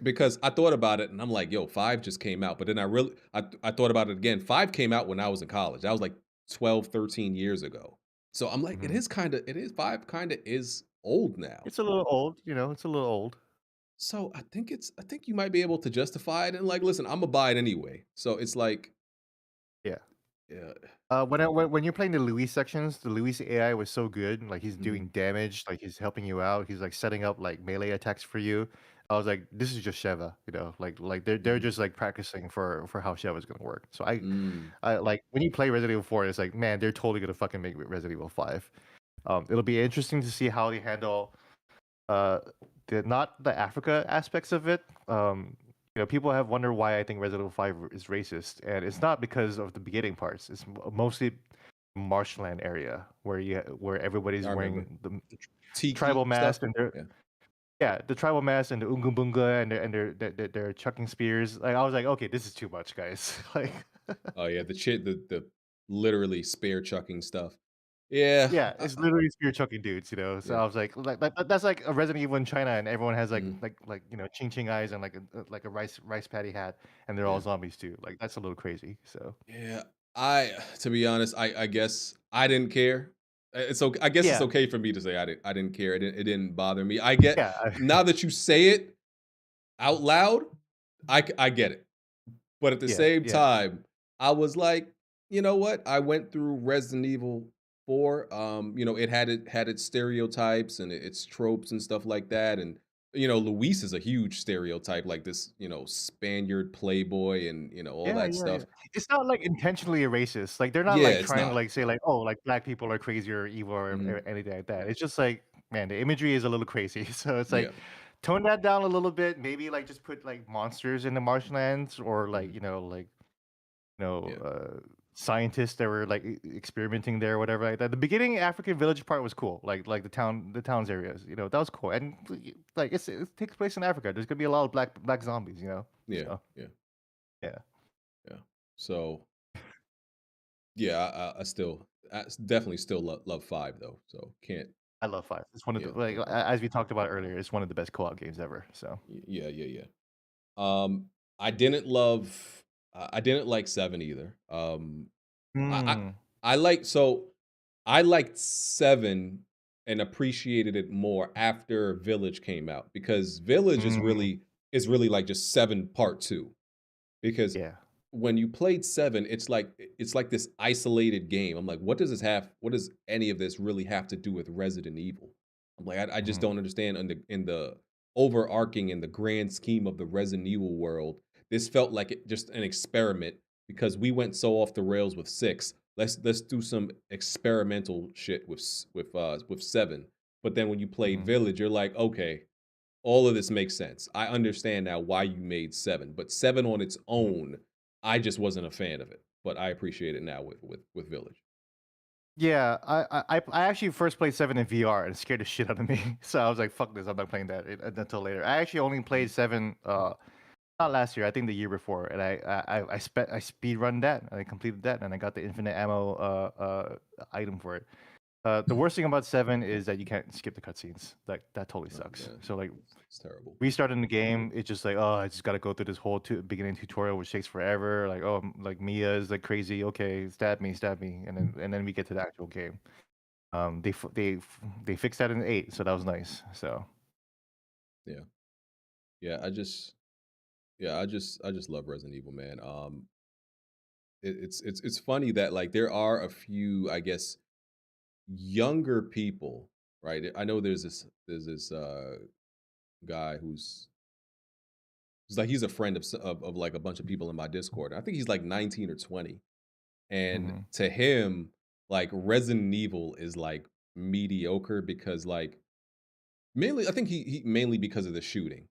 because I thought about it and I'm like, yo, 5 just came out. But then I thought about it again. 5 came out when I was in college. That was like 12, 13 years ago. So I'm like, Mhm. 5 kind of is old now. It's a little old, it's a little old. So I think you might be able to justify it and like, listen, I'm gonna buy it anyway. So it's like, Yeah. yeah. When you're playing the Luis sections, the Luis AI was so good. Like he's Mhm, doing damage, like he's helping you out. He's like setting up like melee attacks for you. I was like, this is just Sheva, like they're mhm, just like practicing for how Sheva's gonna work. So mm, I like when you play Resident Evil 4, it's like, man, they're totally gonna fucking make Resident Evil 5. It'll be interesting to see how they handle uh not the Africa aspects of it. People have wondered why I think Resident Evil 5 is racist, and it's not because of the beginning parts. It's mostly marshland area where everybody's I remember. wearing the Tiki tribal stuff. mask and they're Yeah. yeah, the tribal mask and the unga bunga and they're chucking spears. Like I was like, okay, this is too much, guys. Like Oh yeah, the literally spear chucking stuff. Yeah. yeah, it's literally spear chucking dudes. So Yeah. I was like that's like a Resident Evil in China, and everyone has like Mhm, ching ching eyes and like a rice patty hat, and they're all yeah. zombies too. Like that's a little crazy. So Yeah, to be honest, I guess I didn't care. It's okay. I guess it's yeah, okay for me to say I didn't care. It didn't bother me. I get yeah, now that you say it out loud, I get it. But at the yeah, same yeah. time, I was like, you know what? I went through Resident Evil 4. It had its stereotypes and its tropes and stuff like that. And Luis is a huge stereotype, like this, Spaniard playboy and all Yeah, that yeah, yeah. stuff. It's not like intentionally racist. Like they're not Yeah, like it's trying to not. like say like, oh, like black people are crazy or evil or Mhm. anything like that. It's just like, man, the imagery is a little crazy. So it's like Yeah. tone that down a little bit. Maybe like just put like monsters in the marshlands or like, Mhm. you know, Yeah. uh scientists that were like experimenting there or whatever like that. The beginning African village part was cool. Like the towns areas, that was cool. And like it takes place in Africa. There's gonna be a lot of black zombies. Yeah. So Yeah. yeah. Yeah. So, yeah, definitely still love 5 though. So, can't I love 5. It's one of the yeah, like, can't a fault that. as we talked about earlier, it's one of the best co-op games ever, so Yeah, yeah, yeah. I didn't love I didn't like 7 either. I Mm, I like so I liked 7 and appreciated it more after Village came out because Village mm, is really like just 7 part 2. Because yeah, when you played 7, it's like this isolated game. I'm like, what does any of this really have to do with Resident Evil? I'm like, I just mhm, don't understand in the overarching in the grand scheme of the Resident Evil world. This felt like just an experiment because we went so off the rails with 6. Let's do some experimental shit with 7. But then when you played mhm, Village, you're like, okay, all of this makes sense. I understand now why you made 7, but 7 on its mhm. own, I just wasn't a fan of it. But I appreciate it now with Village. Yeah, I actually first played 7 in VR and it scared the shit out of me, so I was like, "Fuck this, I'm not playing that until later." I actually only Mhm. played 7, not last year, I think the year before, and I speed run that, and I completed that, and I got the infinite ammo, item for it. The worst thing about 7 is that you can't skip the cutscenes, like, that totally Oh sucks. man, So, like, it's terrible. restarting the game, it's just like, oh, I just gotta go through this whole beginning tutorial, which takes forever. Like, oh, like Mia is like crazy. Okay, stab me, and then we get to the actual game. They fixed that in 8, so that was nice. So Yeah, yeah. Yeah, I just love Resident Evil, man. It's funny that like there are a few, I guess, younger people, right? I know there's this guy who's like he's a friend of like a bunch of people in my Discord. I think he's like 19 or 20. And Mhm, to him, like Resident Evil is like mediocre because like mainly I think he mainly because of the shooting.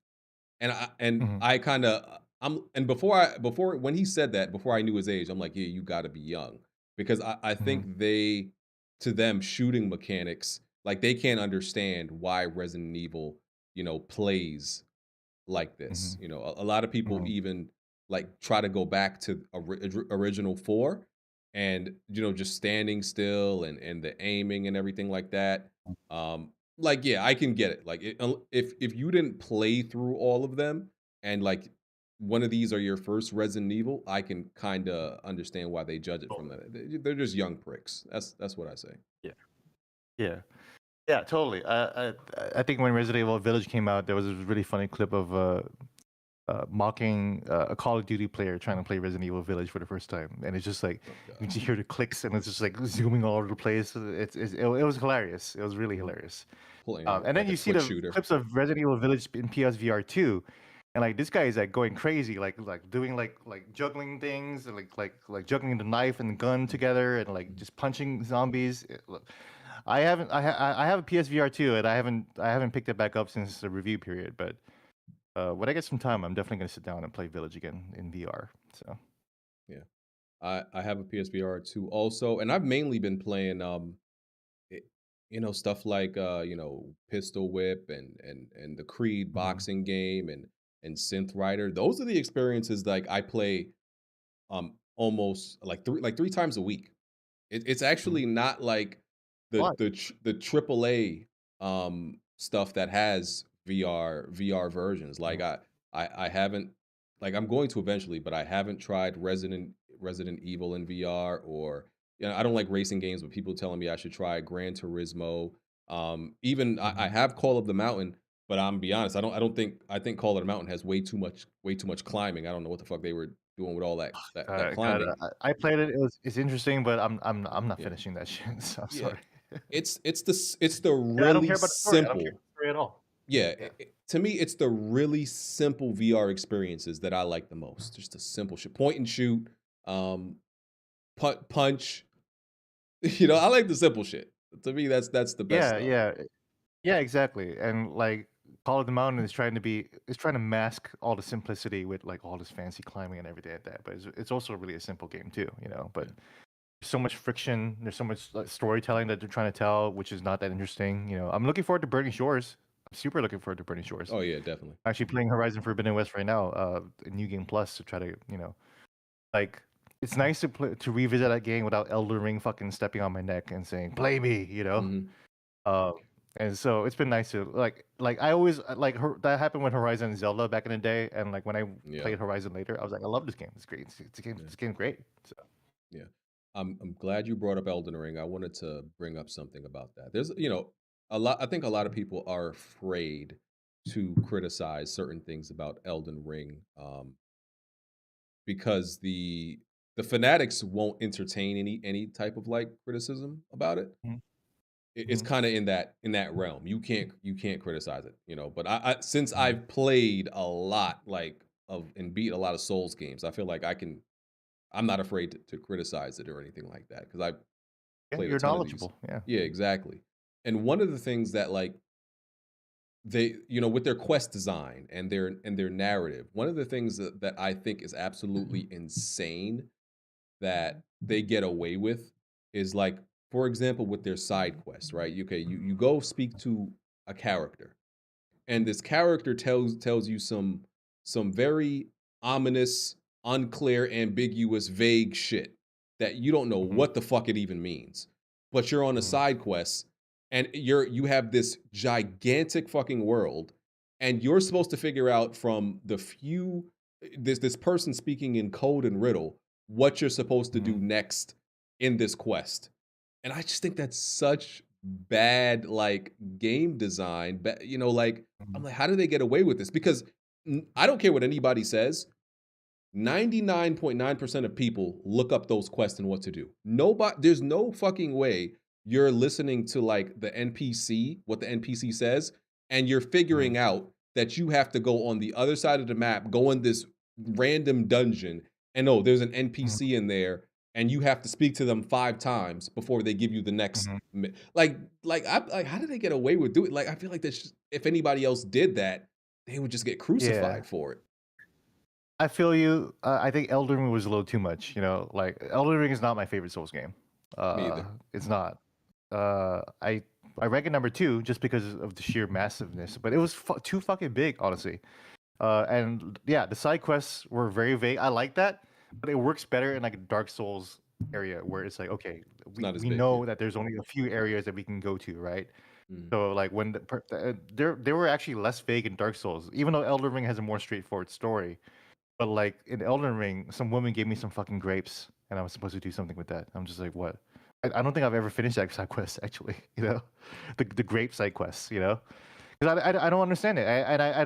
And mhm, I kinda I'm and before when he said that, before I knew his age, I'm like, "Yeah, you gotta be young." Because I mhm, think they to them, shooting mechanics, like, they can't understand why Resident Evil, plays like this. mhm, A lot of people mhm, even like try to go back to original 4 and just standing still and the aiming and everything like that. Like yeah, I can get it. Like if you didn't play through all of them and like one of these are your first Resident Evil, I can kind of understand why they judge it from totally. that. They're just young pricks. That's what I say. Yeah, yeah. Yeah, totally. I think when Resident Evil Village came out, there was this really funny clip of mocking a Call of Duty player trying to play Resident Evil Village for the first time, and it's just like Oh you god. just hear the clicks, and it's just like zooming all over the place. It was hilarious. It was really Mhm. hilarious. Playing And then like a you see Twitch the shooter. clips of Resident Evil Village in PSVR 2, and like this guy is like going crazy, like doing like juggling things, and like juggling the knife and the gun together, and like just punching zombies. Look, I have a PSVR 2, and I haven't picked it back up since the review period. But when I get some time, I'm definitely gonna sit down and play Village again in VR. So Yeah. I have a PSVR 2 also, and I've mainly been playing it, stuff like Pistol Whip and the Creed mhm, boxing game and Synth Rider. Those are the experiences like I play almost like three times a week. It's mhm. actually not like Why? the AAA stuff that has VR versions. Like Mhm. I haven't like I'm going to eventually, but I haven't tried Resident Evil in VR or I don't like racing games, but people telling me I should try Gran Turismo. Even I Mhm. have Call of the Mountain, but I'm be honest, I think Call of the Mountain has way too much climbing. I don't know what the fuck they were doing with all that God, climbing. I played it. It's interesting, but I'm not Yeah. finishing that shit. So I'm Yeah. sorry. It's the And I don't really care about the story. I don't care simple. about the story at all. Yeah, Yeah. to me, it's the really simple VR experiences that I like the most. Just the simple shit, point and shoot, um, punch. I like the simple shit. To me, that's the best Yeah, stuff. yeah, yeah, exactly. And like Call of the Mountain is trying to mask all the simplicity with like all this fancy climbing and everything like that. But it's also really a simple game too, you know. But Yeah. so much friction. There's so much like, storytelling that they're trying to tell, which is not that interesting. You know, I'm looking forward to Burning Shores. I'm super looking forward to Burning Shores. Oh yeah, definitely. Actually playing Horizon Forbidden West right now, in New Game Plus to try to, like it's nice to revisit that game without Elden Ring fucking stepping on my neck and saying, "Play me," you know? Hmm. Um, and so it's been nice to like I always that happened with Horizon and Zelda back in the day, and like when I Yeah, played Horizon later, I was like, I love this game. It's great. It's a game. yeah, This game's great. So yeah. I'm glad you brought up Elden Ring. I wanted to bring up something about that. There's a lot. I think a lot of people are afraid to criticize certain things about Elden Ring. Because the fanatics won't entertain any type of like criticism about it. mhm, It's mhm, kind of in that realm. You can't criticize it, But I since mhm. I've played a lot like of and beat a lot of Souls games, I feel like I'm not afraid to criticize it or anything like that because I've Yeah, played a you're ton of these. knowledgeable. Yeah. Yeah, exactly. And one of the things that like they with their quest design and their narrative, one of the things that I think is absolutely insane that they get away with is like, for example, with their side quests, right? You go speak to a character, and this character tells you some very ominous, unclear, ambiguous, vague shit that you don't know Mhm, what the fuck it even means. But you're on a mhm, side quest and you have this gigantic fucking world and you're supposed to figure out from the few this person speaking in code and riddle what you're supposed to do mhm, next in this quest. And I just think that's such bad like game design. Like I'm mhm, like, how do they get away with this? Because I don't care what anybody says. 99.9% of people look up those quests and what to do. Nobody, there's no fucking way you're listening to like the NPC, what the NPC says, and you're Mhm, figuring out that you have to go on the other side of the map, go in this random dungeon, and oh, there's an mhm, NPC in there, and you have to speak to them 5 times before they give you the next. mhm. Like, how did they get away with doing? Like, I feel like this. If anybody else did that, they would just get Yeah. crucified for it. I feel you. I think Elden Ring was a little too much, you know? Like, Elden Ring is not my favorite Souls game. Me either. It's not. I rank it number 2 just because of the sheer massiveness, but it was too fucking big, honestly. And yeah, the side quests were very vague. I like that, but it works better in like a Dark Souls area where it's like, okay, It's we not as we big. Yeah. know that there's only a few areas that we can go to, right? Mm. So like when they were actually less vague in Dark Souls, even though Elden Ring has a more straightforward story. But like in Elden Ring, some woman gave me some fucking grapes, and I was supposed to do something with that. I'm just like, what? I don't think I've ever finished that side quest actually. You know, the grape side quests. You know, because I don't understand it. I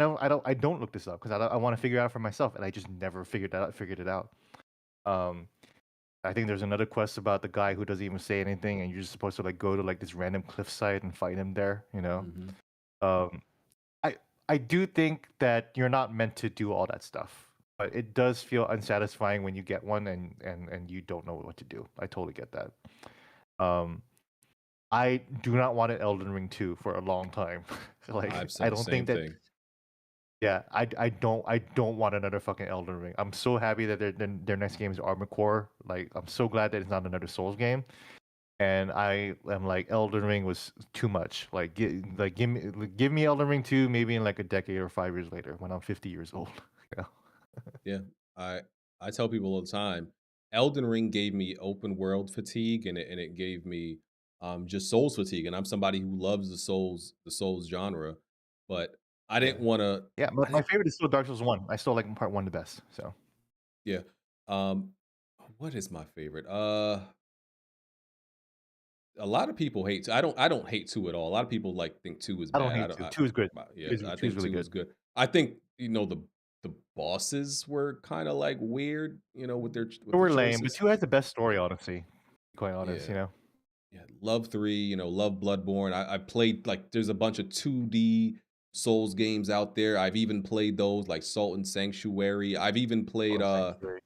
don't look this up because I want to figure it out for myself, and I just never figured it out. Um, I think there's another quest about the guy who doesn't even say anything, and you're just supposed to like go to like this random cliffside and fight him there. You know, Mhm. um, I I do think that you're not meant to do all that stuff, but it does feel unsatisfying when you get one and you don't know what to do. I totally get that. Um, I do not want an Elden Ring 2 for a long time. Like I've I said the don't same think that thing. yeah, I don't want another fucking Elden Ring. I'm so happy that their next game is Armored Core. Like I'm so glad that it's not another Souls game. And I am like Elden Ring was too much. Give me Elden Ring 2 maybe in like a decade or 5 years later when I'm 50 years old. Yeah. Yeah. I I tell people all the time, Elden Ring gave me open world fatigue and it gave me just Souls fatigue. And I'm somebody who loves the Souls genre, but I Yeah. didn't want to Yeah, I but my didn't favorite is still Dark Souls 1. I still like part 1 the best. So yeah. Um what is my favorite? A lot of people hate. I don't hate 2 at all. A lot of people, like, think 2 is I don't bad. I hate don't 2. 2 is good. yeah, I 2 is think really 2 good. is good. I think, the bosses were kinda, like, weird, with 2 the were lame, but choices. 2 has the best story, honestly. To be quite honest, Yeah, you know? yeah. Love 3, love Bloodborne. I played, like, there's a bunch of 2D Souls games out there. I've even played those, like Salt and Sanctuary. I've even played, Golden Sanctuary.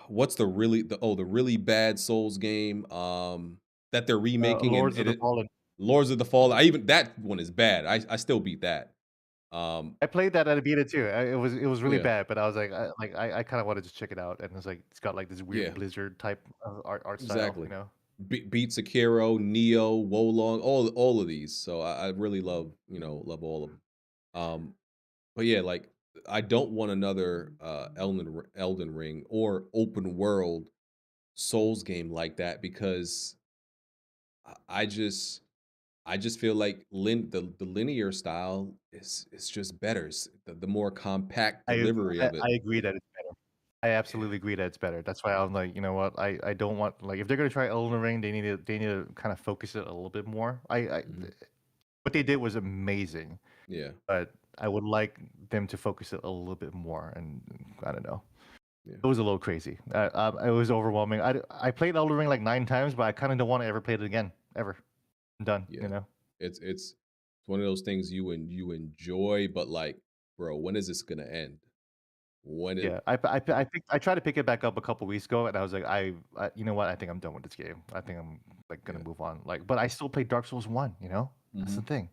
what's the really bad Souls game, that they're remaking and Lords of and the it Fallen. Lords of the Fallen. I even that one is bad. I still beat that. Um, I played that at a beta too. It was really yeah, bad, but I was I kind of wanted to check it out, and it's like it's got like this weird yeah, Blizzard type art style, you exactly. know. Beat Sekiro, Neo, Wolong, all of these. So I really love all of them. Um, but yeah, like I don't want another Elden Ring or open world Souls game like that because I I just I just feel like the linear style is just better. The more compact delivery of I it. agree that it's better. I absolutely agree that it's better. That's why I'm like, you know what? I don't want like if they're gonna try Elden Ring, they need to kind of focus it a little bit more. Mhm. What they did was amazing, Yeah, but I would like them to focus it a little bit more. And I don't know. yeah, It was a little crazy. It was overwhelming. I played Elden Ring like 9 times, but I kind of don't want to ever play it again, ever. I'm done. You yeah. know. It's one of those things you enjoy, but like, bro, when is this gonna end? When it Yeah, I tried to pick it back up a couple weeks ago, and I was like, you know what? I think I'm done with this game. I think I'm like gonna yeah. move on. Like, but I still play Dark Souls 1. You know, that's the Hmm. thing.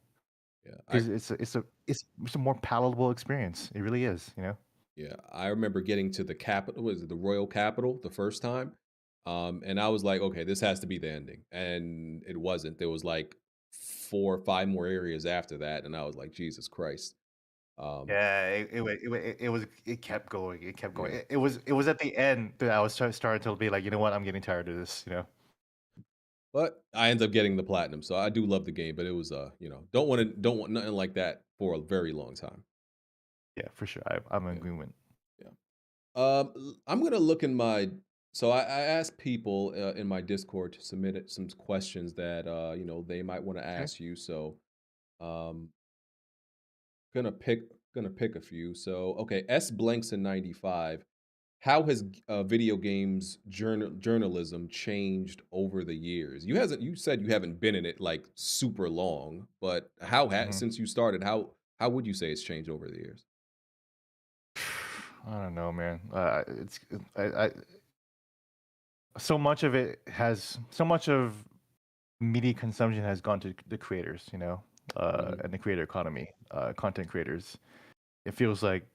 Yeah. I Because it's a more palatable experience. It really is. You know. Yeah, I remember getting to the capital, was it the royal capital the first time? And I was like, okay, this has to be the ending. And it wasn't. There was like 4 or 5 more areas after that. And I was like, Jesus Christ. Um, Yeah, it kept going. It kept going. yeah. It was at the end that I was starting to be like, you know what? I'm getting tired of this. You know. But I ended up getting the platinum. So I do love the game, but it was don't want nothing like that for a very long time. Yeah, for sure. I'm in Yeah. agreement. Yeah. I'm gonna look in my. So I asked people in my Discord to submit some questions that they might want to Okay. ask you. So um, gonna pick. Gonna pick a few. So, okay, S blanks in 95. How has video games journalism changed over the years? You said you haven't been in it like super long, but Mhm. since you started, how would you say it's changed over the years? I don't know, man. I so much of it has so much of media consumption has gone to the creators, Hmm. and the creator economy, content creators. It feels like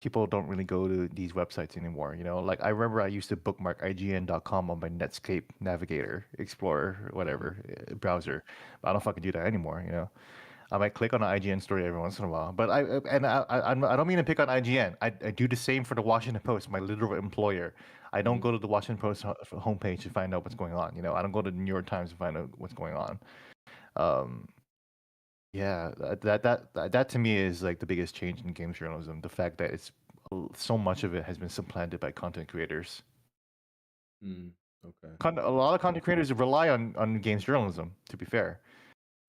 people don't really go to these websites anymore. Like I remember I used to bookmark IGN.com on my Netscape Navigator, Explorer, Hmm. whatever browser. But I don't fucking do that anymore. I might click on an IGN story every once in a while, but I don't mean to pick on IGN. I do the same for the Washington Post, my literal employer. I don't Hmm. go to the Washington Post homepage to find out what's going on. I don't go to the New York Times to find out what's going on. Um, yeah, that to me is like the biggest change in games journalism. The fact that it's so much of it has been supplanted by content creators. Mm, okay. A lot of content creators rely on games journalism, to be fair.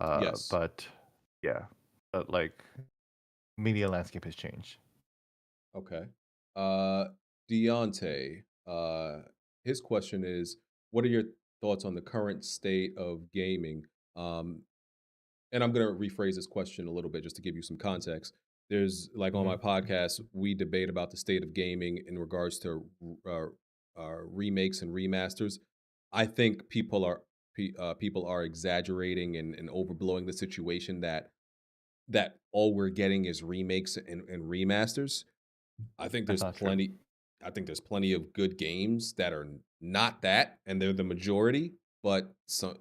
Yes. But yeah, but like media landscape has changed. Okay. Uh, Deontay, his question is, what are your thoughts on the current state of gaming? Um, and I'm going to rephrase this question a little bit just to give you some context. There's like on my Hmm. podcast, we debate about the state of gaming in regards to remakes and remasters. I think people are exaggerating and overblowing the situation that all we're getting is remakes and remasters. I think That's there's not true. plenty I think there's plenty of good games that are not that, and they're the majority, but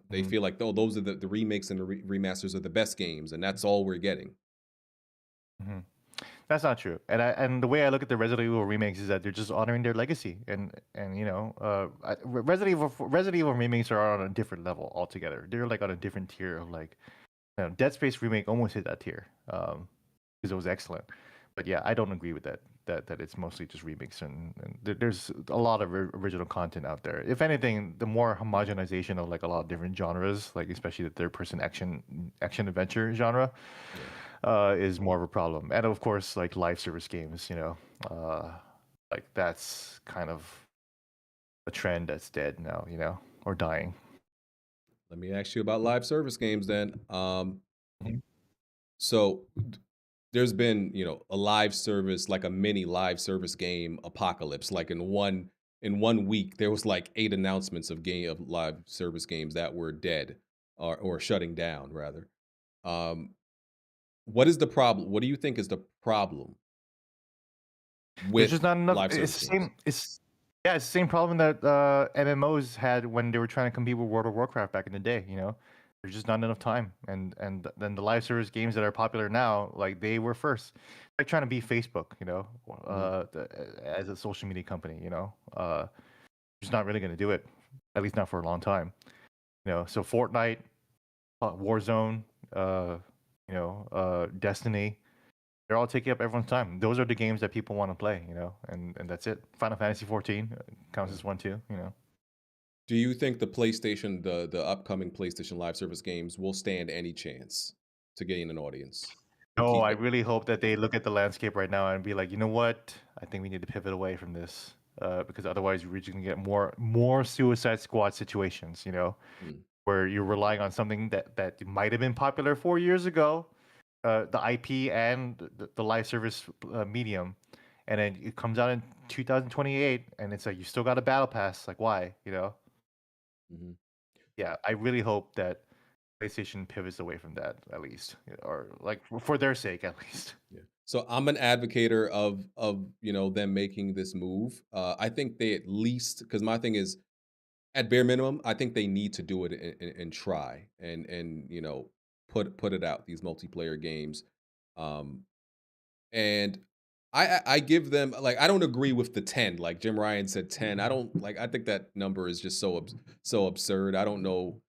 they Hmm. feel like, "Oh, those are the remakes and the remasters are the best games, and that's all we're getting." Hmm. That's not true. And the way I look at the Resident Evil remakes is that they're just honoring their legacy, and Resident Evil remakes are on a different level altogether. They're like on a different tier of like, Dead Space remake almost hit that tier, because it was excellent. But yeah, I don't agree with that. That it's mostly just remakes, and there's a lot of original content out there. If anything, the more homogenization of like a lot of different genres, like especially the third person action adventure genre, Yeah. is more of a problem. And of course, like live service games, like that's kind of a trend that's dead now, or dying. Let me ask you about live service games then. Mhm. So there's been, a live service, like a mini live service game apocalypse. Like in one week, there was like 8 announcements of live service games that were dead or shutting down rather. Um, what is the problem? What do you think is the problem There's just with not enough. live It's service the games? same. It's the same problem that MMOs had when they were trying to compete with World of Warcraft back in the day. There's just not enough time, and then the live service games that are popular now, like they were first, like trying to beat Facebook, Mhm. as a social media company. Just not really going to do it, at least not for a long time. So Fortnite, Warzone, uh, Destiny. They're all taking up everyone's time. Those are the games that people want to play, and that's it. Final Fantasy 14 counts Yeah. as one too. Do you think the upcoming PlayStation live service games will stand any chance to gain an audience? To No, keep I it. really hope that they look at the landscape right now and be like, you know what? I think we need to pivot away from this, because otherwise we're just gonna get more Suicide Squad situations, Mm, where you're relying on something that might have been popular 4 years ago, the IP and the live service medium, and then it comes out in 2028, and it's like you still got a battle pass. Like why? mhm. Yeah, I really hope that PlayStation pivots away from that at least, or like for their sake at least. Yeah. So I'm an advocator of them making this move. I think they at least, because my thing is, at bare minimum, I think they need to do it and try and put it out, these multiplayer games. Um, and I give them, like, I don't agree with the 10. Like Jim Ryan said 10. I don't like. I think that number is just so absurd. I don't know.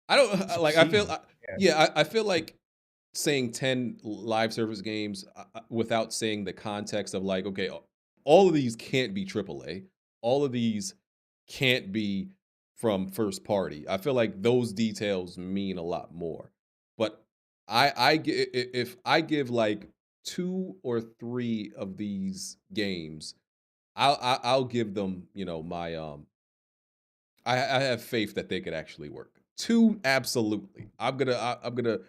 I It's don't like. I feel obscene. Yeah. yeah. I feel like saying 10 live service games without saying the context of, like, okay, all of these can't be AAA. All of these can't be from first party. I feel like those details mean a lot more. But if I give like 2 or 3 of these games, I'll give them, you know, my, I have faith that they could actually work. 2, absolutely. I'm gonna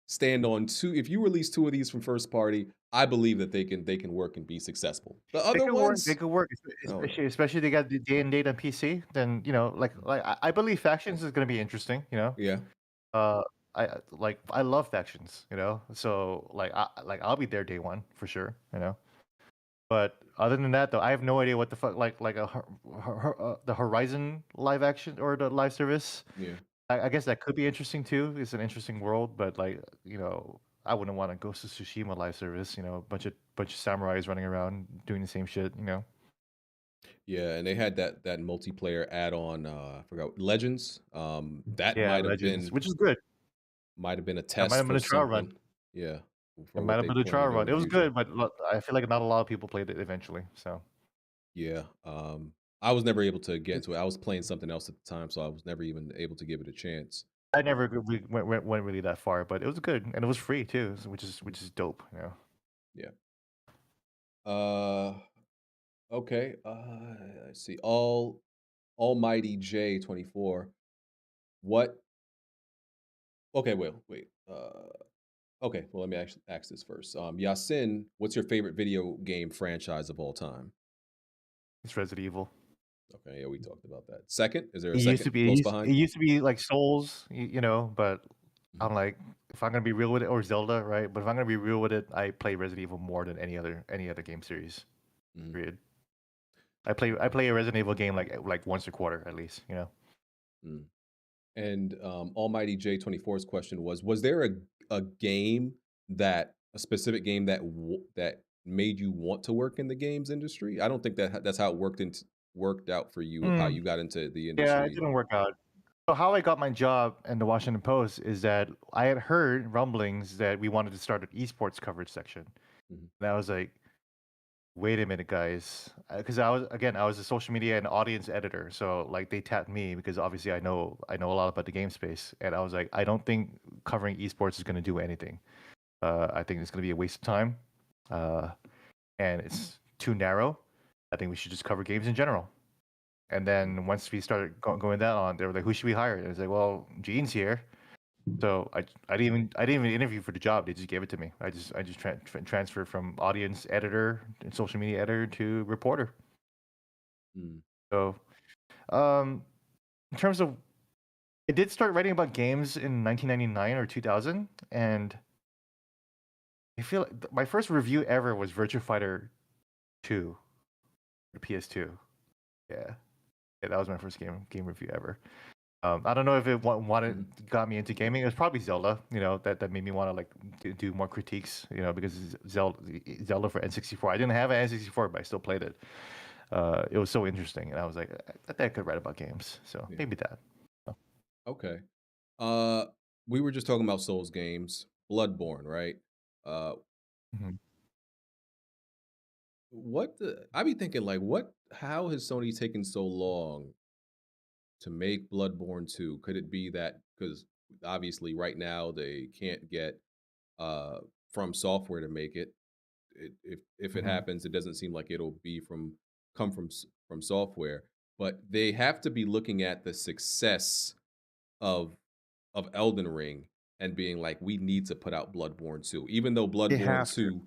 stand on 2. If you release 2 of these from first party, I believe that they can work and be successful. The They other could work. They ones, could work, I don't know. especially they got the day and date on PC. Then you know, Mhm. I believe factions is gonna be interesting. You know, Yeah. uh, I love factions. You know, so I'll be there day one for sure. You know, but other than that though, I have no idea what the fuck the Horizon live action or the live service. Yeah. I guess that could be interesting too. It's an interesting world, but like you know, I wouldn't want to Ghost of Tsushima live service. You know, bunch of samurais running around doing the same shit. You know. Yeah, and they had that multiplayer add-on, I forgot Legends, that Yeah, Legends, which is good. might have been a That might test have been for a trial run. something. Yeah, It for might what have they been a plan to trial do in run. the It was future. good, but I feel like not a lot of people played it eventually. So Yeah, I was never able to get into it. I was playing something else at the time, so I was never even able to give it a chance. I never went really that far, but it was good and it was free too, which is dope. You know. Yeah. Uh, okay, let's see, Almighty J24. What okay, wait, okay, well, let me actually ask this first. Yasin, what's your favorite video game franchise of all time? It's Resident Evil. Okay, yeah, we talked about that. Second? Is there a It used to second be. close It behind? used to be like Souls, you know. But Mhm, I'm like, if I'm gonna be real with it, or Zelda, right? But if I'm gonna be real with it, I play Resident Evil more than any other game series. mhm, Period. I okay, play a Resident Evil game like once a quarter at least. You know. mm. And, Almighty J24's question was there a game a specific game that made you want to work in the games industry? I don't think that's how it worked out for you, how Mm, you got into the yeah, it industry. didn't work out. So how I got my job in the Washington Post is that I had heard rumblings that we wanted to start an esports coverage section, Mhm, and I was like, "Wait a minute, guys," because I was a social media and audience editor, so like they tapped me because obviously I know a lot about the game space, and I was like, I don't think covering esports is going to do anything. I think it's going to be a waste of time, uh, and it's too narrow. I think we should just cover games in general. And mm, then once we started going that on, they were like, "Who should we hire?" And I was like, "Well, Gene's here." So I didn't even interview for the job. They just gave it to me. I just transferred from audience editor and social media editor to reporter. mm, So um, in terms of, I did start writing about games in 1999 or 2000, and I feel like my first review ever was Virtua Fighter 2, the PS2. Yeah, yeah, that was my first game review ever. I don't know if it wanted mhm, got me into gaming. It was probably Zelda, you know, that made me want to like do more critiques, you know, because Zelda for N64. I didn't have an N64, but I still played it. It was so interesting, and I was like, I think I could write about games. So yeah, maybe that. Oh, okay. Uh, we were just talking about Souls games, Bloodborne, right? Uh, mhm. I be thinking like, how has Sony taken so long to make Bloodborne 2? Could it be that because obviously right now they can't get uh from software to make it. If it Mhm. happens, it doesn't seem like it'll be from software, but they have to be looking at the success of Elden Ring and being like, we need to put out Bloodborne 2. Even though They Bloodborne have to. 2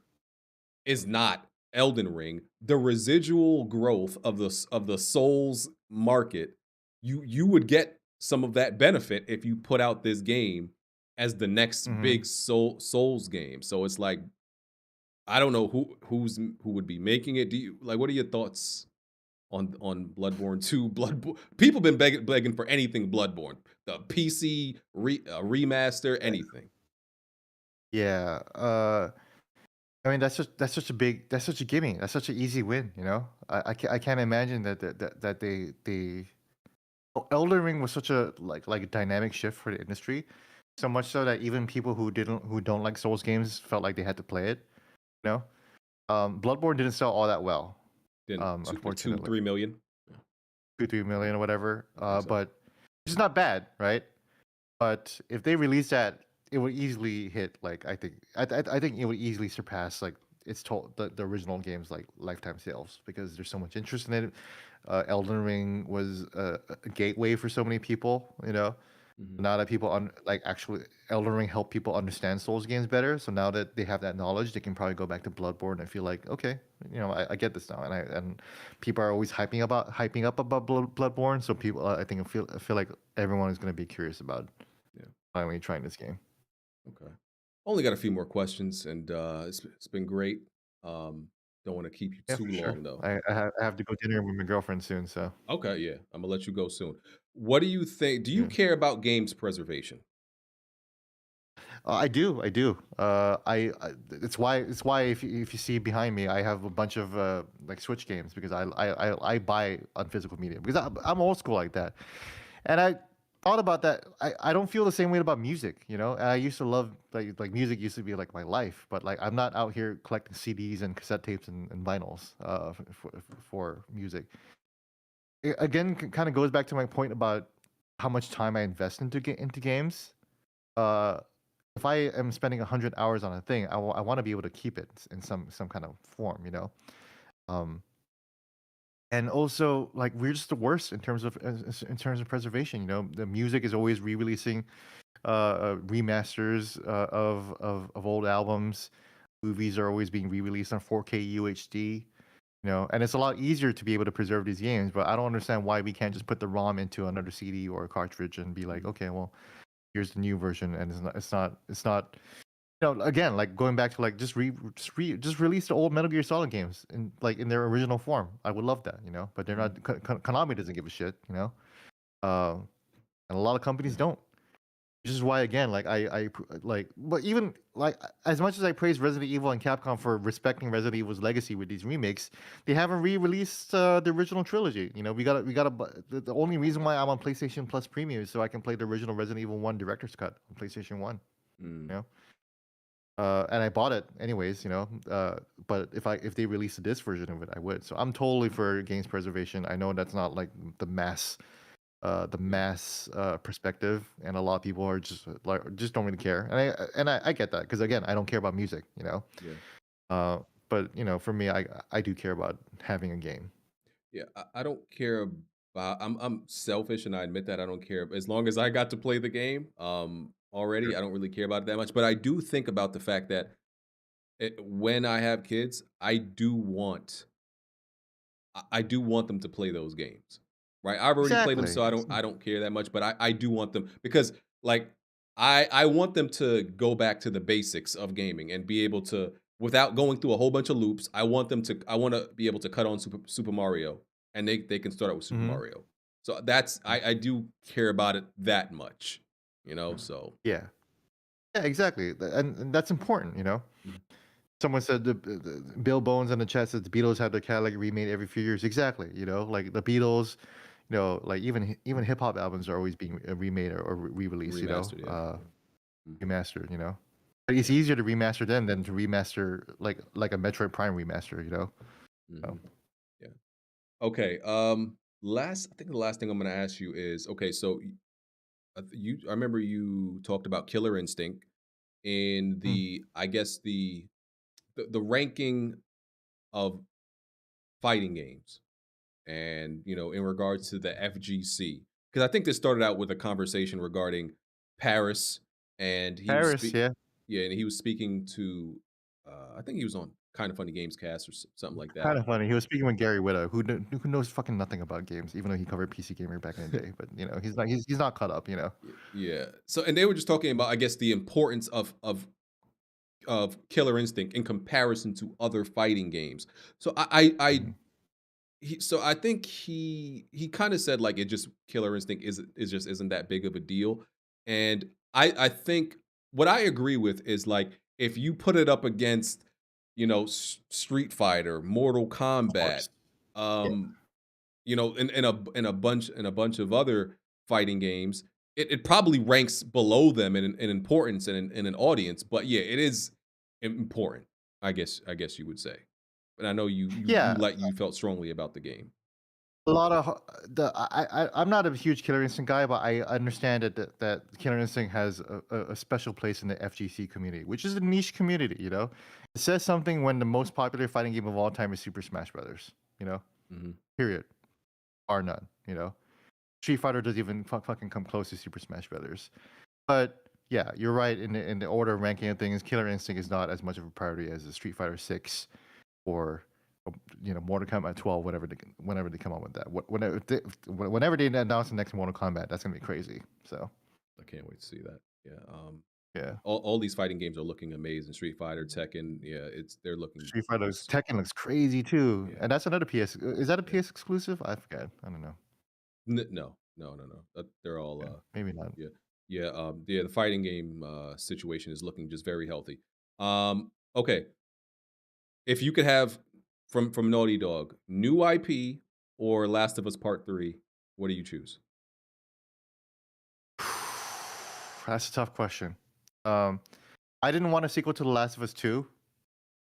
is not Elden Ring, the residual growth of the Souls market, you would get some of that benefit if you put out this game as the next Hmm. big Souls game. So it's like I don't know who would be making it. Do you like what are your thoughts on Bloodborne 2? Bloodborne people been begging for anything Bloodborne. The PC remaster, anything. Yeah. I mean, that's such a that's such a gimme. That's such an easy win. You know, I can't imagine that they Elden Ring was such a like a dynamic shift for the industry, so much so that even people who don't like Souls games felt like they had to play it. You know, Bloodborne didn't sell all that well, Then two unfortunately, 3 million. 2 3 million or whatever. I think so. But it's not bad, right? But if they release that it would easily hit like I think it would easily surpass like the original game's like lifetime sales because there's so much interest in it. Elden Ring was a gateway for so many people, you know. Mhm. Now that people like actually Elden Ring help people understand Souls games better, so now that they have that knowledge, they can probably go back to Bloodborne and feel like, okay, you know, I get this now, and people are always hyping up about Bloodborne, so people, I feel like everyone is going to be curious about Yeah. finally trying this game. Okay. Only got a few more questions, and it's been great. Don't want to keep you Yeah, too for sure. long though. I have to go dinner with my girlfriend soon, so Okay, yeah, I'm gonna let you go soon. What do you think? Do you yeah. care about games preservation? I do, I do. It's why if you see behind me, I have a bunch of like Switch games because I buy on physical media because I'm old school like that, and I thought about that. I don't feel the same way about music, you know. And I used to love like music used to be like my life, but like I'm not out here collecting CDs and cassette tapes and vinyls for music. It, again, kind of goes back to my point about how much time I invest into games. Uh, if I am spending 100 hours on a thing, I want to be able to keep it in some kind of form, you know. Um, and also, like we're just the worst in terms of preservation. You know, the music is always re-releasing remasters of old albums. Movies are always being re-released on 4K UHD. You know, and it's a lot easier to be able to preserve these games. But I don't understand why we can't just put the ROM into another CD or a cartridge and be like, Mhm. okay, well, here's the new version, and it's not you know, again, like going back to like just release the old Metal Gear Solid games in like in their original form. I would love that, you know. But they're Mhm. not. Konami doesn't give a shit, you know. Uh, and a lot of companies don't. Which is why, again, like like, but even like as much as I praise Resident Evil and Capcom for respecting Resident Evil's legacy with these remakes, they haven't re-released the original trilogy. You know, the only reason why I'm on PlayStation Plus Premium is so I can play the original Resident Evil One Director's Cut on PlayStation One. You Mm. know. And I bought it anyways, you know. But if they released this version of it, I would. So I'm totally for games preservation. I know that's not like the Yeah. mass perspective, and a lot of people are just like just don't really care. I get that because again, I don't care about music, you know. Yeah. But you know, for me, I do care about having a game. Yeah. I don't care about. I'm selfish, and I admit that I don't care as long as I got to play the game. Sure. Already, I don't really care about it that much. But I do think about the fact that when I have kids, I do want them to play those games, right? I've already played them, Exactly. so I don't care that much. But I do want them because like I want them to go back to the basics of gaming and be able to without going through a whole bunch of loops. I want to be able to cut on Super Mario and they can start out with Super Hmm. Mario. So that's I do care about it that much, you know. So Yeah. Yeah. Exactly. And that's important, you know. mhm. Someone said the Bill Bones in the chat said the Beatles have their catalog remade every few years. Exactly. You know, like the Beatles, you know, like even hip hop albums are always being remade or re-released. You know, Remastered, yeah, yeah. Mhm. remastered. You know, but it's Yeah. easier to remaster them than to remaster like a Metroid Prime remaster. You know. So, Hmm. Yeah. Okay. Last, I think the last thing I'm going to ask you is okay. So I remember you talked about Killer Instinct in mm. the, I guess the ranking of fighting games, and in regards to the FGC, because I think this started out with a conversation regarding Paris, and Paris, yeah, yeah, and he was speaking to, I think he was on Kind of Funny Games Cast or something like that. kind of funny. He was speaking with Gary Whitta, who knows fucking nothing about games, even though he covered PC Gamer back in the day. But you know, he's not caught up. You know. Yeah. So, and they were just talking about, I guess, the importance of Killer Instinct in comparison to other fighting games. So Mhm. so I think he kind of said like it just Killer Instinct is just isn't that big of a deal. And I think what I agree with is like if you put it up against Street Fighter, Mortal Of Kombat, course. Yeah. um, in a bunch of other fighting games, it probably ranks below them in importance and in an audience. But yeah, it is important. I guess you would say. But I know Yeah. you felt strongly about the game. A lot of I'm not a huge Killer Instinct guy, but I understand that Killer Instinct has a special place in the FGC community, which is a niche community. It says something when the most popular fighting game of all time is Super Smash Brothers. Mhm. Period, bar none. Street Fighter doesn't even fucking come close to Super Smash Brothers. But yeah, you're right in the order of ranking of things. Killer Instinct is not as much of a priority as the Street Fighter 6 or Mortal Kombat 12, whenever they come out with that. Whenever they announce the next Mortal Kombat, that's gonna be crazy. So I can't wait to see that. Yeah. yeah, All these fighting games are looking amazing. Street Fighter, Tekken, yeah, they're looking Street Fighter just Tekken looks crazy too, yeah, and that's another PS. Is that a yeah. PS exclusive? I forget. I don't know. No, no, no, no. They're all Yeah, maybe not. yeah, yeah, yeah. The fighting game situation is looking just very healthy. Okay, if you could have from Naughty Dog new IP or Last of Us Part 3, what do you choose? That's a tough question. Um, I didn't want a sequel to The Last of Us 2,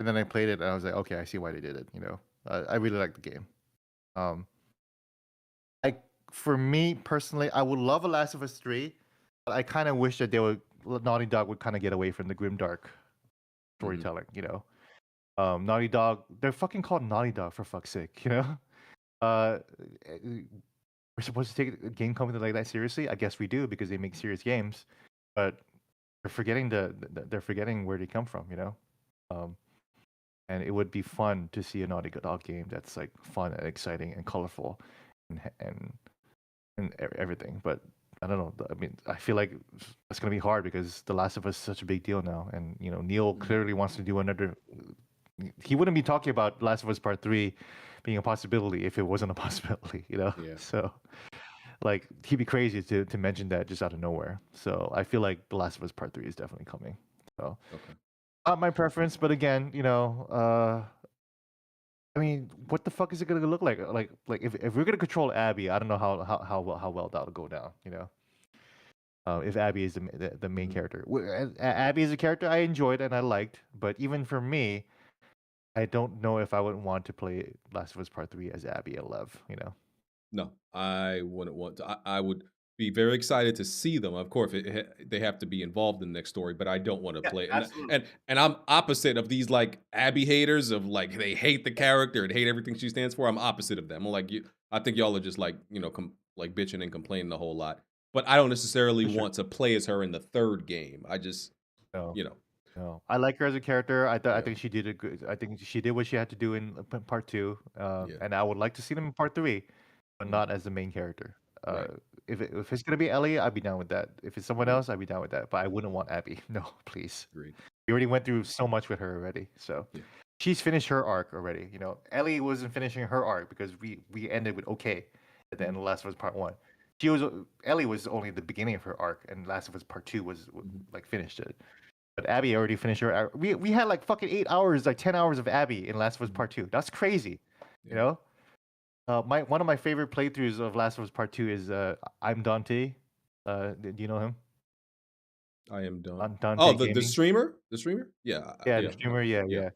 and then I played it and I was like, okay, I see why they did it. I really like the game. Um, I For me personally, I would love a Last of Us 3, but I kind of wish that Naughty Dog would kind of get away from the grimdark Mhm. storytelling. Naughty Dog, they're fucking called Naughty Dog for fuck's sake. Uh, eh, we're supposed to take a game company like that seriously. I guess we do because they make serious games, but they're forgetting where they come from. Um, and it would be fun to see a Naughty Dog game that's like fun and exciting and colorful, and everything. But I don't know. I mean, I feel like it's gonna be hard because The Last of Us is such a big deal now, and Neil Mhm. clearly wants to do another. He wouldn't be talking about Last of Us Part 3 being a possibility if it wasn't a possibility. Yeah. So like he'd be crazy to mention that just out of nowhere. So I feel like The Last of Us Part 3 is definitely coming. So Okay. not my preference, but again, I mean, what the fuck is it gonna look like? Like if we're gonna control Abby, I don't know how well that'll go down. If Abby is the main Mhm. character. Abby is a character I enjoyed and I liked, but even for me, I don't know if I would want to play Last of Us Part 3 as Abby or Lev. No, I wouldn't want to. I would be very excited to see them. Of course, they have to be involved in the next story, but I don't want to Yeah, play. And absolutely. and I'm opposite of these like Abby haters of like they hate the character and hate everything she stands for. I'm opposite of them. I'm like you. I think y'all are just like like bitching and complaining a whole lot. But I don't necessarily For sure. want to play as her in the third game. I just No. you know No, I like her as a character. I yeah think she did a good. I think she did what she had to do in part two. yeah And I would like to see them in part three, but mhm, not as the main character. Uh, right if it's gonna be Ellie, I'd be down with that. If it's someone agreed else, I'd be down with that. But I wouldn't want Abby. No, please. agreed We already went through so much with her already. So yeah she's finished her arc already. Ellie wasn't finishing her arc because we ended with okay at the end mhm, of Last of Us Part One. Ellie was only the beginning of her arc, and Last of Us Part Two was mhm, like finished it. But Abby already finished her. We had like fucking 8 hours, like 10 hours of Abby in Last of Us mhm, Part Two. That's crazy, you yeah know. My one of my favorite playthroughs of Last of Us Part Two is I'm Dante. Do you know him? I am done. Oh, Dante the Gaming. streamer, Yeah, Yeah, the yeah, streamer. Yeah, yeah.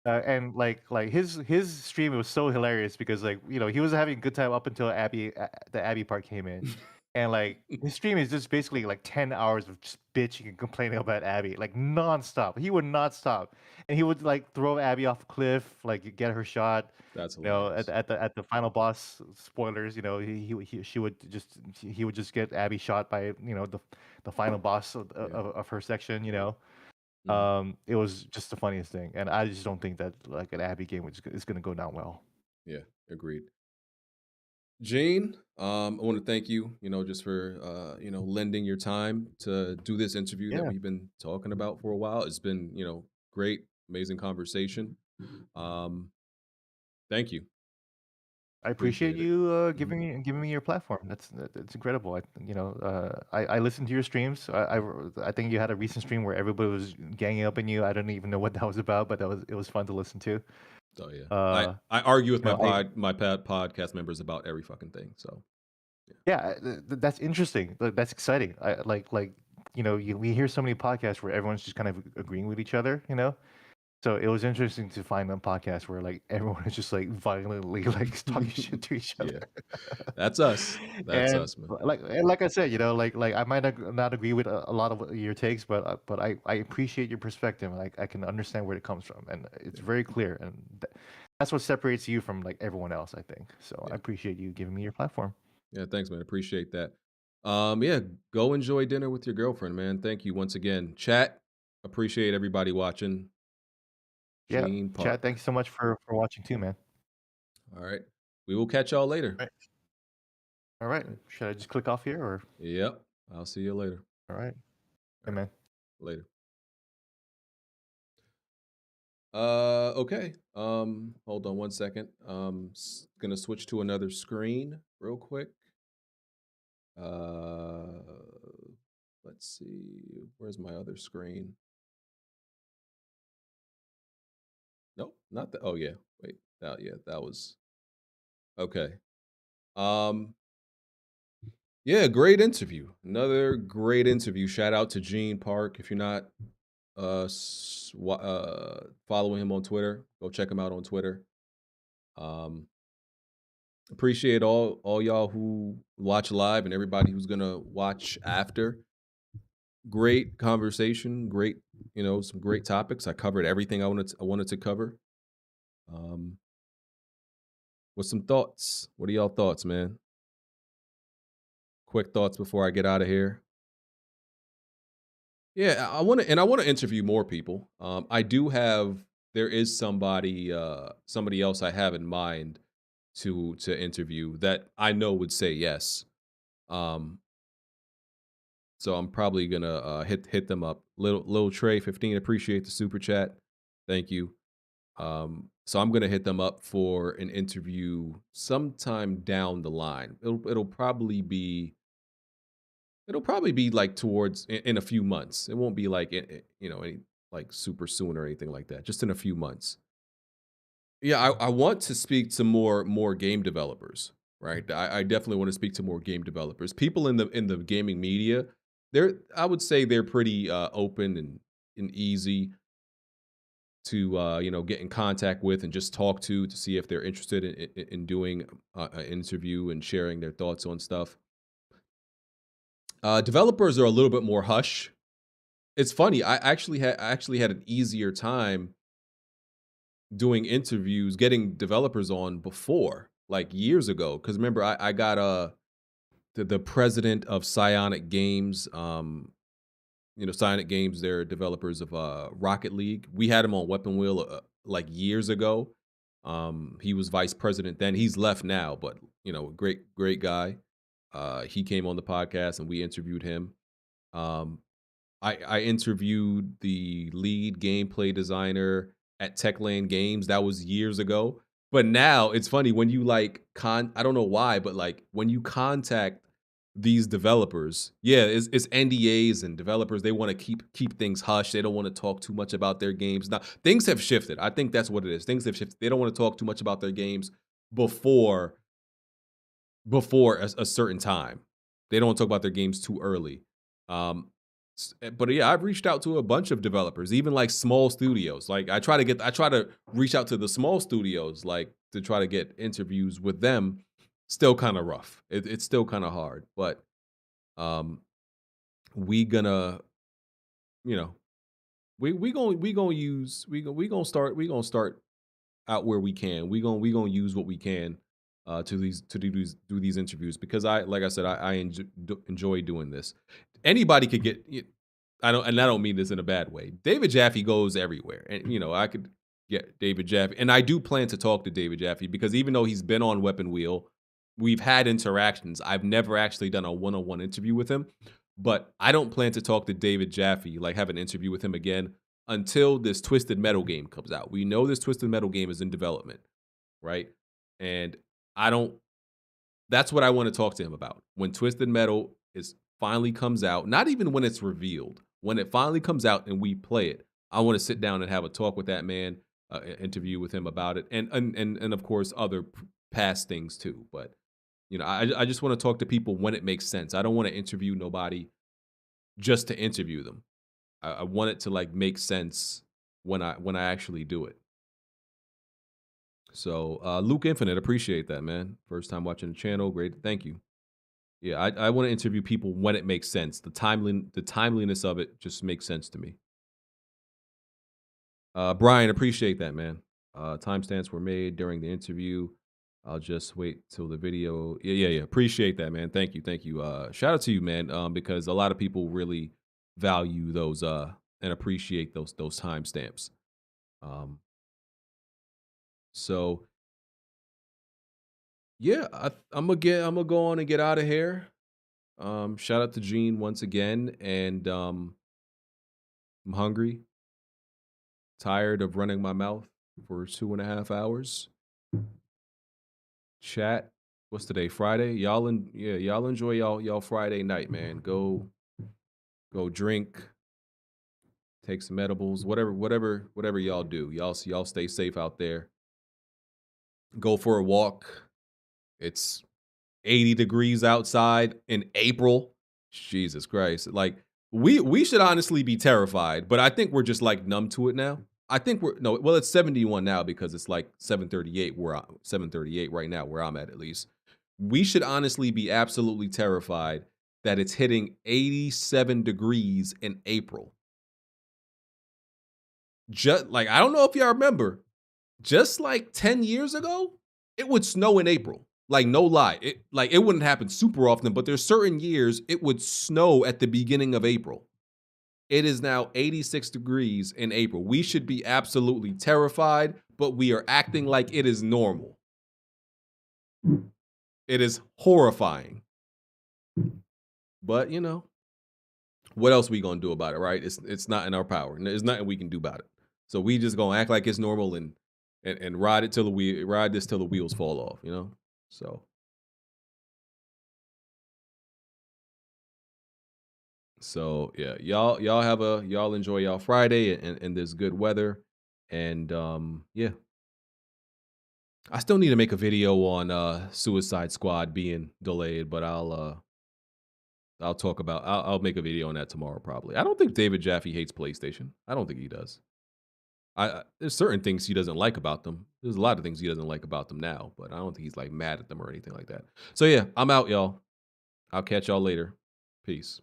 yeah. And like his stream was so hilarious because like he was having a good time up until the Abby part came in, and like his stream is just basically like 10 hours of just bitching and complaining about Abby like nonstop. He would not stop, and he would like throw Abby off a cliff, like get her shot. That's At hilarious. the final boss spoilers, she would just he would just get Abby shot by the final boss Yeah. of her section. Mhm. It was just the funniest thing, and I just don't think that like an Abby game is gonna go down well. Yeah, agreed. Jane, I want to thank you, just for lending your time to do this interview that Yeah, we've been talking about for a while. It's been, great, amazing conversation. Um, thank you. I appreciate Appreciate it. you Mhm. giving me your platform. That's incredible. I listened to your streams. I think you had a recent stream where everybody was ganging up on you. I don't even know what that was about, but it was fun to listen to. Oh yeah. I Uh, I argue with you know, I my podcast members about every fucking thing. So yeah. Yeah, that's interesting. That's exciting. I we hear so many podcasts where everyone's just kind of agreeing with each other. So it was interesting to find a podcast where like everyone is just like violently like talking shit to each other. Yeah, that's us. That's And us, man. like I said, like I might not agree with a lot of your takes, but I appreciate your perspective. Like I can understand where it comes from, and it's Yeah, very clear, and that's what separates you from like everyone else, I think. So I yeah, appreciate you giving me your platform. yeah. Thanks, man. Appreciate that. Yeah, go enjoy dinner with your girlfriend, man. Thank you once again. Chat. Appreciate everybody watching. Yeah, Gene Chad, Park. thanks so much for watching too, man. All right. We will catch y'all later. All right, All right. should I just click off here or? Yep. I'll see you later. All right, All hey right. man. Later. Okay. Hold on one second. Gonna switch to another screen real quick. Uh, let's see. Where's my other screen? Nope, not that. Oh yeah. Wait. Yeah, that was okay. Um, yeah, great interview. Another great interview. Shout out to Gene Park. If you're not following him on Twitter, go check him out on Twitter. Um, appreciate all y'all who watch live and everybody who's gonna watch after. Great conversation, great, some great topics. I covered everything I wanted to cover. Um, what's some thoughts? What are y'all thoughts, man? Quick thoughts before I get out of here. Yeah, I want to interview more people. I do have there is somebody else I have in mind to interview that I know would say yes. Um, so I'm probably gonna hit them up. Little Trey 15, appreciate the super chat. Thank you. So I'm gonna hit them up for an interview sometime down the line. It'll probably be like towards in a few months. It won't be like any like super soon or anything like that. Just in a few months. Yeah, I want to speak to more game developers, right? I definitely want to speak to more game developers. People in the gaming media, I would say they're pretty open and easy to get in contact with and just talk to see if they're interested in doing an interview and sharing their thoughts on stuff. Developers are a little bit more hush. It's funny. I actually had an easier time doing interviews, getting developers on before, like years ago. Because remember, I got the president of Psionic Games. Psionic Games, they're developers of Rocket League. We had him on Weapon Wheel like years ago. He was vice president then. He's left now, but great guy. He came on the podcast and we interviewed him. Um, I interviewed the lead gameplay designer at Techland Games. That was years ago. But now it's funny when you I don't know why, but like when you contact these developers, yeah, it's NDAs and developers, they want to keep things hush. They don't want to talk too much about their games. Now, things have shifted. I think that's what it is. Things have shifted. They don't want to talk too much about their games before a certain time. They don't talk about their games too early. Um, but yeah, I've reached out to a bunch of developers, even like small studios. Like I try to reach out to the small studios, like to try to get interviews with them. Still kind of rough. It's still kind of hard, but um, we gonna, you know, we gonna start out where we can. We gonna use what we can to do these interviews because like I said, I enjoy doing this. Anybody could get. I don't mean this in a bad way. David Jaffe goes everywhere, and I could get David Jaffe, and I do plan to talk to David Jaffe because even though he's been on Weapon Wheel, we've had interactions. I've never actually done a one-on-one interview with him, but I don't plan to talk to David Jaffe, like have an interview with him again until this Twisted Metal game comes out. We know this Twisted Metal game is in development, right? And I don't that's what I want to talk to him about. When Twisted Metal is finally comes out, not even when it's revealed, when it finally comes out and we play it, I want to sit down and have a talk with that man, interview with him about it, and of course other past things too. But I just want to talk to people when it makes sense. I don't want to interview nobody just to interview them. I want it to like make sense when I actually do it. So Luke Infinite, appreciate that, man. First time watching the channel, great, thank you. Yeah, I want to interview people when it makes sense. The timeliness of it just makes sense to me. Brian, appreciate that, man. Timestamps were made during the interview. I'll just wait till the video. Yeah. Appreciate that, man. Thank you. Shout out to you, man, because a lot of people really value those and appreciate those timestamps. So yeah, I'm gonna go on and get out of here. Shout out to Gene once again, and I'm hungry, tired of running my mouth for 2.5 hours. Chat, what's today? Friday. Y'all enjoy y'all Friday night, man. Go drink, take some edibles, whatever y'all do. Y'all stay safe out there. Go for a walk. It's 80 degrees outside in April. Jesus Christ. Like we should honestly be terrified, but I think we're just like numb to it now. I think it's 71 now because it's like 7:38 right now where I'm at least. We should honestly be absolutely terrified that it's hitting 87 degrees in April. Just like, I don't know if y'all remember, just like 10 years ago, it would snow in April. Like, no lie. It wouldn't happen super often, but there's certain years it would snow at the beginning of April. It is now 86 degrees in April. We should be absolutely terrified, but we are acting like it is normal. It is horrifying. But, what else we gonna do about it, right? It's not in our power. There's nothing we can do about it. So we just gonna act like it's normal and ride this till the wheels fall off, So yeah, y'all enjoy y'all Friday and this good weather. And yeah. I still need to make a video on Suicide Squad being delayed, but I'll make a video on that tomorrow probably. I don't think David Jaffe hates PlayStation. I don't think he does. There's certain things he doesn't like about them. There's a lot of things he doesn't like about them now, but I don't think he's like mad at them or anything like that. So yeah, I'm out, y'all. I'll catch y'all later. Peace.